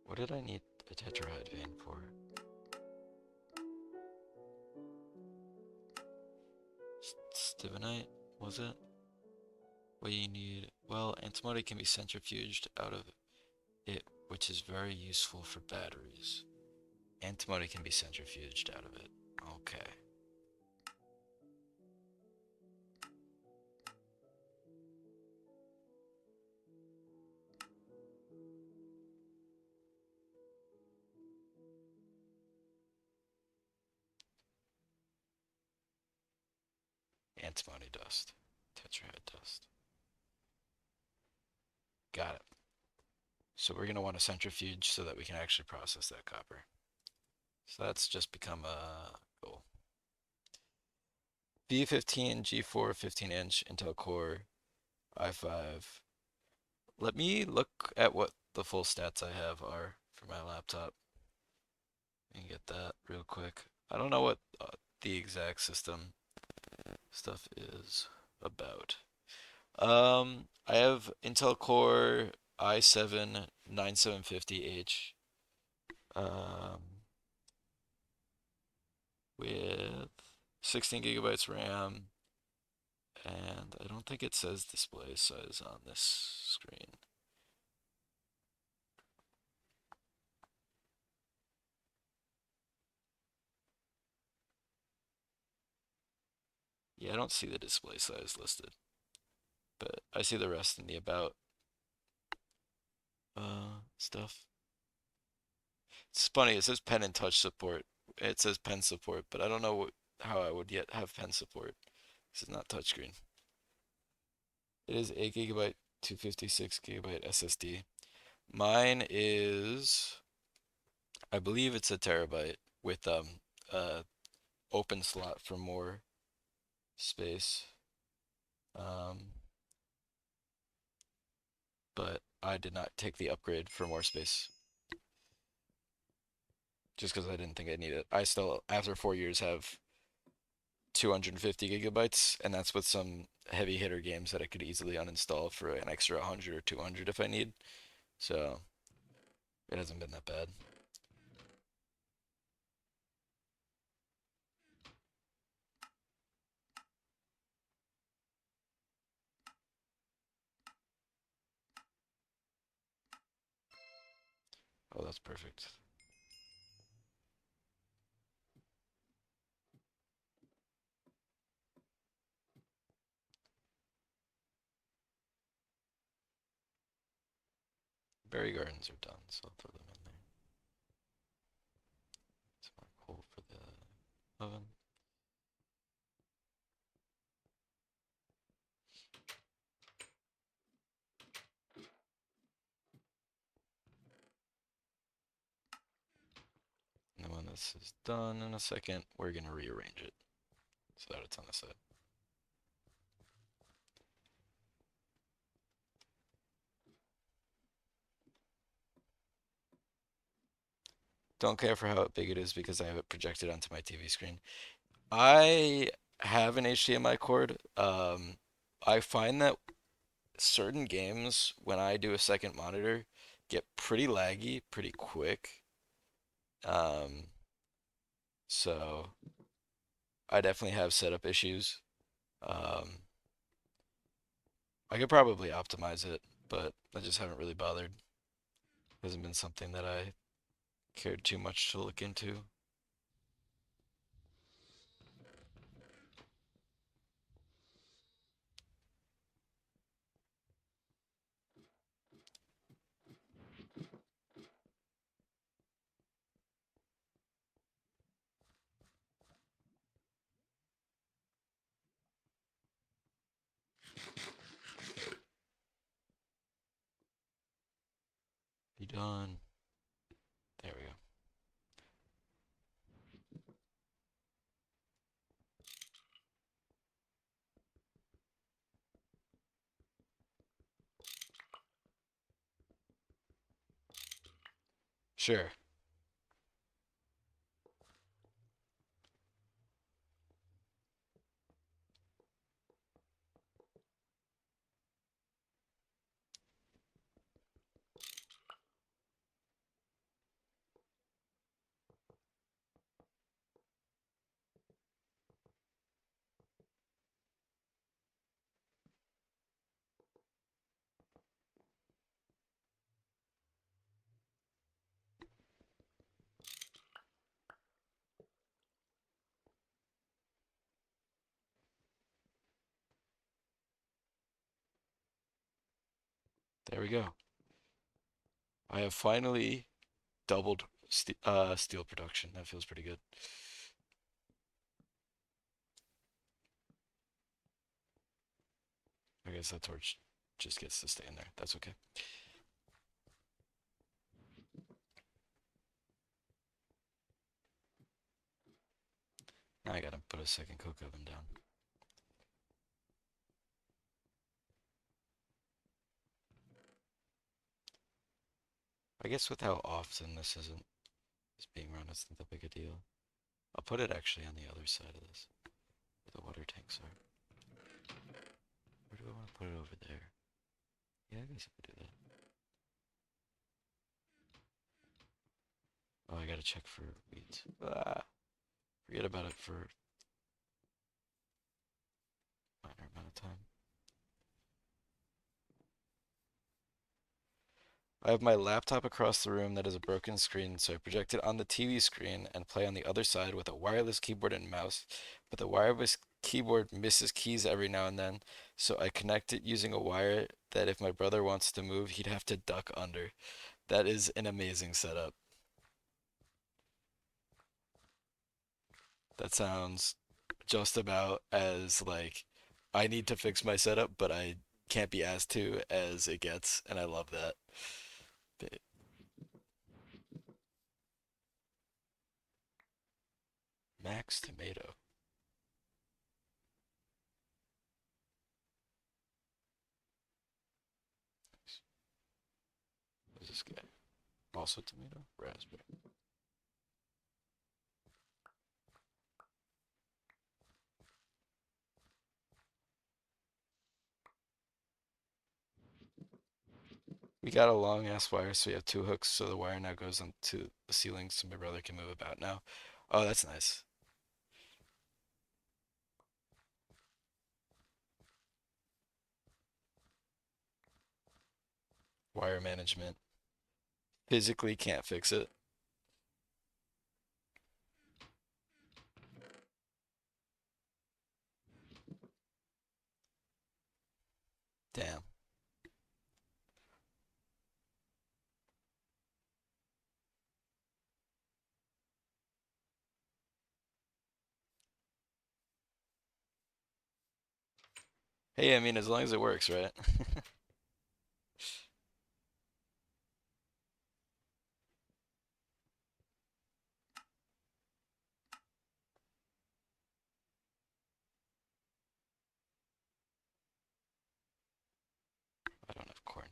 What did I need a tetrahide vein for? Stibnite, was it? What you need? Well, antimony can be centrifuged out of it, which is very useful for batteries. Antimony can be centrifuged out of it. Okay. Antimony dust. Tetrahide dust. Got it. So we're going to want a centrifuge so that we can actually process that copper. So that's just become a goal. B15 G4 15-inch Intel Core i5. Let me look at what the full stats I have are for my laptop and get that real quick. I don't know what the exact system stuff is about. I have Intel Core i7 9750H um, with 16 gigabytes RAM, and I don't think it says display size on this screen. Yeah, I don't see the display size listed, but I see the rest in the about stuff. It's funny, it says pen and touch support. It says pen support, but I don't know how I would yet have pen support. This is not touchscreen. It is 8 gigabyte, 256 gigabyte SSD. Mine is, I believe it's a terabyte with uh open slot for more space. Um, but I did not take the upgrade for more space just because I didn't think I needed it. I still, after 4 years, have 250 gigabytes, and that's with some heavy hitter games that I could easily uninstall for an extra 100 or 200 if I need. So it hasn't been that bad. Oh, that's perfect. Berry gardens are done, so I'll throw them in there. Some more coal for the oven. And then when this is done in a second, we're gonna rearrange it so that it's on the side. Don't care for how big it is because I have it projected onto my TV screen. I have an HDMI cord. I find that certain games, when I do a second monitor, get pretty laggy pretty quick. Um, so I definitely have setup issues. Um, I could probably optimize it, but I just haven't really bothered. Hasn't been something that I cared too much to look into. Be done. There we go. Sure. There we go. I have finally doubled steel production. That feels pretty good. I guess that torch just gets to stay in there. That's okay. Now I gotta put a second coke oven down. I guess with how often this is being run, it's not that big a deal. I'll put it actually on the other side of this, where the water tanks are. Where do I want to put it over there? Yeah, I guess I could do that. Oh, I gotta check for weeds. Ah, forget about it for a minor amount of time. I have my laptop across the room that is a broken screen, so I project it on the TV screen and play on the other side with a wireless keyboard and mouse. But the wireless keyboard misses keys every now and then, so I connect it using a wire that if my brother wants to move, he'd have to duck under. That is an amazing setup. That sounds just about as like I need to fix my setup, but I can't be asked to as it gets, and I love that. Max Tomato. Also tomato, raspberry. We got a long ass wire, so we have two hooks, so the wire now goes onto the ceiling so my brother can move about now. Oh, that's nice. Wire management. Physically can't fix it. Damn. Hey, I mean, as long as it works, right? I don't have corn.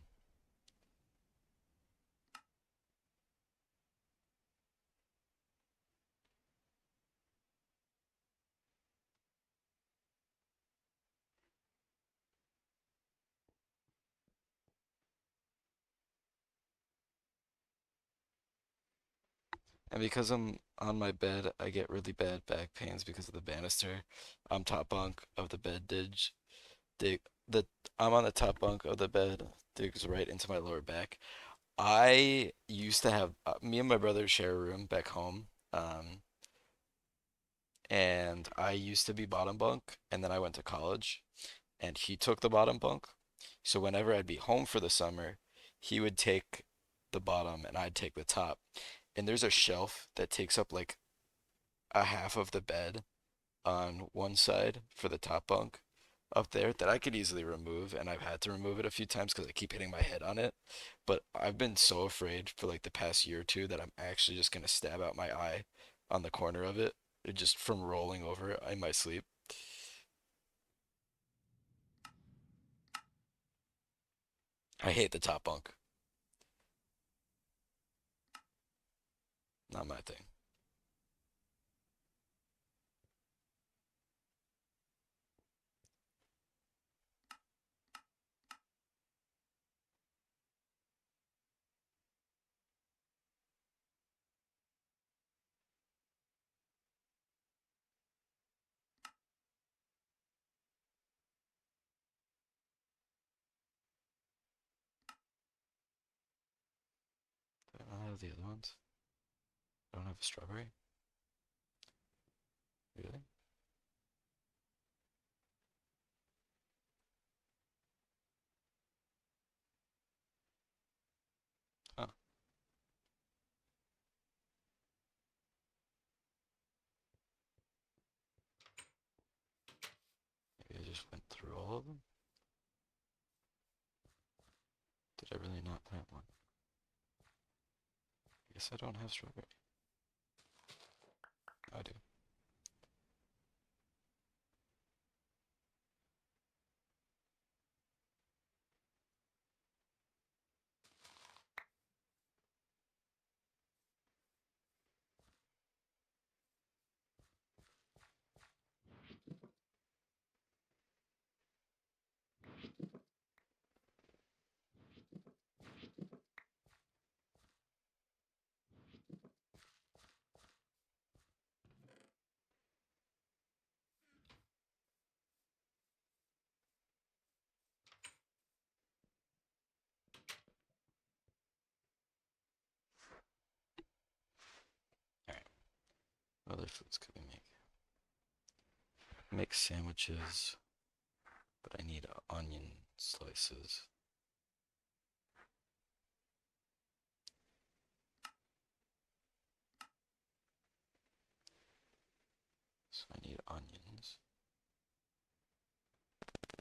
And because I'm on my bed, I get really bad back pains because of the banister. I'm top bunk of the bed dig the I'm on the top bunk of the bed, digs right into my lower back. I used to have me and my brother share a room back home. And I used to be bottom bunk, and then I went to college, and he took the bottom bunk. So whenever I'd be home for the summer, he would take the bottom and I'd take the top. And there's a shelf that takes up like a half of the bed on one side for the top bunk up there that I could easily remove, and I've had to remove it a few times because I keep hitting my head on it. But I've been so afraid for like the past year or two that I'm actually just gonna stab out my eye on the corner of it, just from rolling over it in my sleep. I hate the top bunk. Not my thing. I don't have the other ones. I don't have a strawberry. Really? Huh. Maybe I just went through all of them. Did I really not plant one? I guess I don't have strawberry. I do. Alright. What other foods could we make? Make sandwiches, but I need onion slices. So I need onions,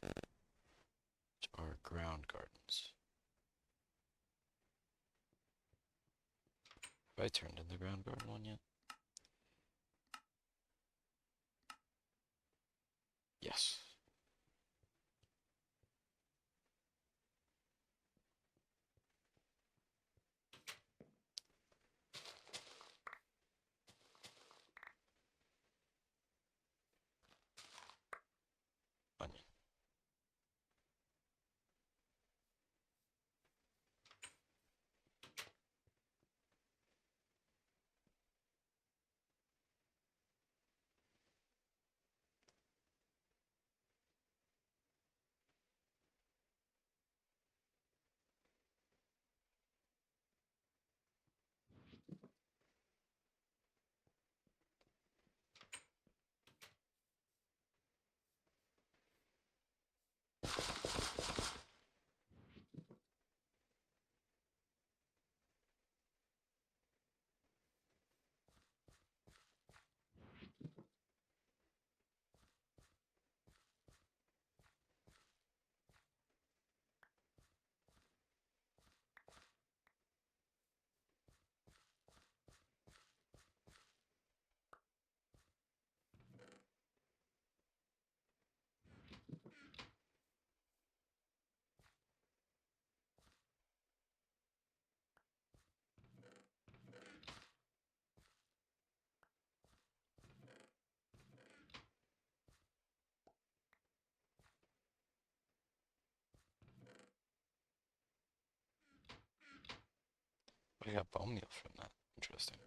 which are ground gardens. Have I turned in the ground garden one yet? Yes. got bone meal from that. Interesting.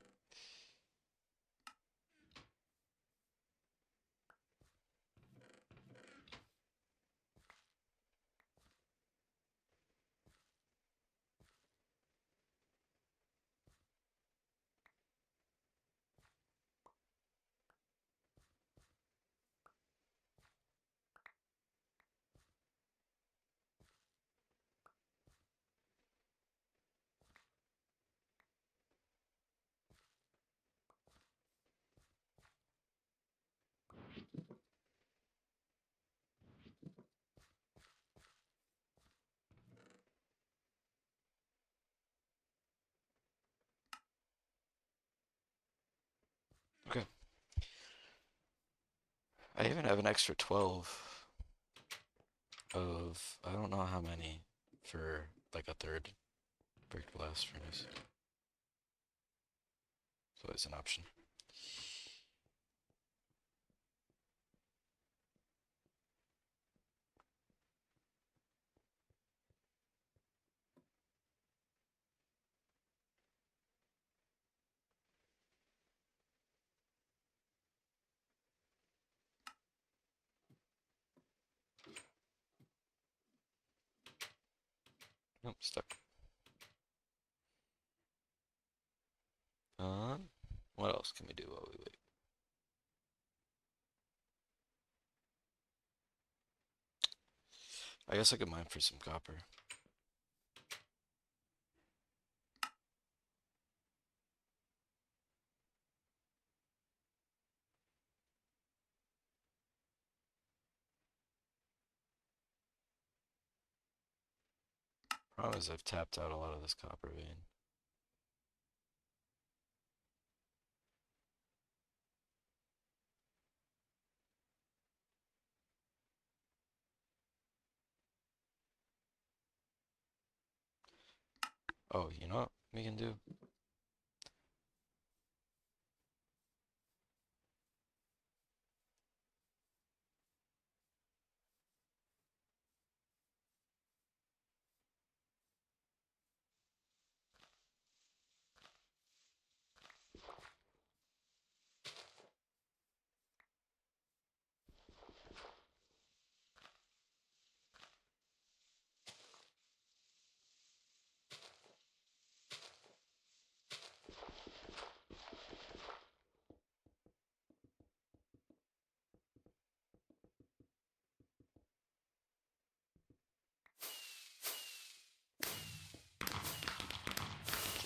Okay. I even have an extra 12 of, I don't know how many, for like a third brick blast furnace. So it's an option. Nope, stuck. What else can we do while we wait? I guess I could mine for some copper. Problem is I've tapped out a lot of this copper vein. Oh, you know what we can do?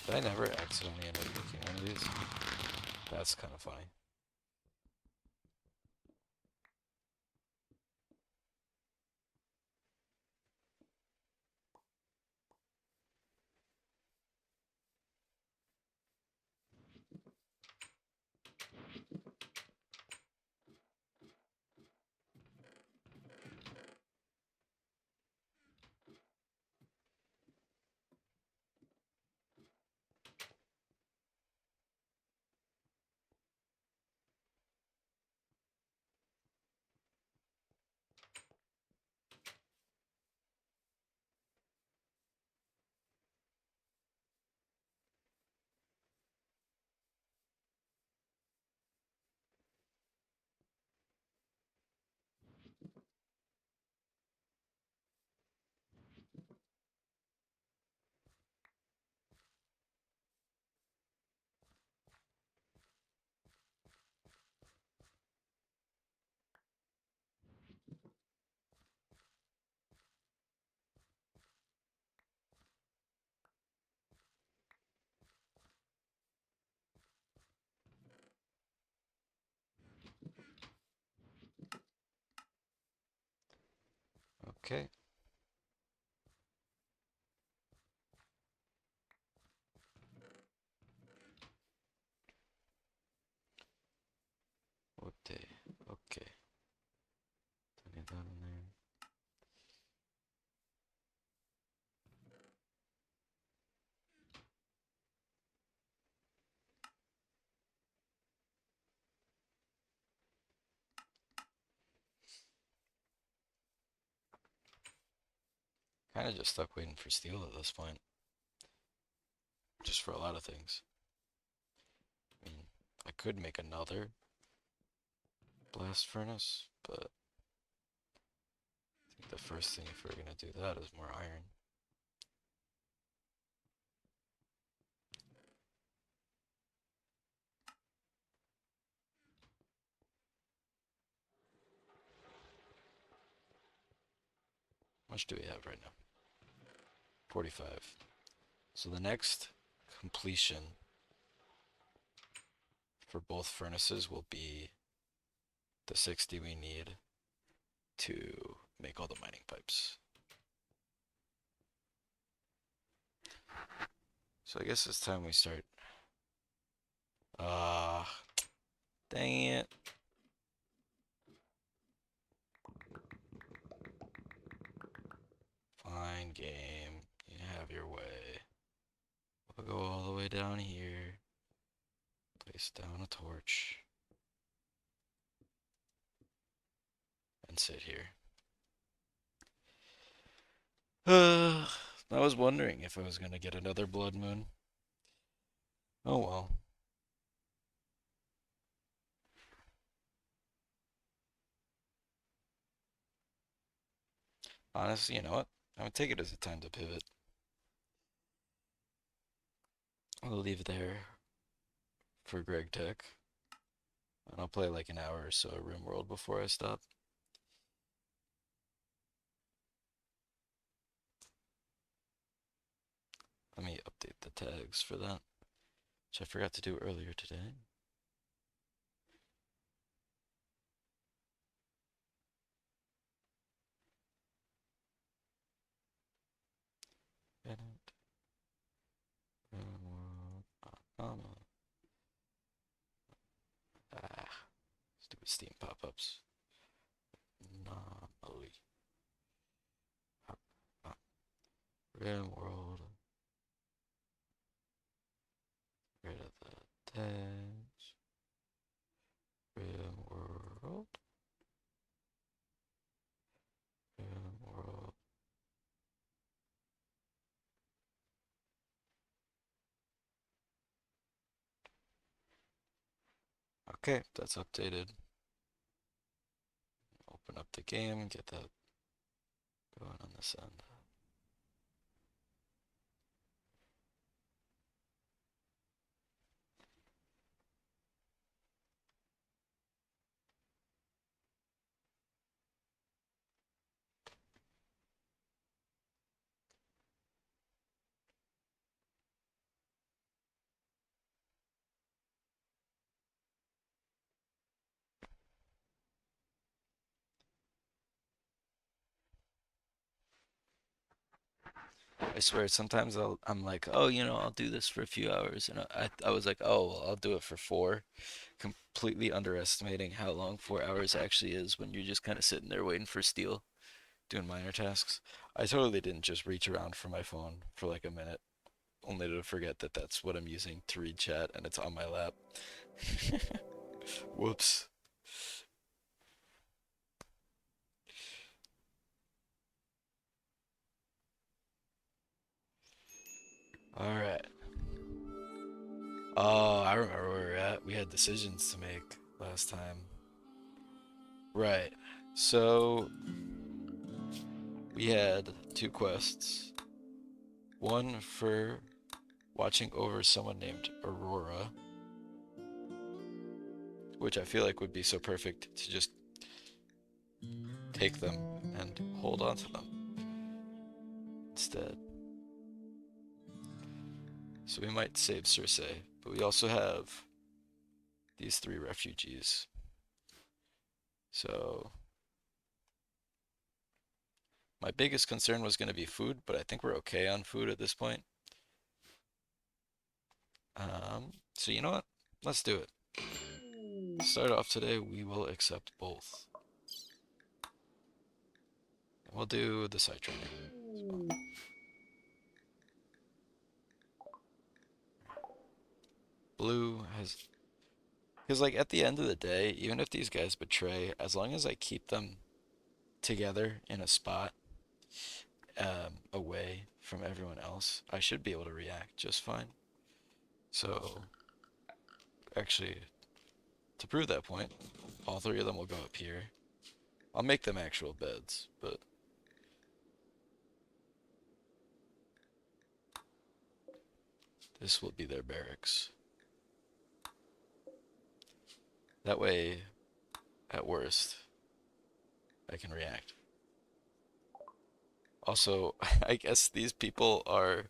Did I never accidentally end up making one of these? That's kind of funny. Okay. Okay. Okay. Get that in there. Kind of just stuck waiting for steel at this point. just for a lot of things. I mean, I could make another blast furnace, but I think the first thing if we're gonna do that is more iron. How much do we have right now? 45. So the next completion for both furnaces will be the 60 we need to make all the mining pipes. So I guess it's time we start. Ah, dang it. Fine game. You have your way. We'll go all the way down here. Place down a torch. And sit here. I was wondering if I was gonna get another blood moon. Oh well. Honestly, you know what? I would take it as a time to pivot. I'll leave there for Greg Tech. And I'll play like an hour or so of Rimworld before I stop. Let me update the tags for that, which I forgot to do earlier today. Edit. Rimworld. Anomaly. Ah, stupid Steam pop-ups. Anomaly. Rimworld. Rid of the tags. Rimworld. Rimworld. Okay, that's updated. Open up the game and get that going on this end. I swear, sometimes I'm like, oh, I'll do this for a few hours, and I was like, oh, well, I'll do it for 4, completely underestimating how long 4 hours actually is when you're just kind of sitting there waiting for steel, doing minor tasks. I totally didn't just reach around for my phone for like a minute, only to forget that that's what I'm using to read chat, and it's on my lap. Whoops. All right. Oh, I remember where we're at. We had decisions to make last time. Right. So we had 2 quests. One for watching over someone named Aurora, which I feel like would be so perfect to just take them and hold on to them instead. So we might save Cersei, but we also have these 3 refugees. So my biggest concern was going to be food, but I think we're okay on food at this point. So you know what? Let's do it. Start off today, we will accept both. And we'll do the side training as well. Blue has, because like at the end of the day, even if these guys betray, as long as I keep them together in a spot, away from everyone else, I should be able to react just fine. So, actually, to prove that point, all three of them will go up here. I'll make them actual beds, but this will be their barracks. That way, at worst, I can react. Also, I guess these people are...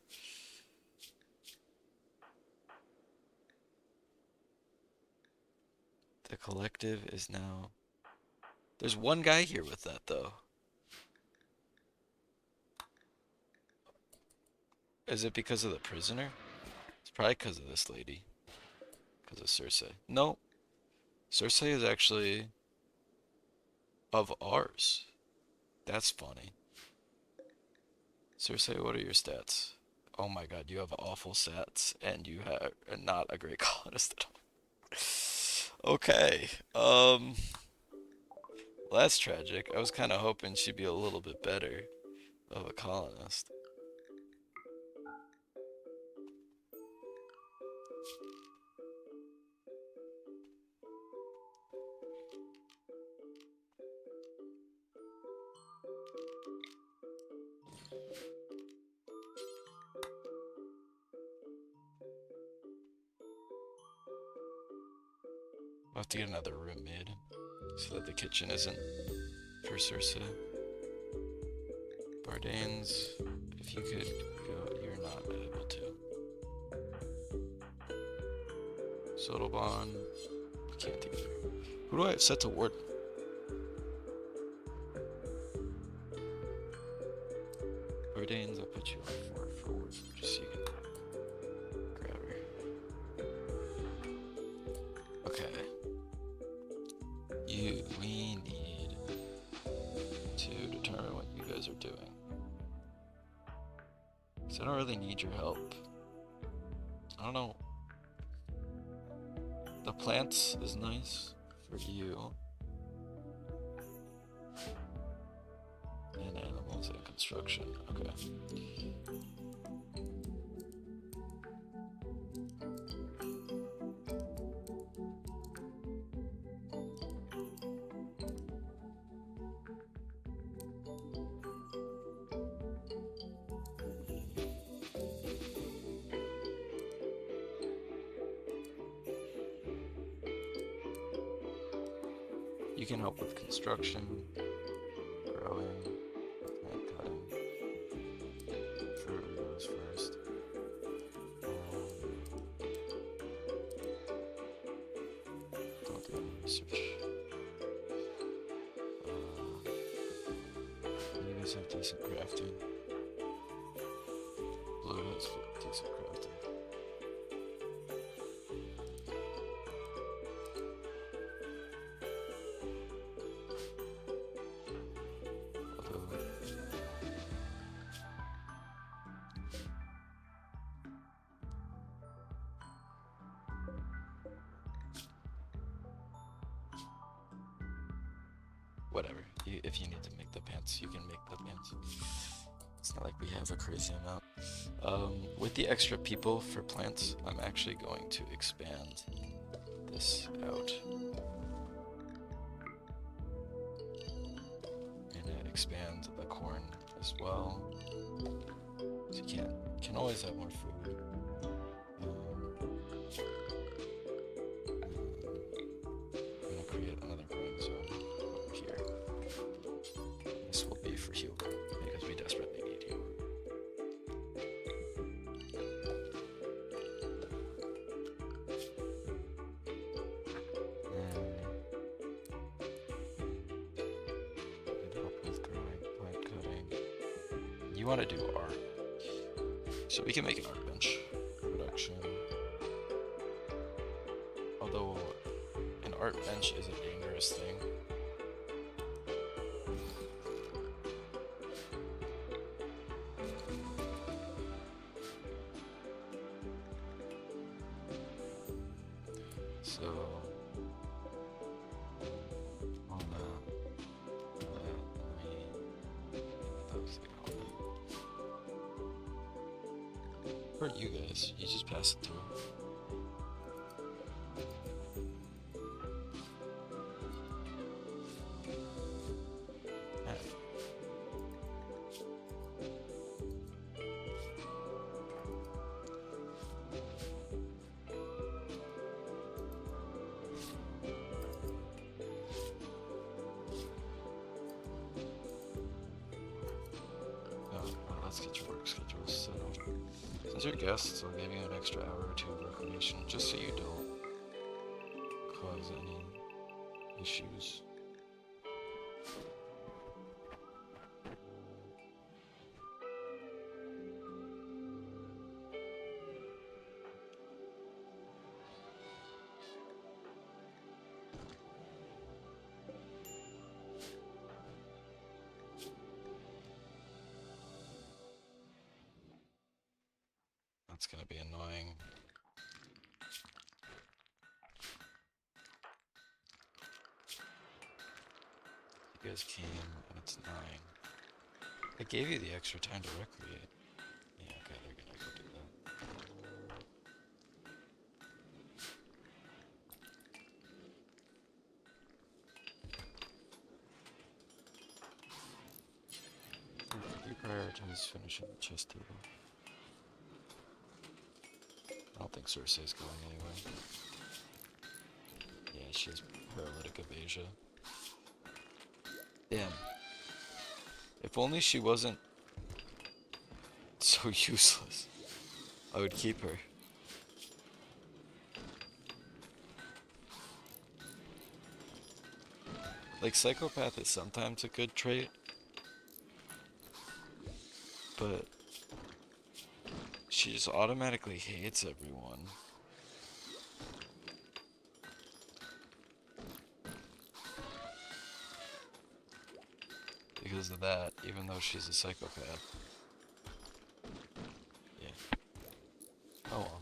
The collective is now... There's one guy here with that, though. Is it because of the prisoner? It's probably because of this lady. Because of Cersei. No. Cersei is actually of ours. That's funny. Cersei, what are your stats? Oh my god, you have awful stats, and you are not a great colonist at all. Okay, well, that's tragic. I was kind of hoping she'd be a little bit better of a colonist. I'll have to get another room made so that the kitchen isn't for Cersei. Bardanes, if you could go, you're not able to. Sodelbon, you can't either. Who do I have set to warden? Bardanes, I'll put you on 4 for warden, just so you can grab her. Okay. We need to determine what you guys are doing. Because I don't really need your help. I don't know. The plants is nice for you. And animals and construction. Okay. You can help with construction, growing, plant cutting. Fruit goes first. Don't do any research. You guys have decent crafting. Blue has decent crafting. Whatever. If you need to make the pants, you can make the pants. It's not like we have a crazy amount. With the extra people for plants, I'm actually going to expand this out. And expand the corn as well. So you can always have more food. I'm gonna create another growing zone over here. This will be for healing because we desperately need healing. And help with growing, plant cutting. You want to do art, so we can make an art bench production. Although an art bench is a dangerous thing. So on that, let me get those going. Where are you guys? You just pass it through. let's get your work schedule set up. Since you're guests, I'll give you an extra hour or two of recreation, just so you don't cause any issues. That's gonna be annoying. You guys came and it's 9. I gave you the extra time to recreate. Yeah, okay, they're gonna go do that. You prioritize finishing the chess table. I don't think Cersei's going anywhere. Yeah, she has paralytic aphasia. Damn. If only she wasn't so useless, I would keep her. Like, psychopath is sometimes a good trait, but she just automatically hates everyone. Because of that, even though she's a psychopath. Yeah. Oh well.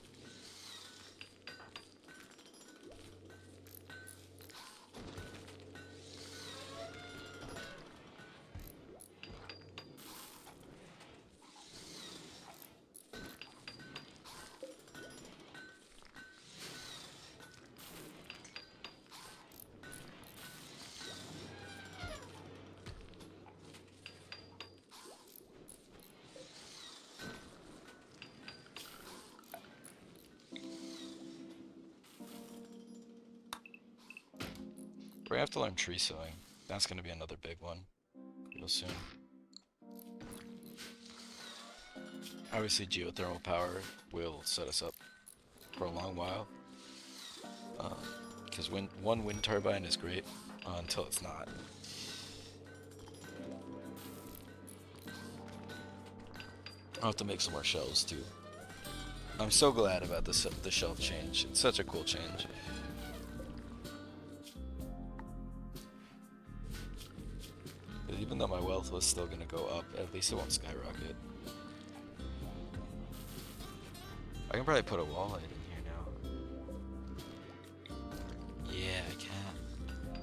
We're gonna have to learn tree sowing. That's gonna be another big one real soon. Obviously, geothermal power will set us up for a long while. Because one wind turbine is great until it's not. I'll have to make some more shelves too. I'm so glad about the shelf change. It's such a cool change. But even though my wealth was still gonna go up, at least it won't skyrocket. I can probably put a wall light in here now. Yeah, I can.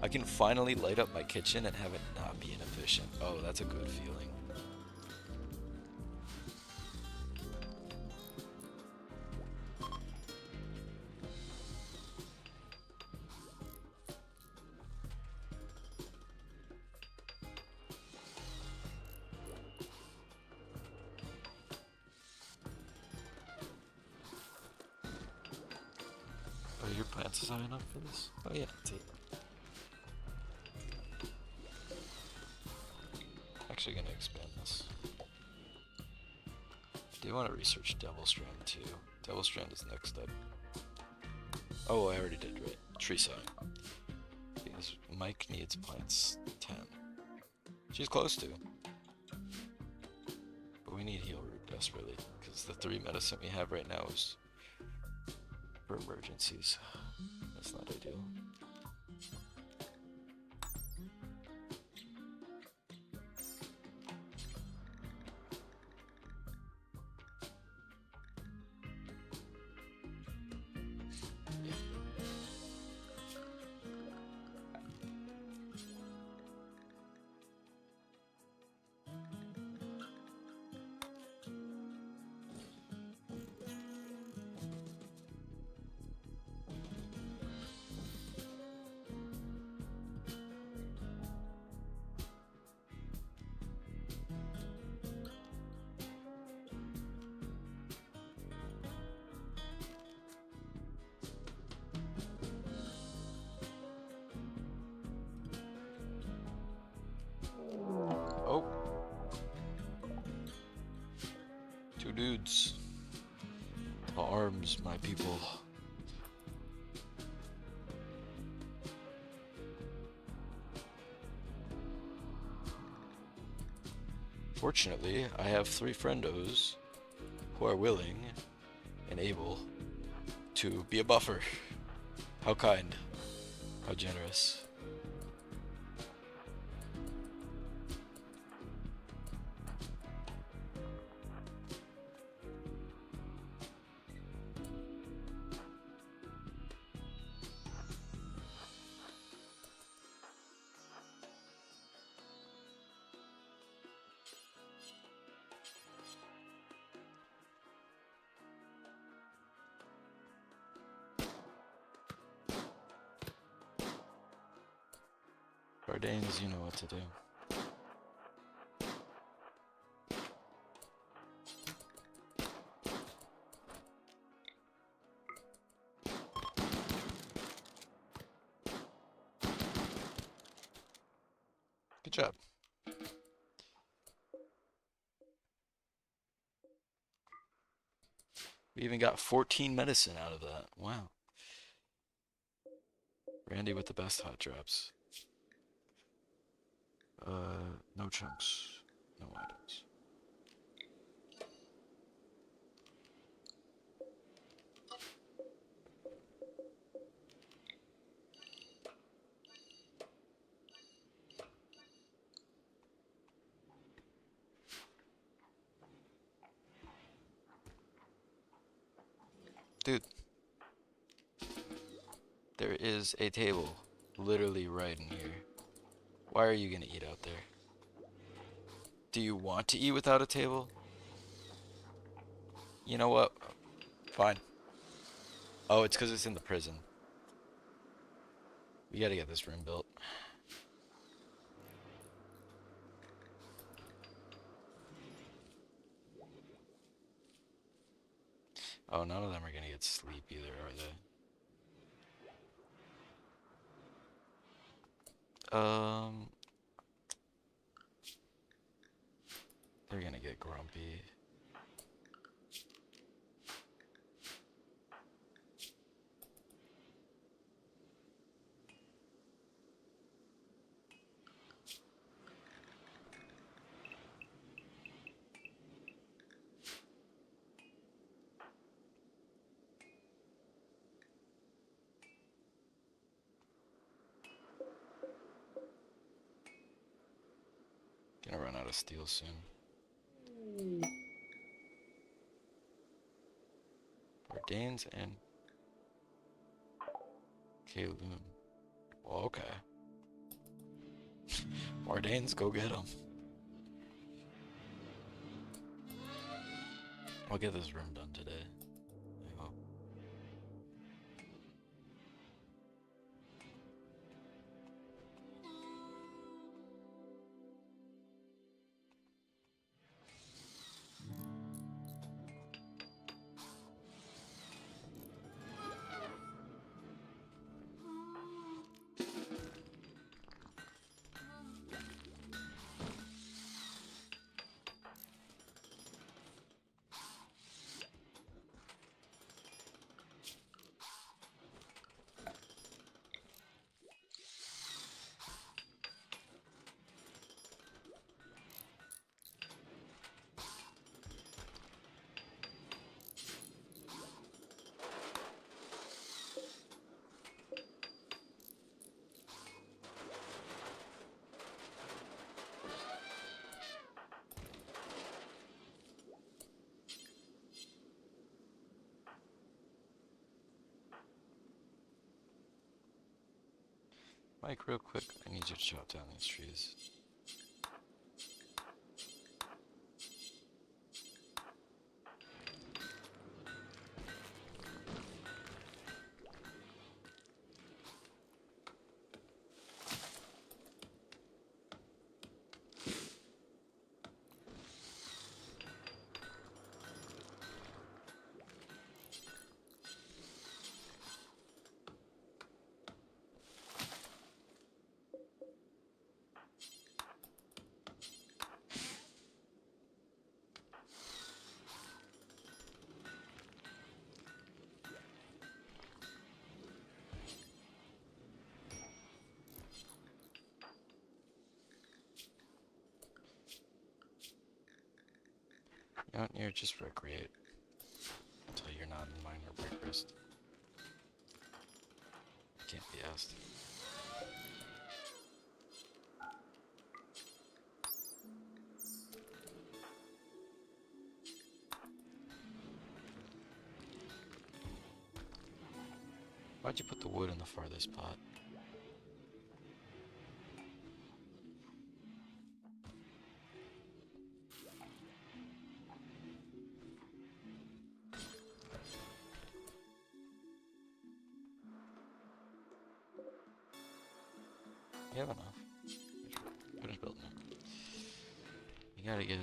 I can finally light up my kitchen and have it not be inefficient. Oh, that's a good feeling. Are your plants high enough for this? Oh yeah, it's 8. Actually gonna expand this. Do you want to research Devil Strand too? Devil Strand is next up. Oh, I already did, right? Tree sowing. Because Mike needs plants 10. She's close to. But we need heal root desperately, because the 3 medicine we have right now is for emergencies. That's not ideal. dudes. To arms, my people. Fortunately, I have 3 friendos who are willing and able to be a buffer. How kind. How generous. Bardanes, you know what to do. Good job. We even got 14 medicine out of that. Wow. Randy with the best hot drops. No chunks. No items. Dude, there is a table literally right in here. Why are you gonna eat out there? Do you want to eat without a table? You know what? Fine. Oh, it's because it's in the prison. We gotta get this room built. Oh, none of them are gonna get sleep either, are they? They're gonna get grumpy. Gonna run out of steel soon. Bardanes and Kaloon. Well, okay. Bardanes, go get them. I'll get this room done today. I hope. Mike, real quick, I need you to chop down these trees. Out here, just recreate until you're not in minor break rest. Can't be asked. Why'd you put the wood in the farthest pot? You have enough. Finish building it. You gotta get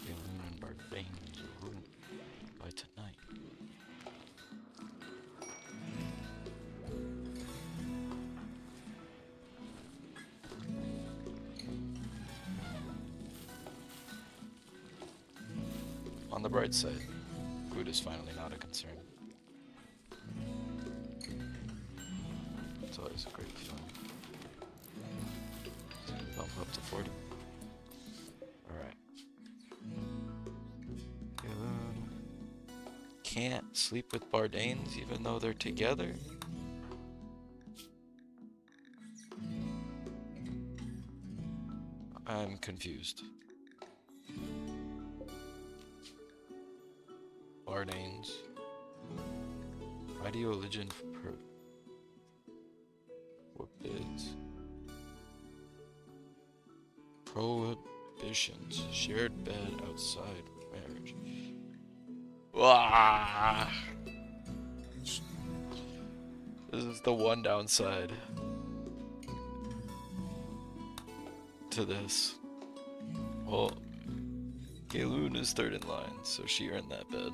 Galoon and Barbane's room by tonight. On the bright side, food is finally not a concern. It's always a great feeling. Bump up to 40. Alright. Can't sleep with Bardanes even though they're together? I'm confused. Bardanes. Ideologian forbids. Prohibitions. Shared bed outside marriage. Wah! This is the one downside to this. Well, Galoon is third in line, so she earned that bed.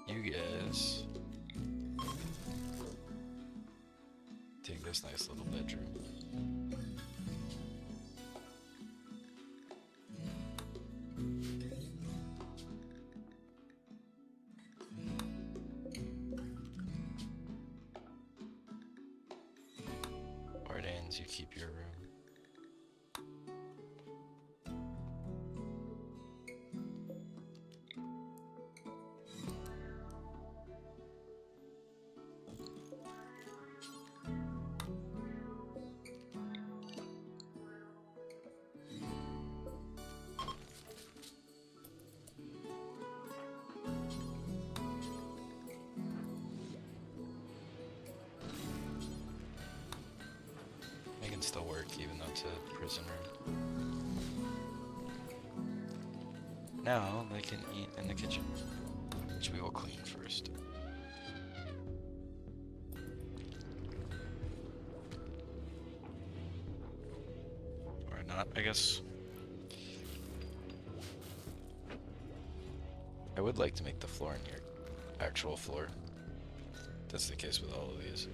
You guys take this nice little bedroom. Bardanes, you keep your room. They can still work even though it's a prison room. Now they can eat in the kitchen, which we will clean first. Or not, I guess. I would like to make the floor in your actual floor. That's the case with all of these.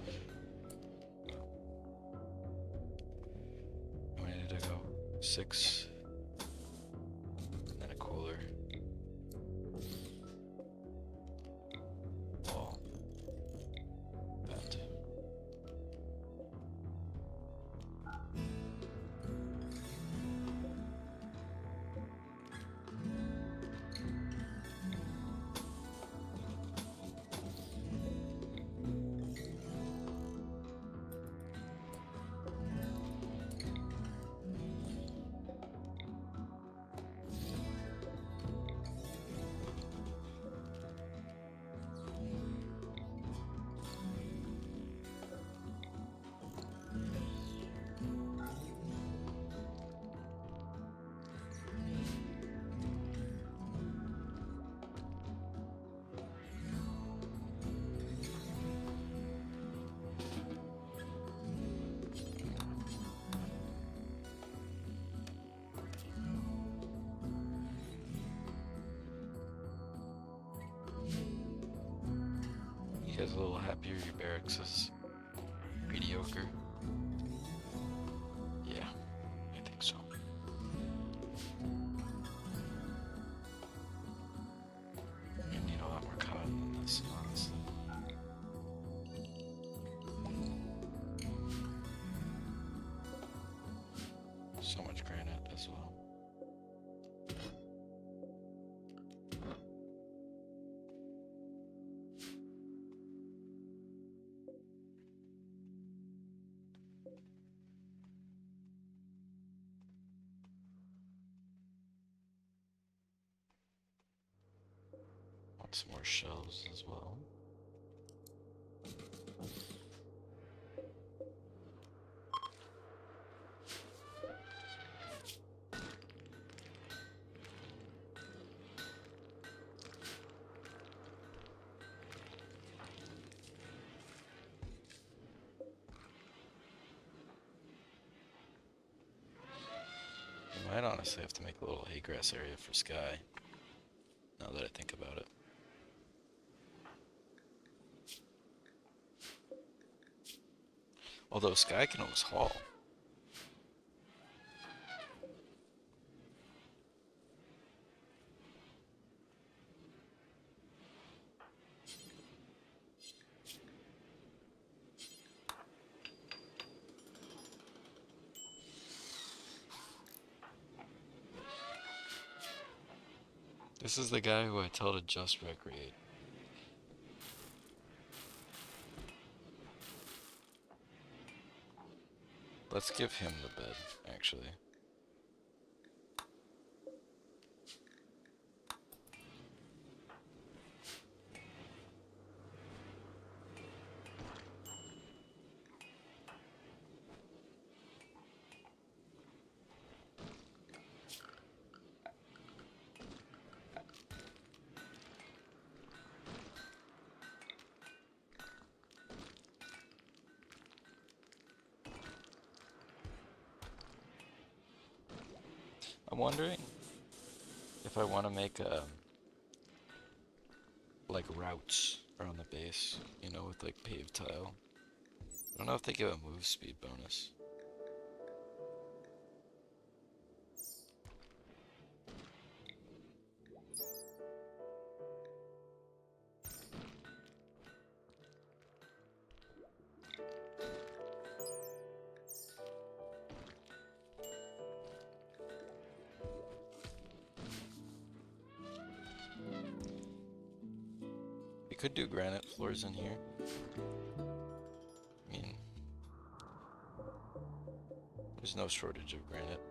How many did I go? 6. And then a cooler. Wall. Vent. You guys a little happier your barracks is mediocre? Yeah, I think so. You need a lot more cotton than this, honestly. So much Want some more shelves as well. I might honestly have to make a little hay grass area for Sky, now that I think about it. Although Sky can always haul. This is the guy who I tell to just recreate. Let's give him the bed, actually. I'm wondering if I want to make like routes around the base, you know, with like paved tile. I don't know if they give a move speed bonus. We could do granite floors in here. I mean, there's no shortage of granite.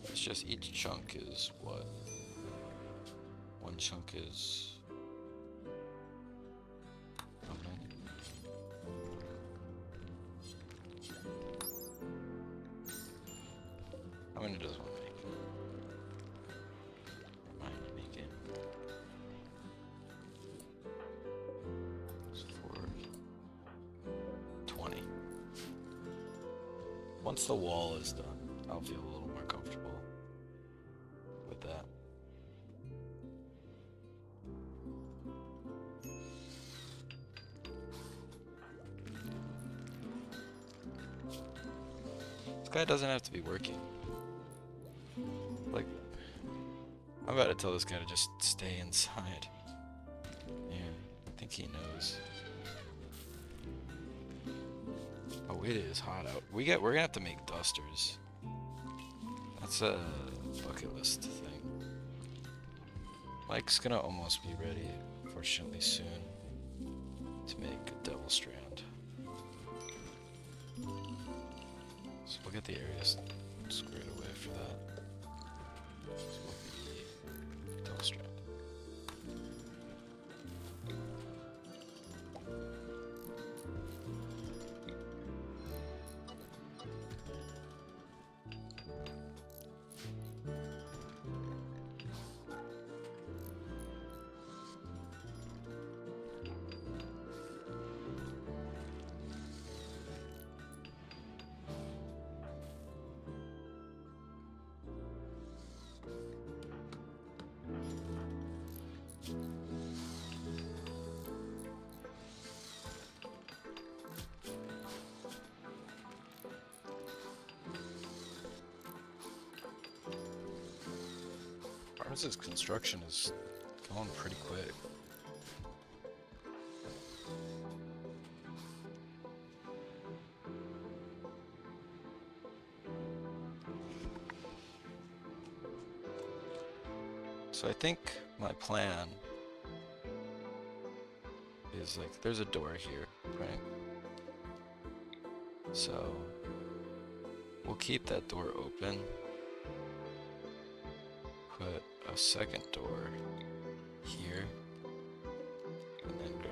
It's just each chunk is what? One chunk is how many? How many does one make? Mine make it. It's 4, 20. Once the wall is done, I'll feel a little more comfortable with that. This guy doesn't have to be working. Like, I'm about to tell this guy to just stay inside. Yeah, I think he knows. Oh, it is hot out. We're gonna have to make dusters. That's a bucket list thing. Mike's gonna almost be ready, fortunately soon, to make a double strand. So we'll get the areas squared away for that. So we'll be double strand. Barnes' construction is going pretty quick. So I think my plan is like, there's a door here, right? So we'll keep that door open, put a second door here, and then go.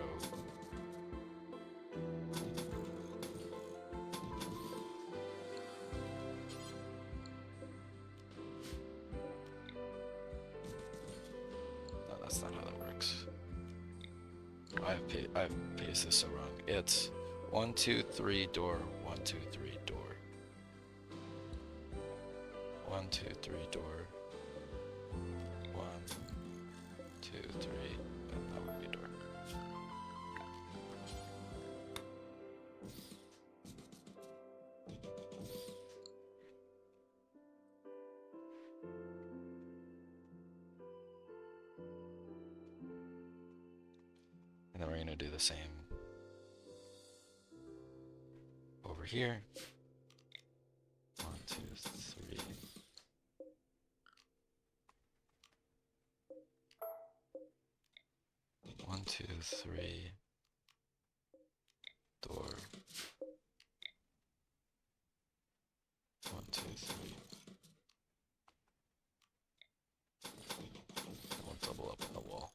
No, that's not how that works. I've paced this so wrong. It's 1, 2, 3 door, 1, 2, 3 door. 1, 2, 3 door. 1, 2, 3, and that would be door. And then we're gonna do the same over here. 1, 2, 3. One, two, three. Door. 1, 2, 3. We'll double up on the wall.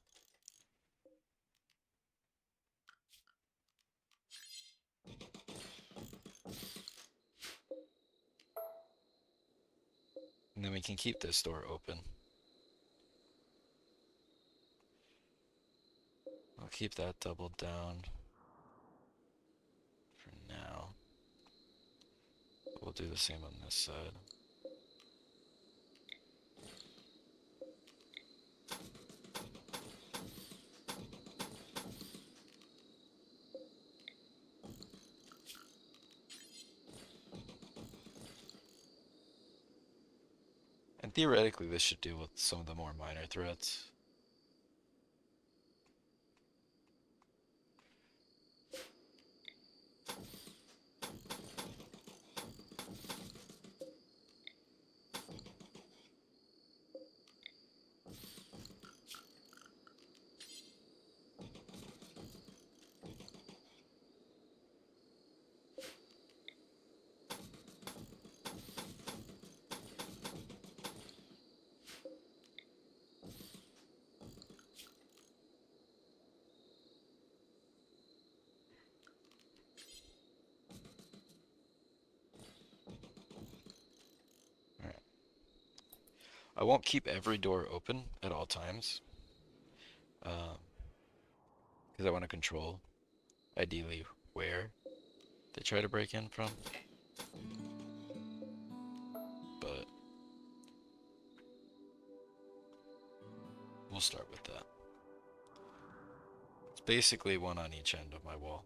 And then we can keep this door open. I'll keep that doubled down for now. We'll do the same on this side. And theoretically, this should deal with some of the more minor threats. Alright. I won't keep every door open at all times. Because I want to control, ideally, where they try to break in from. But we'll start with that. It's basically one on each end of my wall.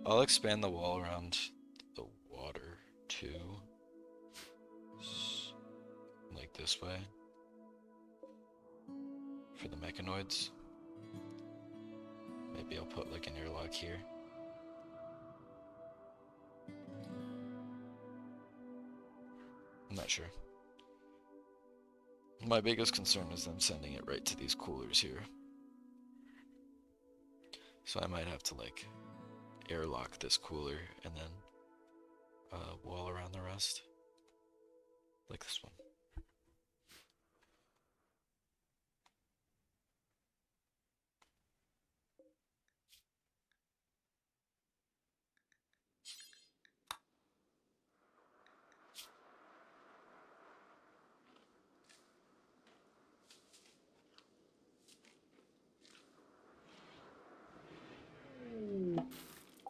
I'll expand the wall around the water too. Like this way. For the mechanoids. Maybe I'll put like an airlock here. I'm not sure. My biggest concern is them sending it right to these coolers here. So I might have to like airlock this cooler and then wall around the rest. Like this one.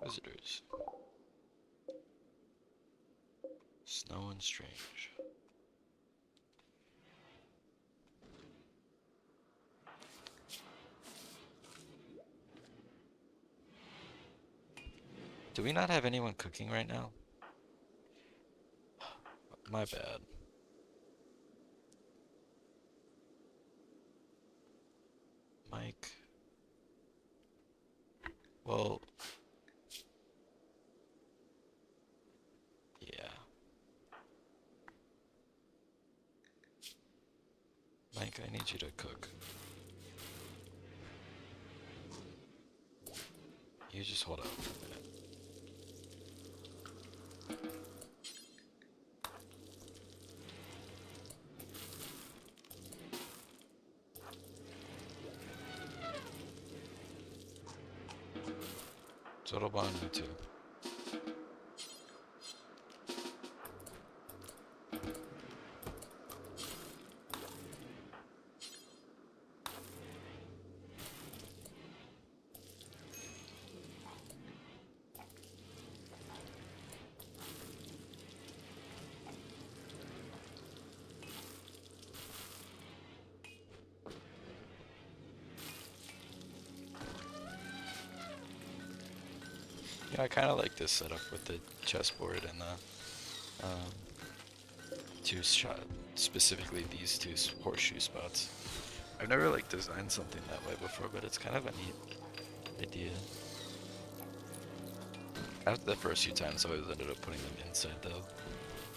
Visitors. Snow and strange. Do we not have anyone cooking right now? My bad. Mike. Well, yeah. Mike, I need you to cook. You just hold out for a minute. Zotobon, me too. Yeah, I kind of like this setup with the chessboard and the two shot, specifically these two horseshoe spots. I've never like designed something that way before, but it's kind of a neat idea. After the first few times, I always ended up putting them inside though.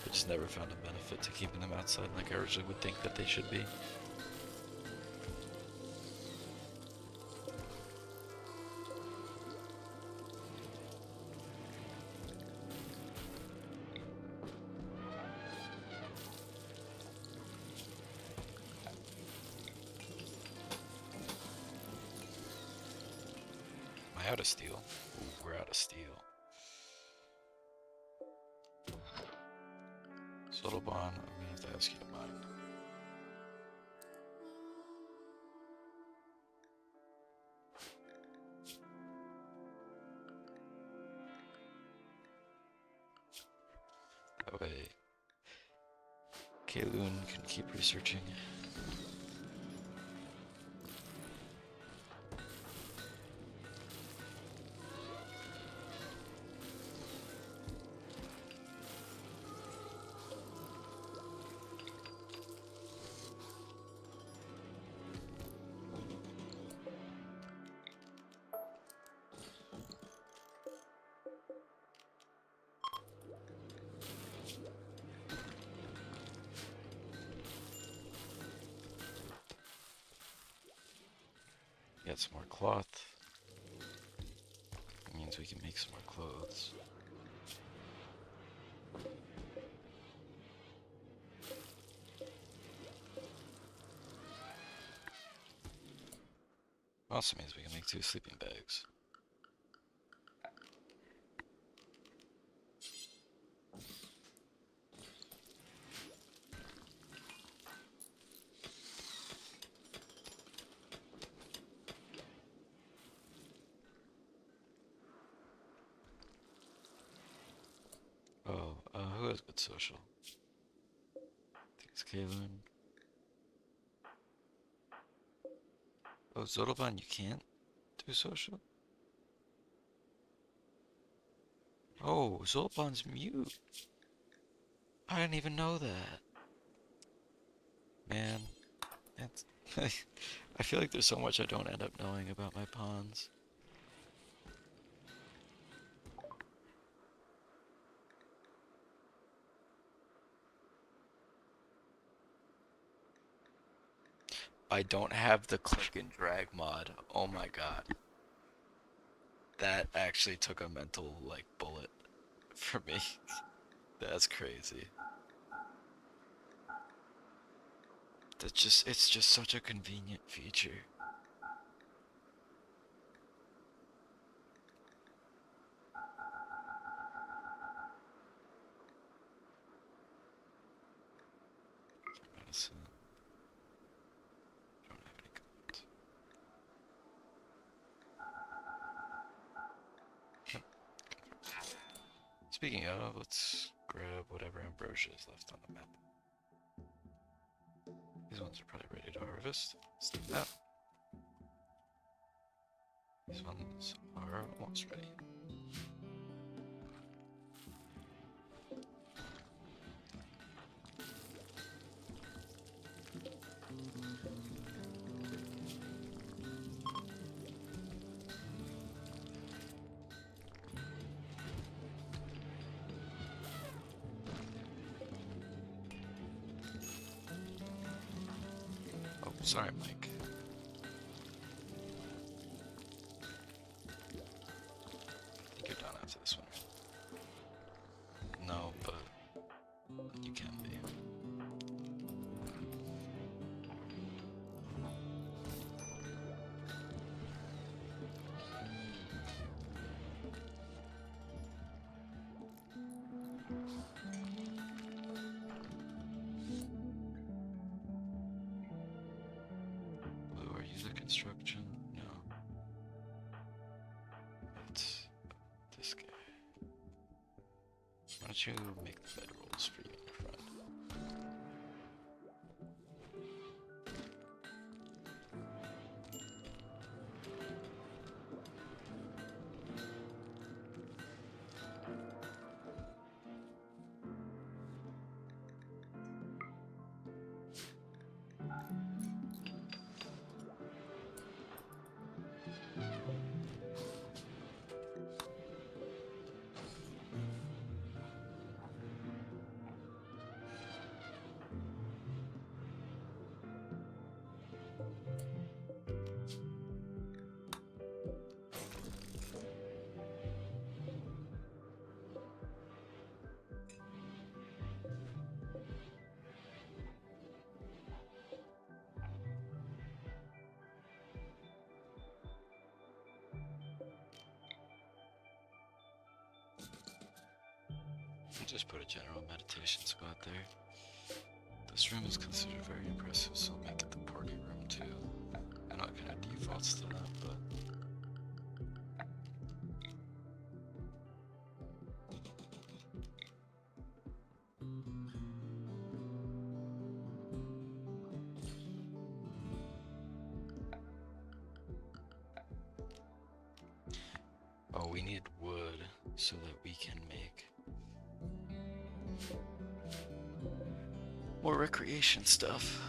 I just never found a benefit to keeping them outside like I originally would think that they should be. Am I out of steel? Ooh, we're out of steel. Sotobon, I'm gonna have to ask you to mine. That way, Kayloon can keep researching. Get some more cloth. That means we can make some more clothes. Also means we can make 2 sleeping bags. Oh, who has good social? I think it's Kayloon. Oh, Zotobon, you can't do social? Oh, Zotobon's mute. I didn't even know that. Man, that's I feel like there's so much I don't end up knowing about my pawns. I don't have the click and drag mod. Oh my god. That actually took a mental, like, bullet for me. That's crazy. It's just such a convenient feature. Medicine. Don't have any guns. Speaking of, let's grab whatever ambrosia is left on the map. These ones are probably ready to harvest. Let's do that. These ones are almost ready. Sorry, Mike. I think you're done after this one. No, but you can be. Blue, are you the construction? No. It's this guy. Why don't you make the bedrolls for you and your friend? Just put a general meditation spot there. This room is considered very impressive, so I'll make it the party room too. I'm not gonna default to that, but oh, we need wood so that we can make more recreation stuff.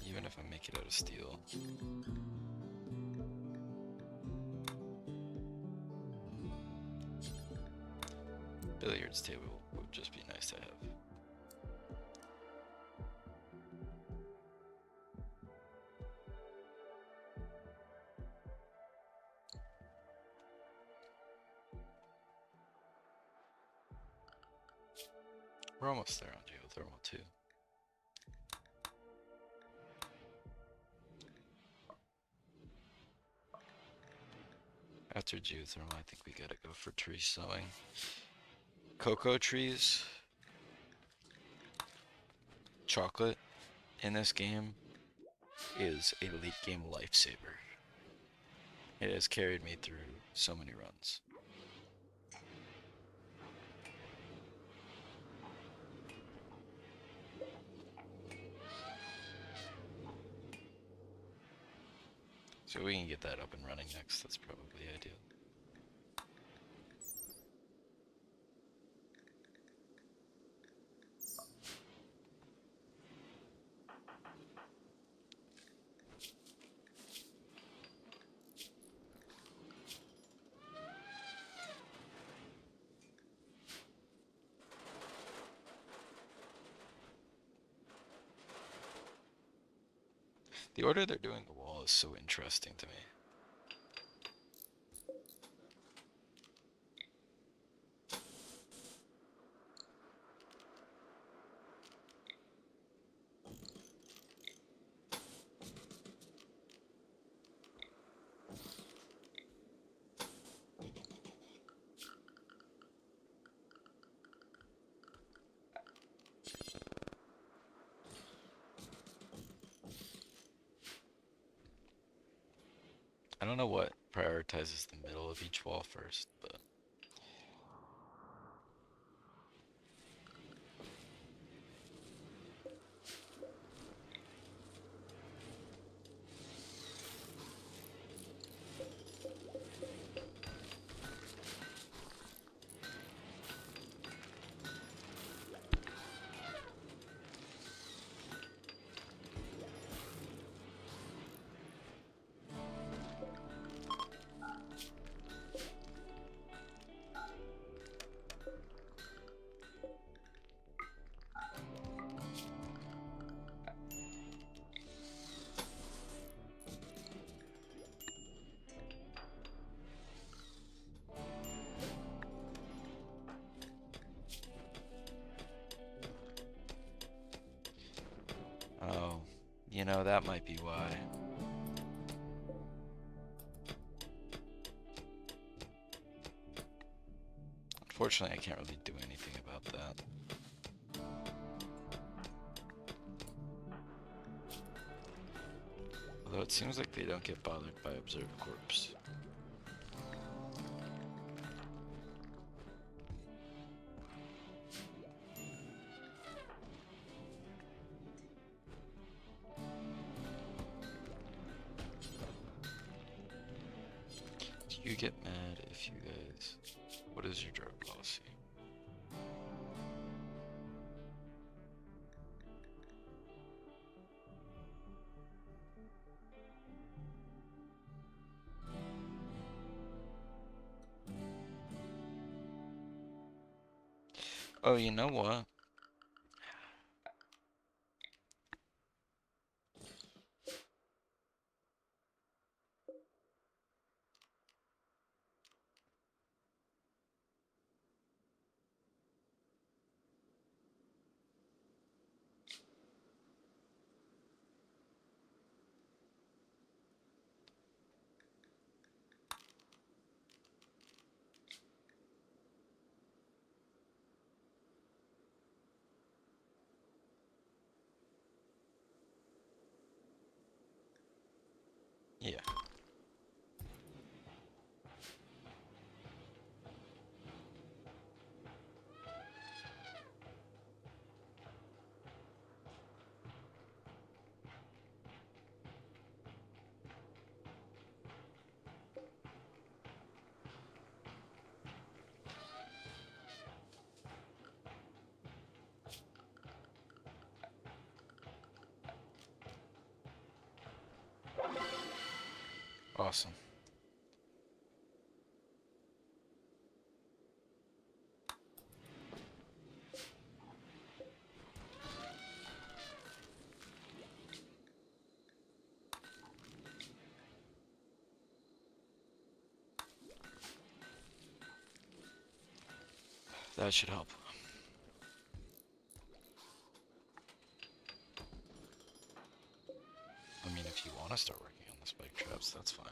Even if I make it out of steel. Billiards table would just be nice to have. We're almost there on geothermal too. After geothermal, I think we gotta go for tree sowing. Cocoa trees, chocolate in this game is a late game lifesaver. It has carried me through so many runs. So we can get that up and running next. That's probably ideal. The order they're doing the wall is so interesting to me. I don't know what prioritizes the middle of each wall first, but You know, that might be why. Unfortunately, I can't really do anything about that. Although it seems like they don't get bothered by Observe Corpse. Do you get mad if you guys... What is your drug policy? Oh, you know what? Yeah. Awesome. That should help. I mean, if you want to start working on the spike traps, that's fine.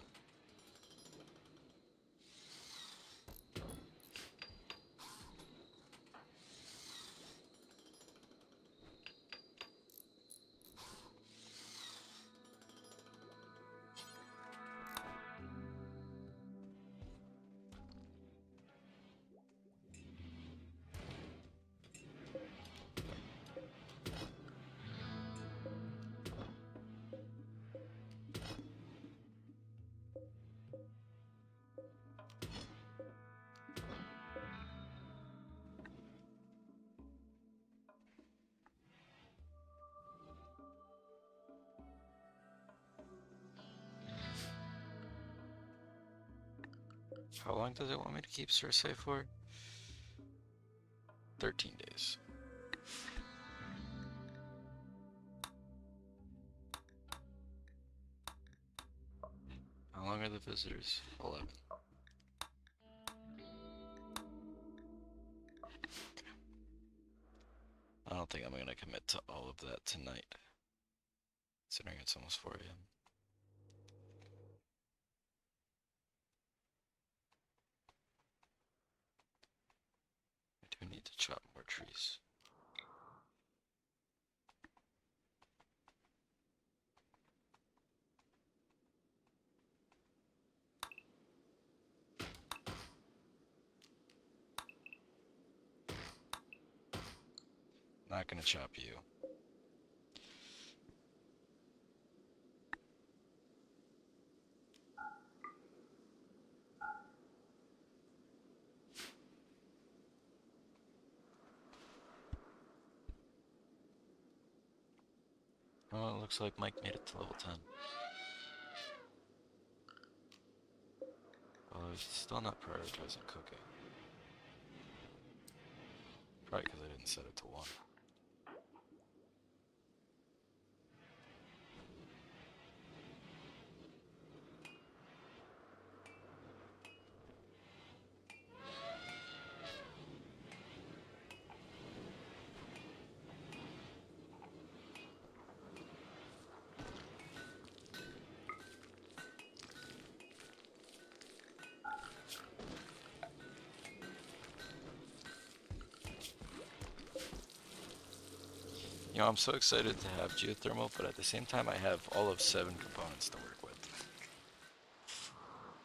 How long does it want me to keep Cersei for? 13 days. How long are the visitors? 11. I don't think I'm going to commit to all of that tonight, considering it's almost 4 a.m. I do need to chop more trees. Not going to chop you. Oh, it looks like Mike made it to level 10. Although he's still not prioritizing cooking. Probably because I didn't set it to 1. know, I'm so excited to have geothermal, but at the same time, I have all of 7 components to work with.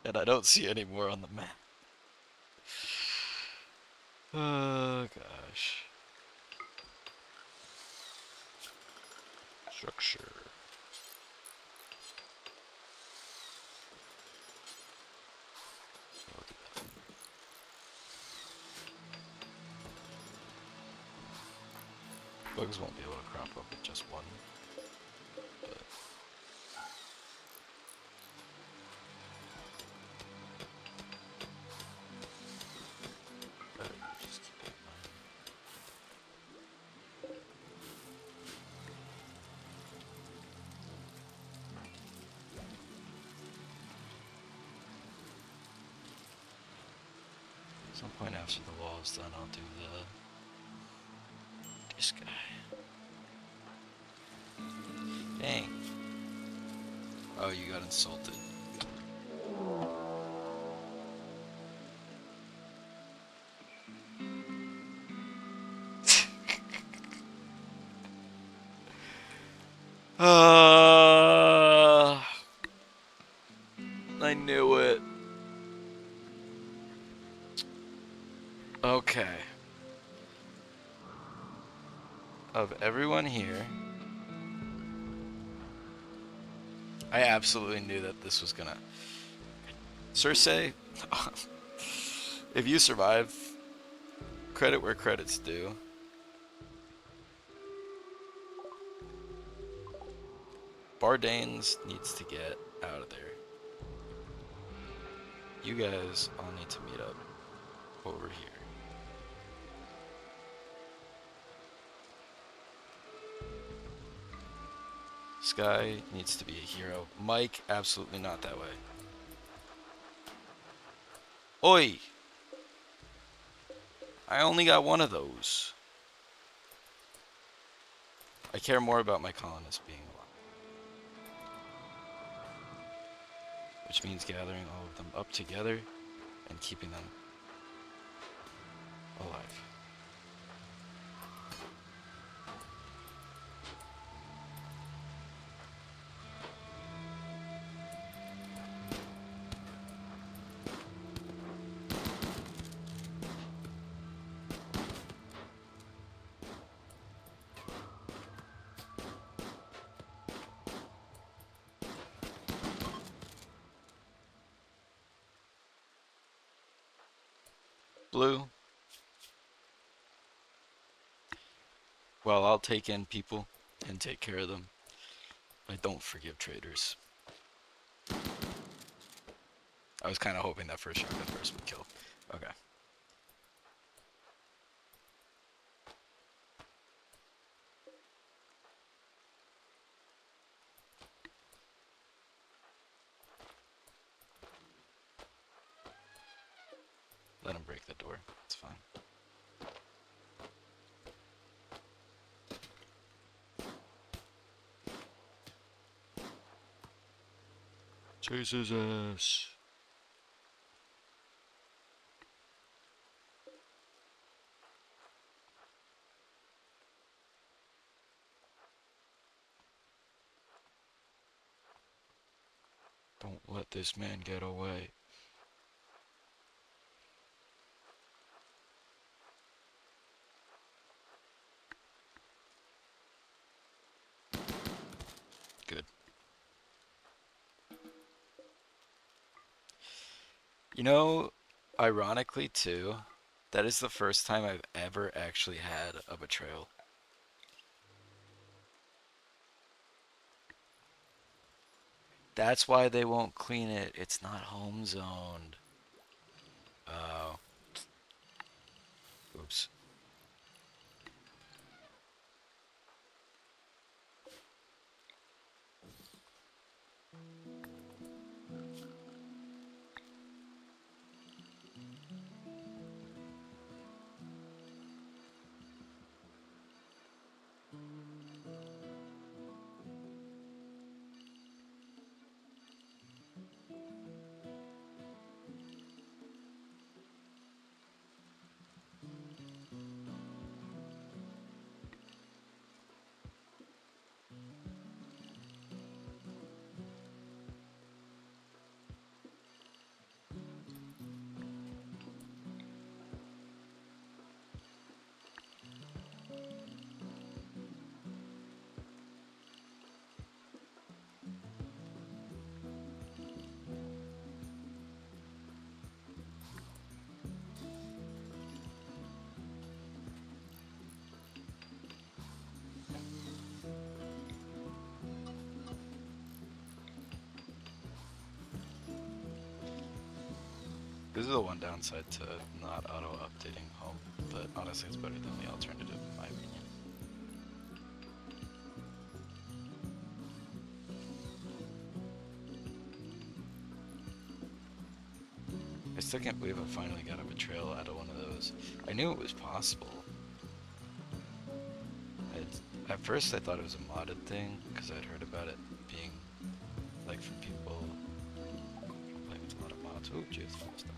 And I don't see any more on the map. Oh, gosh. Structure. Bugs won't be able to crop up with just one. But just keep that in mind. At some point after the wall is done, I'll do this guy. Dang. Oh, you got insulted. I knew it. Okay. Of everyone here, I absolutely knew that this was gonna... Cersei, if you survive, credit where credit's due. Bardanes needs to get out of there. You guys all need to meet up over here. Sky needs to be a hero. Mike, absolutely not that way. Oi! I only got one of those. I care more about my colonists being alive. Which means gathering all of them up together and keeping them alive. Blue. Well, I'll take in people and take care of them. I don't forgive traitors. I was kind of hoping that first shotgun burst would kill. Okay. Let him break the door. It's fine. Chase his ass. Don't let this man get away. Good. You know, ironically too, that is the first time I've ever actually had a betrayal. That's why they won't clean it. It's not home zoned. Oh. Oops. This is the one downside to not auto-updating home, but honestly it's better than the alternative in my opinion. I still can't believe I finally got a betrayal out of one of those. I knew it was possible. At first I thought it was a modded thing, because I'd heard about it being, like, from people playing with a lot of mods. Oh, geothermal stuff.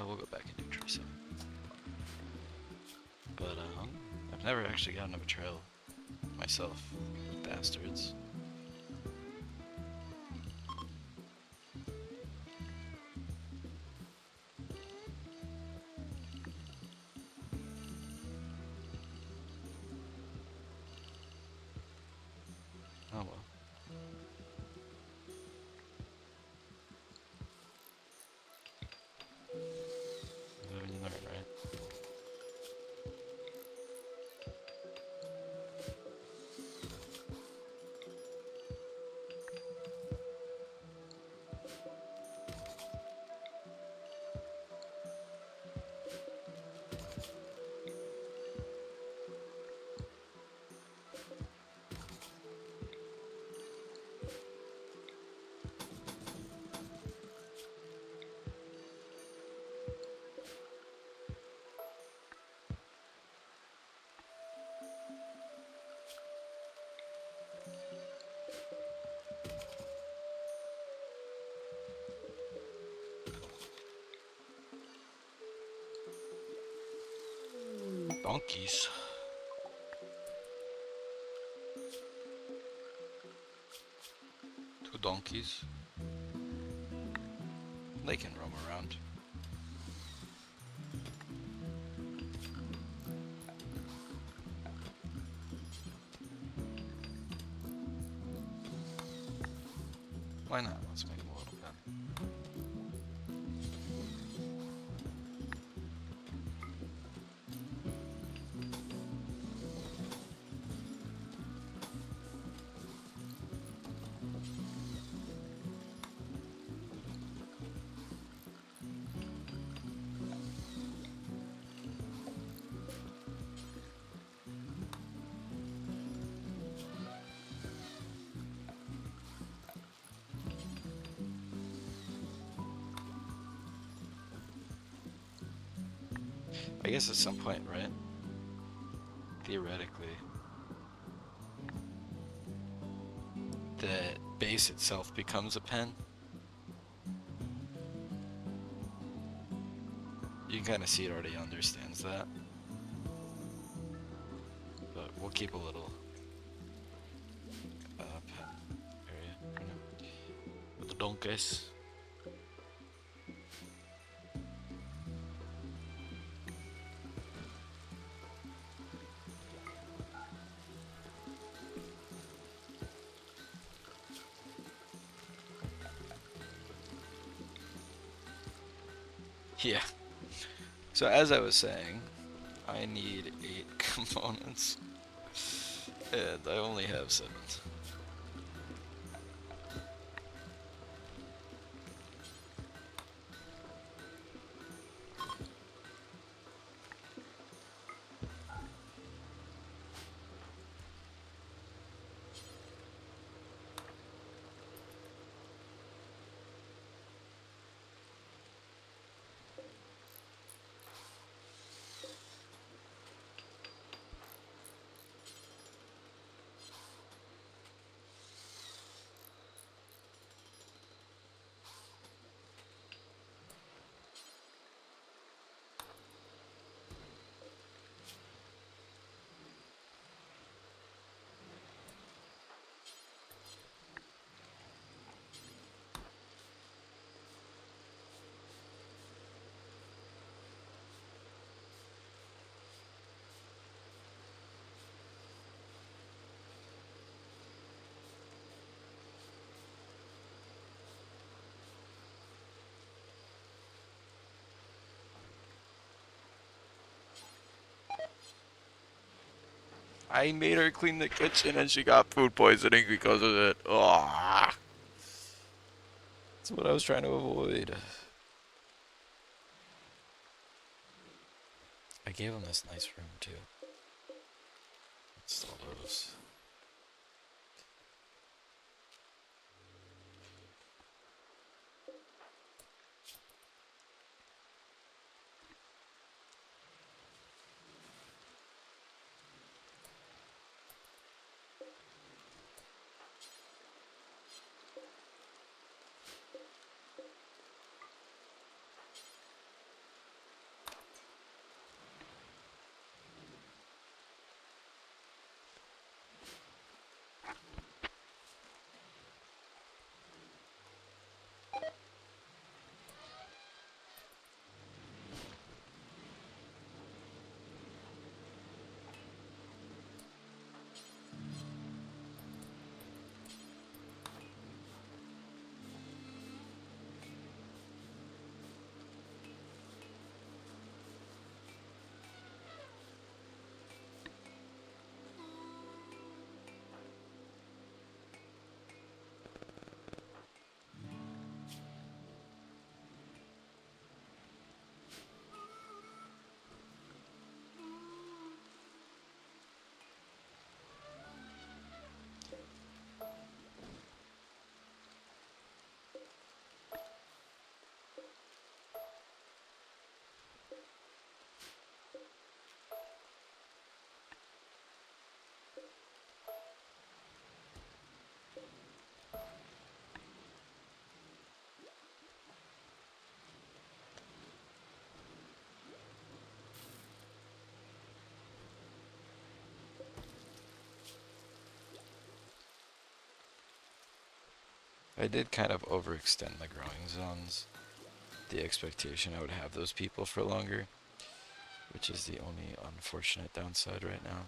We'll go back and do tree sim. But, I've never actually gotten a betrayal myself. Bastards. Oh well. Live and you learn, right? Donkeys. Two donkeys. They can roam around. Why not? Let's make them a little pen. I guess at some point, right? Theoretically, the base itself becomes a pen. You can kind of see it already understands that. But we'll keep a little pen area for now. With the donkeys. Yeah. So as I was saying, I need 8 components, and I only have 7. I made her clean the kitchen and she got food poisoning because of it. Oh, that's what I was trying to avoid. gave him this nice room too. Install those. I did kind of overextend my growing zones. The expectation I would have those people for longer, which is the only unfortunate downside right now.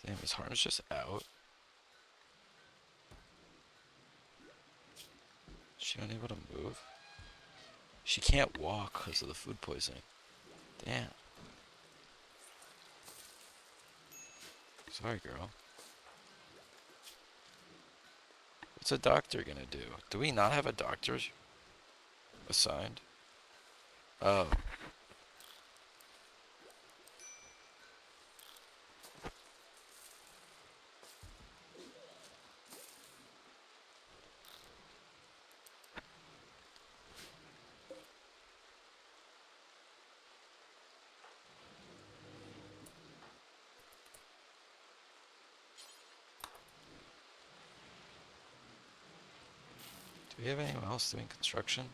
Damn, is Harm's just out? Is she unable to move? She can't walk because of the food poisoning. Damn. Sorry, girl. What's a doctor gonna do? Do we not have a doctor assigned? Oh. Do we have anyone else doing construction?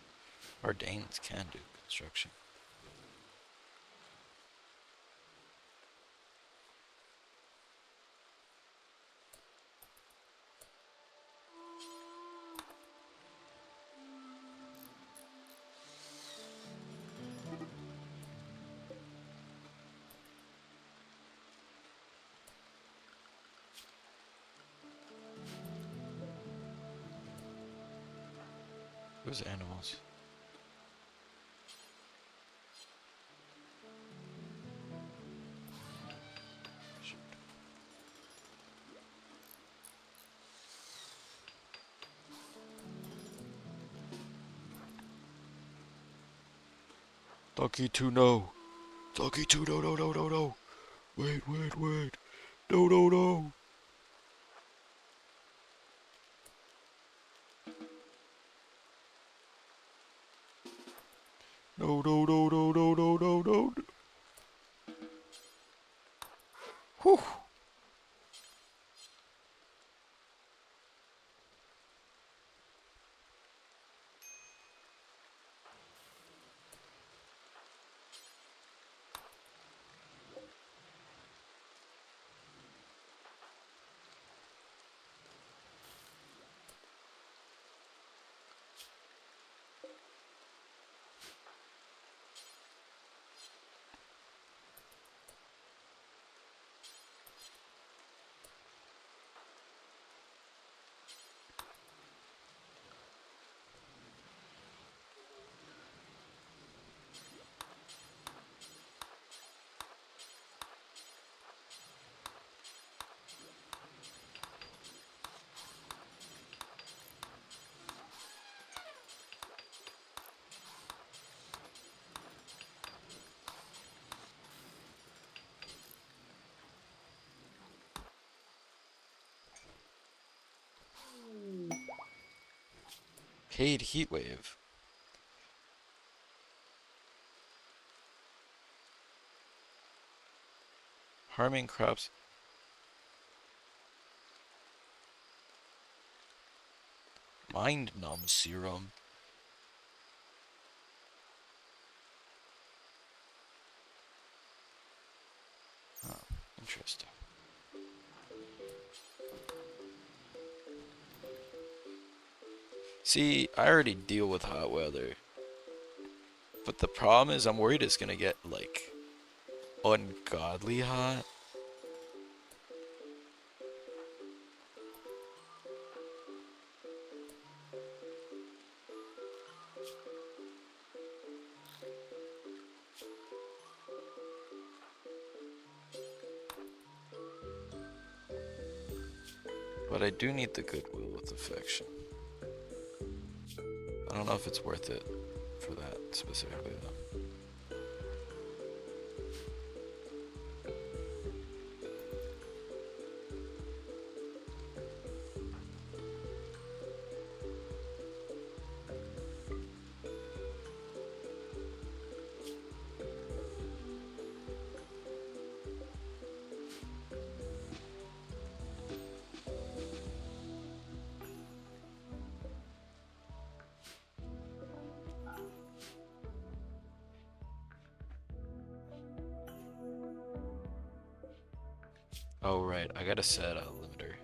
Our Danes can do construction. Who's animals? Donkey 2, no. Donkey 2, no, no, no, no, no. Wait, wait, wait. No, no, no. No, no, no, no, no, no, no, no. Whew. Paid heat wave. Harming crops. Mind numb serum. Oh, interesting. See, I already deal with hot weather. But the problem is I'm worried it's gonna get, like, ungodly hot. But I do need the goodwill with affection. I don't know if it's worth it for that specifically, though. Oh, right. I gotta set a limiter.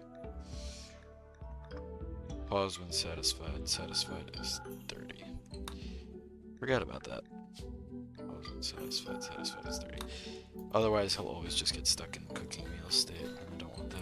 Pause when satisfied. Satisfied is 30. Forgot about that. Pause when satisfied. Satisfied is 30. Otherwise, he'll always just get stuck in cooking meal state, and I don't want that.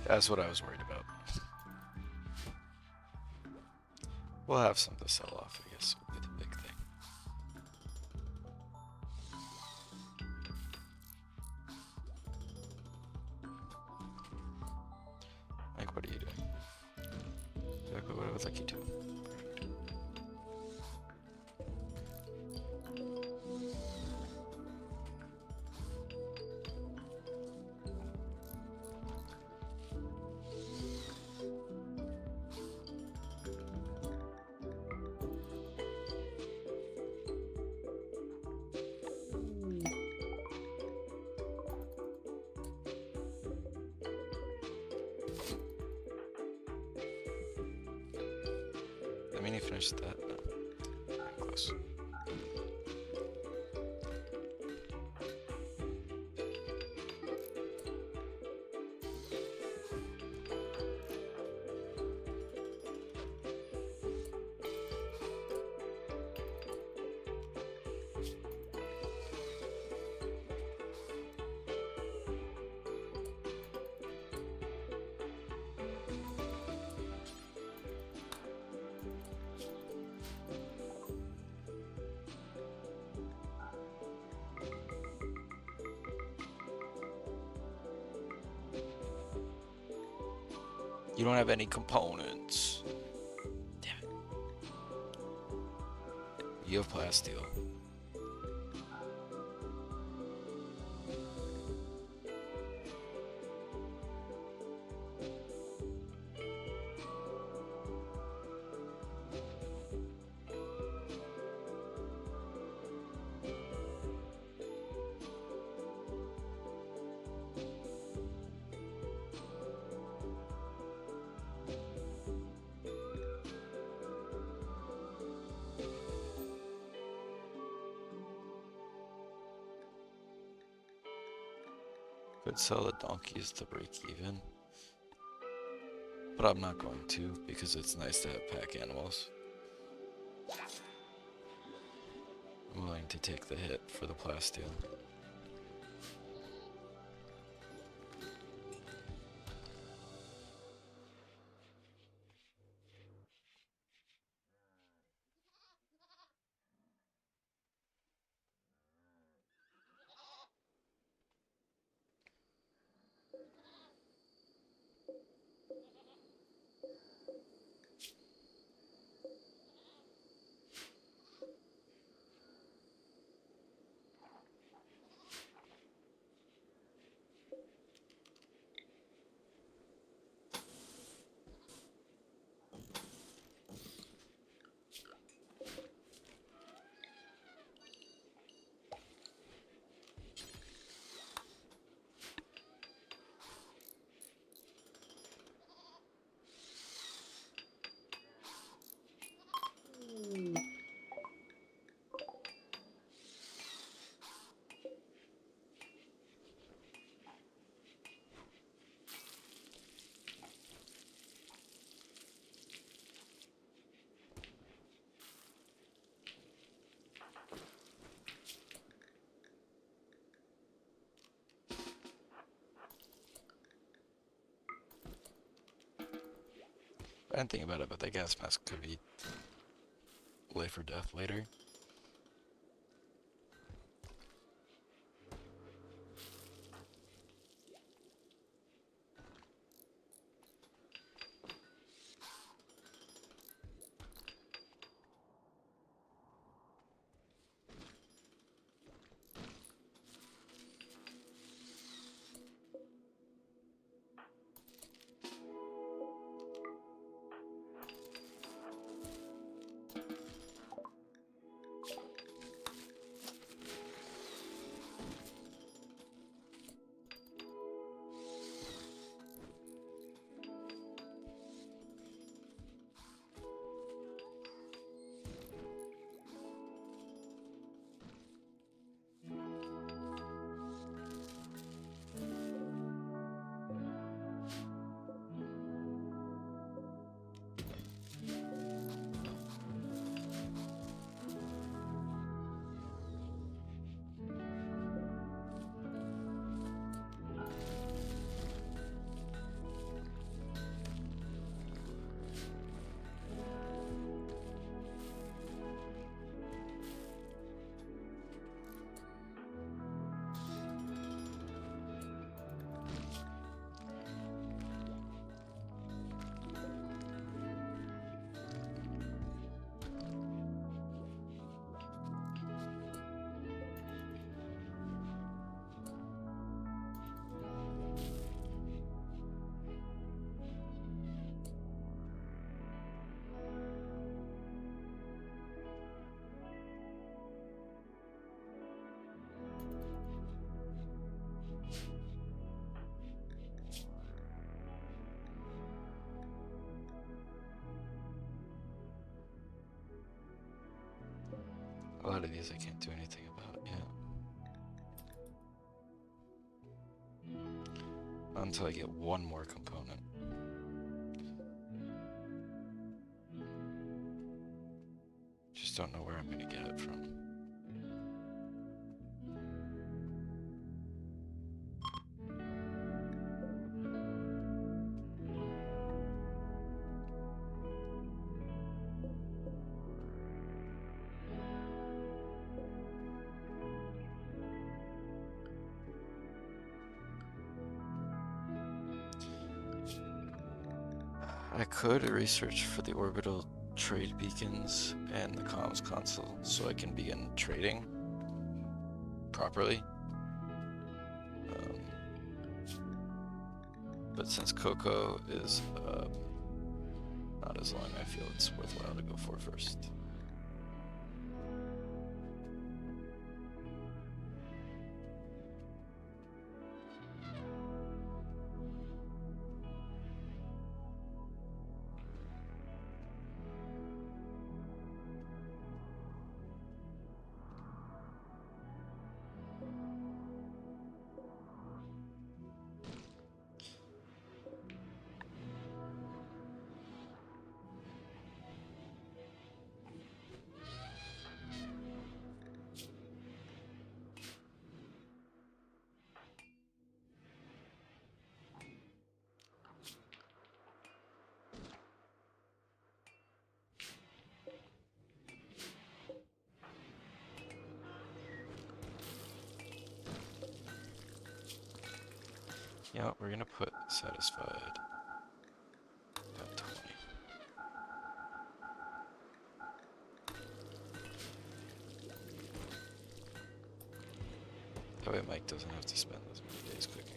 That's what I was worried about. We'll have some to sell off, I guess, will be the big thing. Like, what are you doing? Exactly what I would like you to. I mean, he finished that. No. Not close. You don't have any components. Damn it. You have plasteel. Could sell the donkeys to break even. but I'm not going to because it's nice to have pack animals. I'm willing to take the hit for the plasteel. I didn't think about it, but that gas mask could be life or death later. A lot of these I can't do anything about yet. Not until I get one more component. Just don't know where I'm gonna get it from. I could research for the orbital trade beacons and the comms console so I can begin trading properly. But since Coco is not as long, I feel it's worthwhile to go for first. You know what, we're gonna put satisfied at 20. That way Mike doesn't have to spend as many days cooking.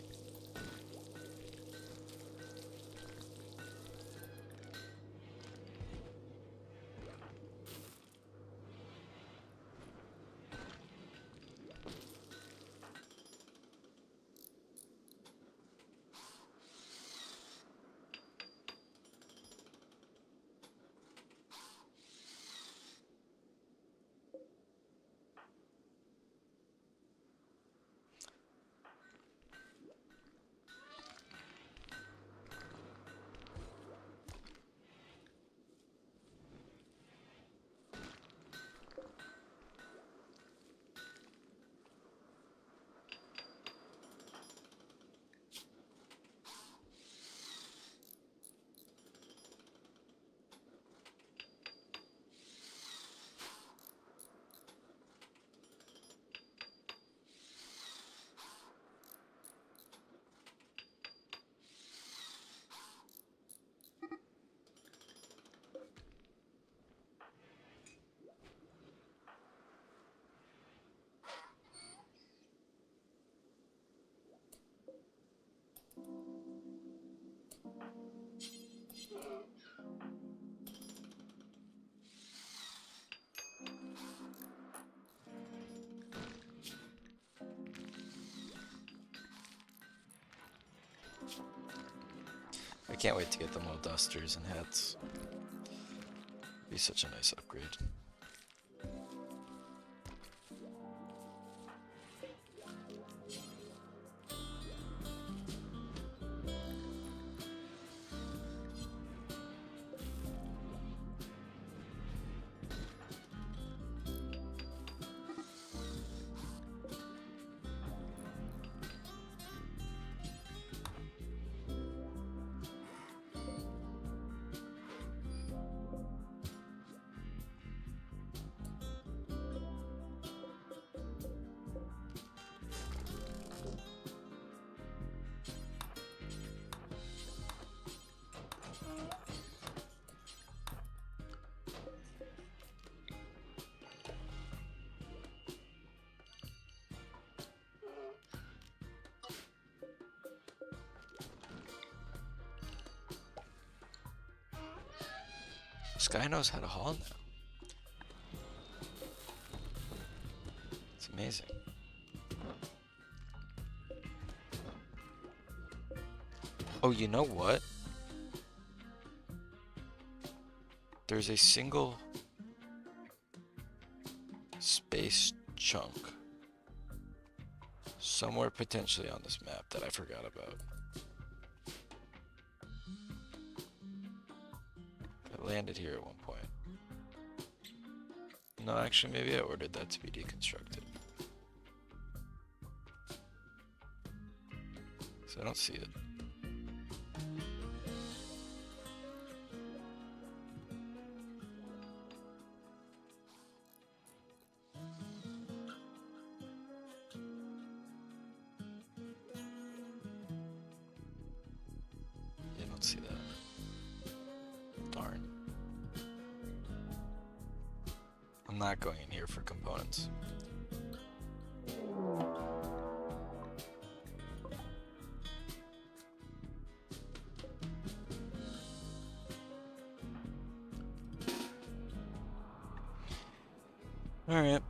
I can't wait to get them all dusters and hats. Be such a nice upgrade. This guy knows how to haul now. It's amazing. Oh, you know what? There's a single space chunk somewhere potentially on this map that I forgot about. I landed here at one point. No, actually, maybe I ordered that to be deconstructed. So I don't see it. Yeah, I don't see that. Darn. I'm not going in here for components. All right.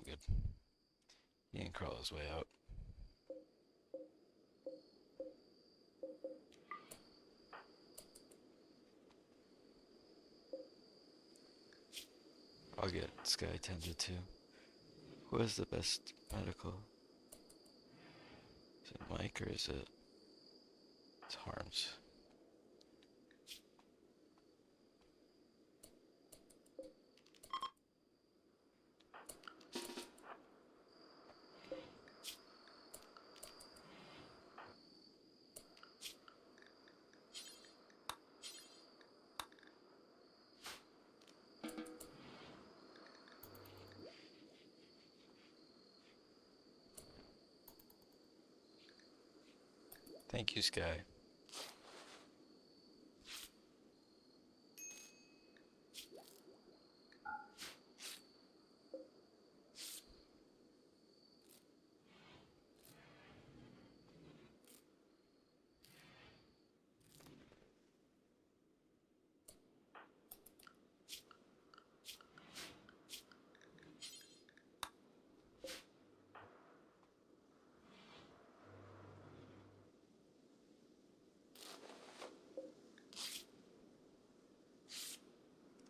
good. He can crawl his way out. I'll get Sky tended to. Who has the best medical? Is it Mike or is it... It's Harms. Thank you, Sky.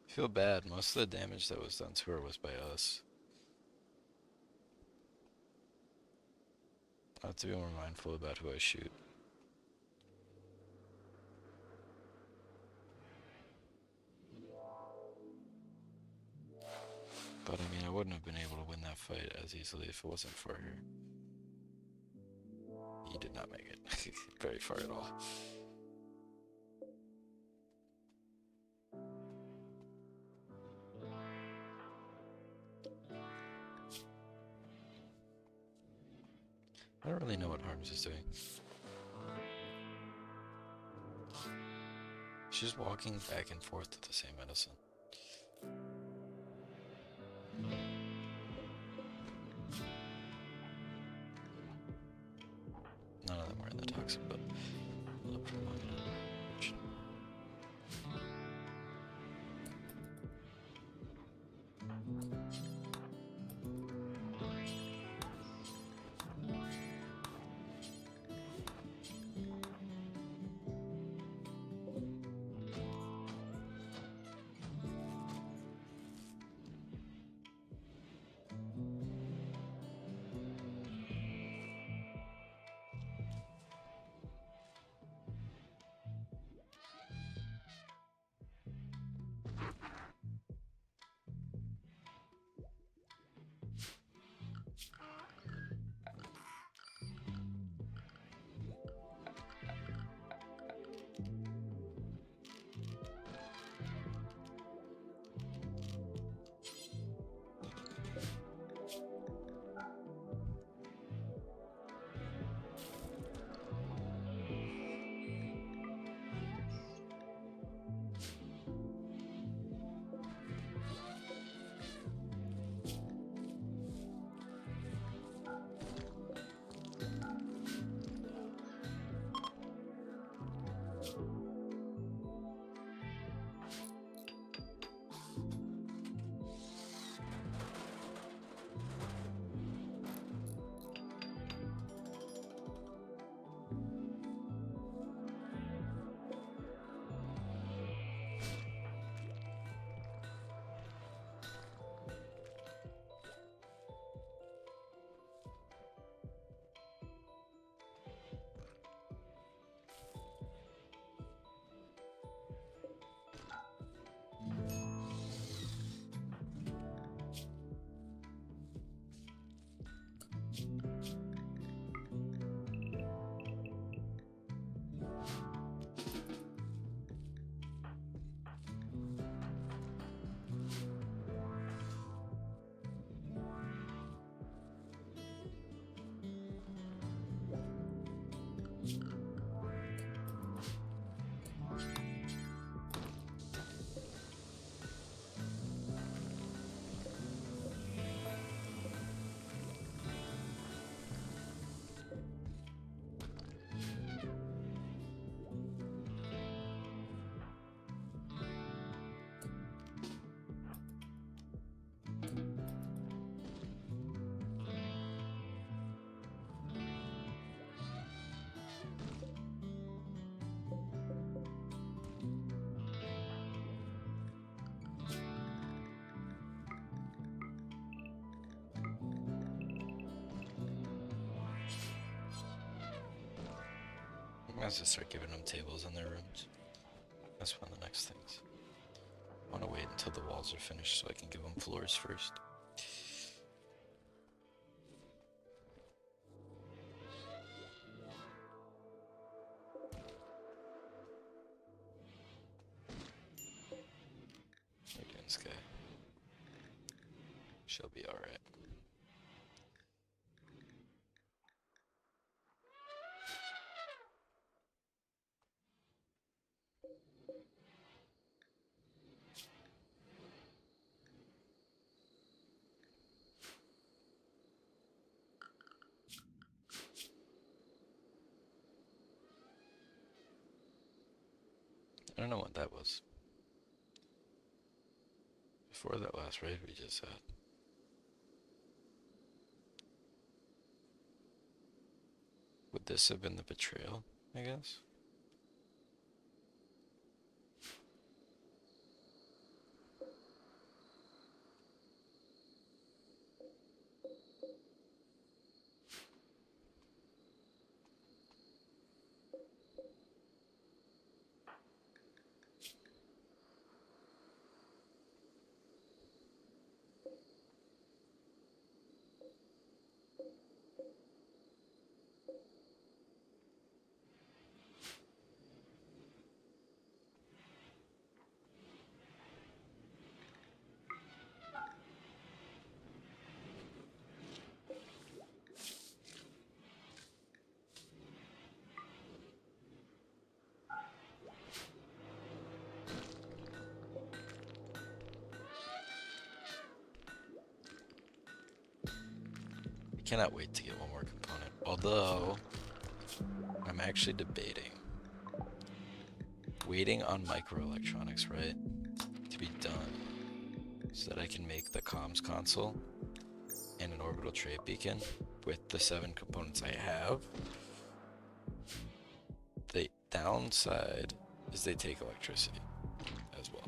I feel bad. Most of the damage that was done to her was by us. I have to be more mindful about who I shoot. But I mean, I wouldn't have been able to win that fight as easily if it wasn't for her. He did not make it very far at all. I don't really know what Harms is doing. She's walking back and forth to the same medicine. None of them were in the toxic, but look for mine. I'm gonna just start giving them tables in their rooms. That's one of the next things. I want to wait until the walls are finished so I can give them floors first. How you doing, Sky? She'll be alright. I don't know what that was. Before that last raid we just had. Would this have been the betrayal, I guess? I cannot wait to get one more component. Although, I'm actually debating waiting on microelectronics, right, to be done so that I can make the comms console and an orbital trade beacon with the 7 components I have. The downside is they take electricity as well.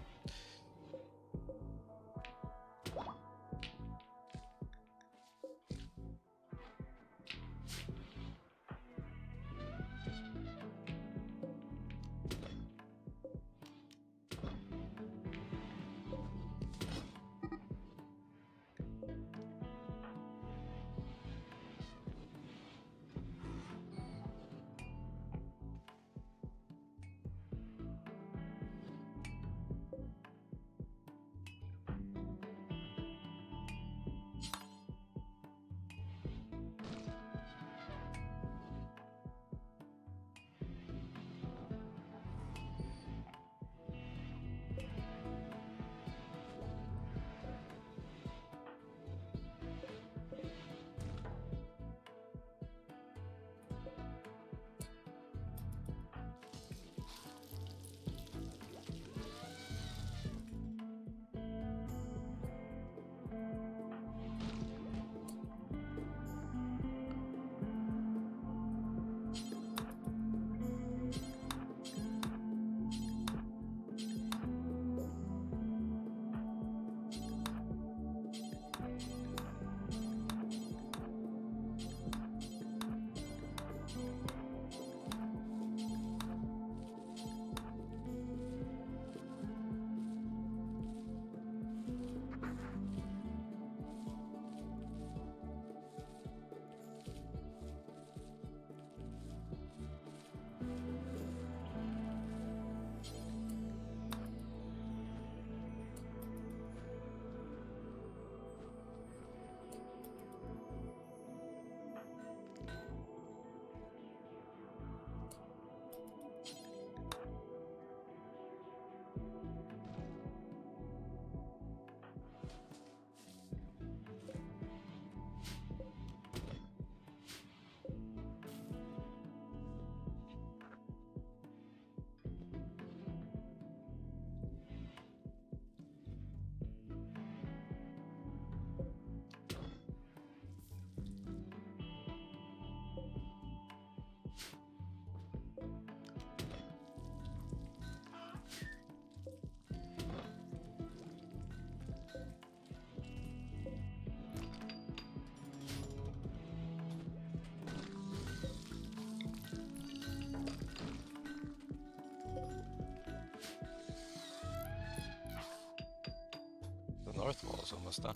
north wall is almost done.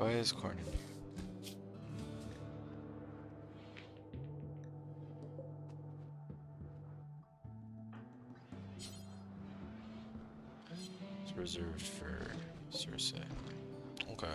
Why is corn in here? It's reserved for Cersei. Okay.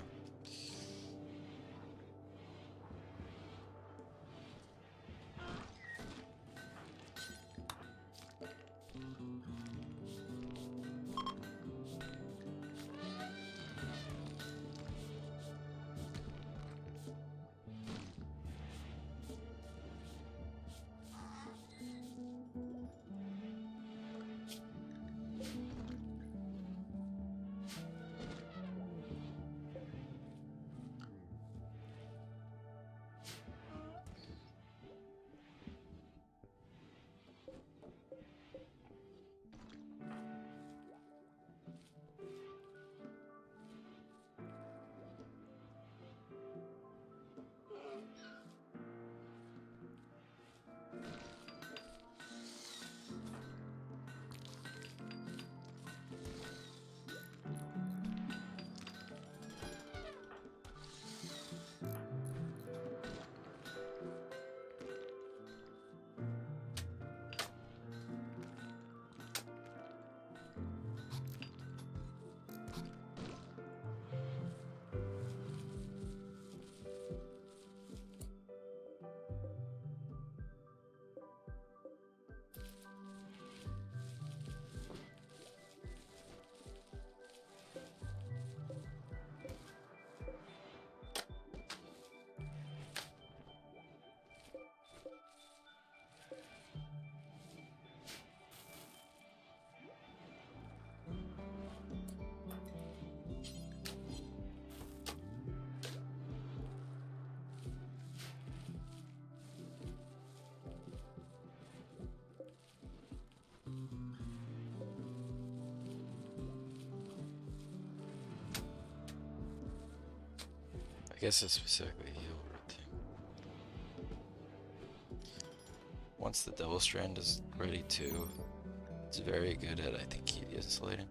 I guess it's specifically heal root thing. Once the double strand is ready too, it's very good at, I think, heat insulating.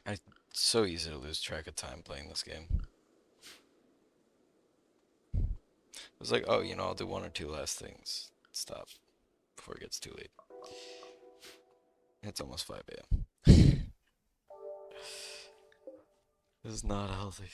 It's so easy to lose track of time playing this game. It was like, oh, you know, I'll do one or two last things. Stop before it gets too late. It's almost 5 a.m. This is not healthy.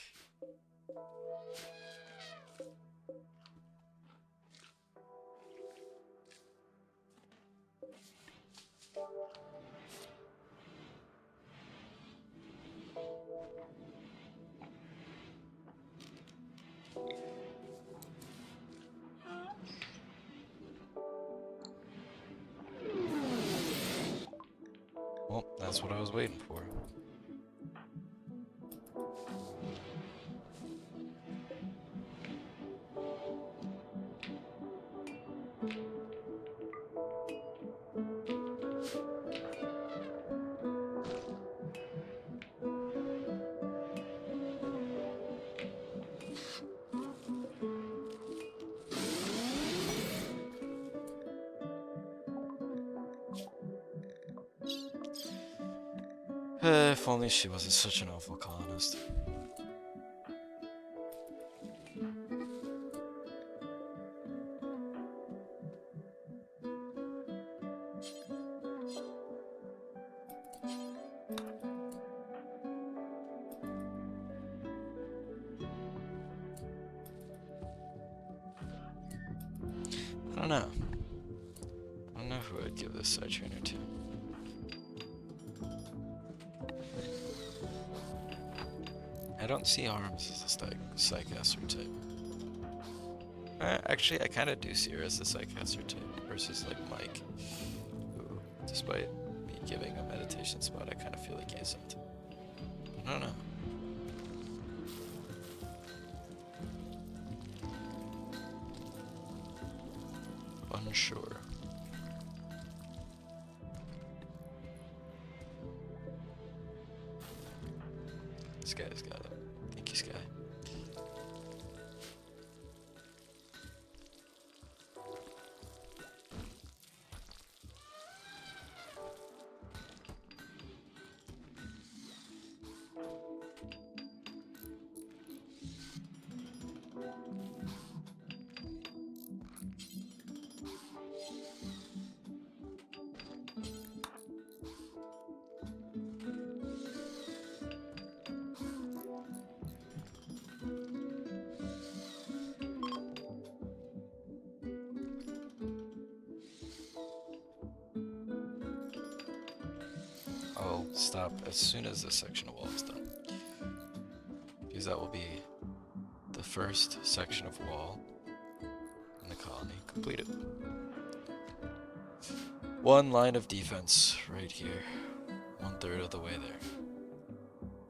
Well, that's what I was waiting for. If only she wasn't such an awful colonist. I don't know. I don't know who I'd give this side trainer to. I don't see Arms as a Psycaster type. Actually, I kind of do see her as the Psycaster type versus like Mike, who, despite me giving a meditation spot, I kind of feel like he isn't. I don't know. Unsure. This guy's got it. stop as soon as this section of wall is done. Because that will be the first section of wall in the colony completed. One line of defense right here. 1/3 of the way there.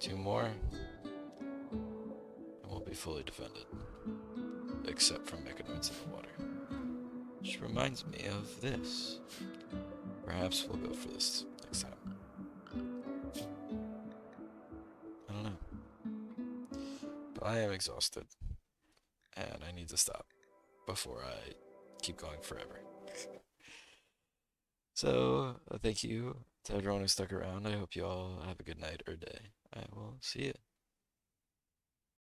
2 more, and we'll be fully defended. Except from mechanoids in the water. Which reminds me of this. Perhaps we'll go for this next time. I don't know. But I am exhausted. And I need to stop before I keep going forever. So, thank you to everyone who stuck around. I hope you all have a good night or day. I will see you.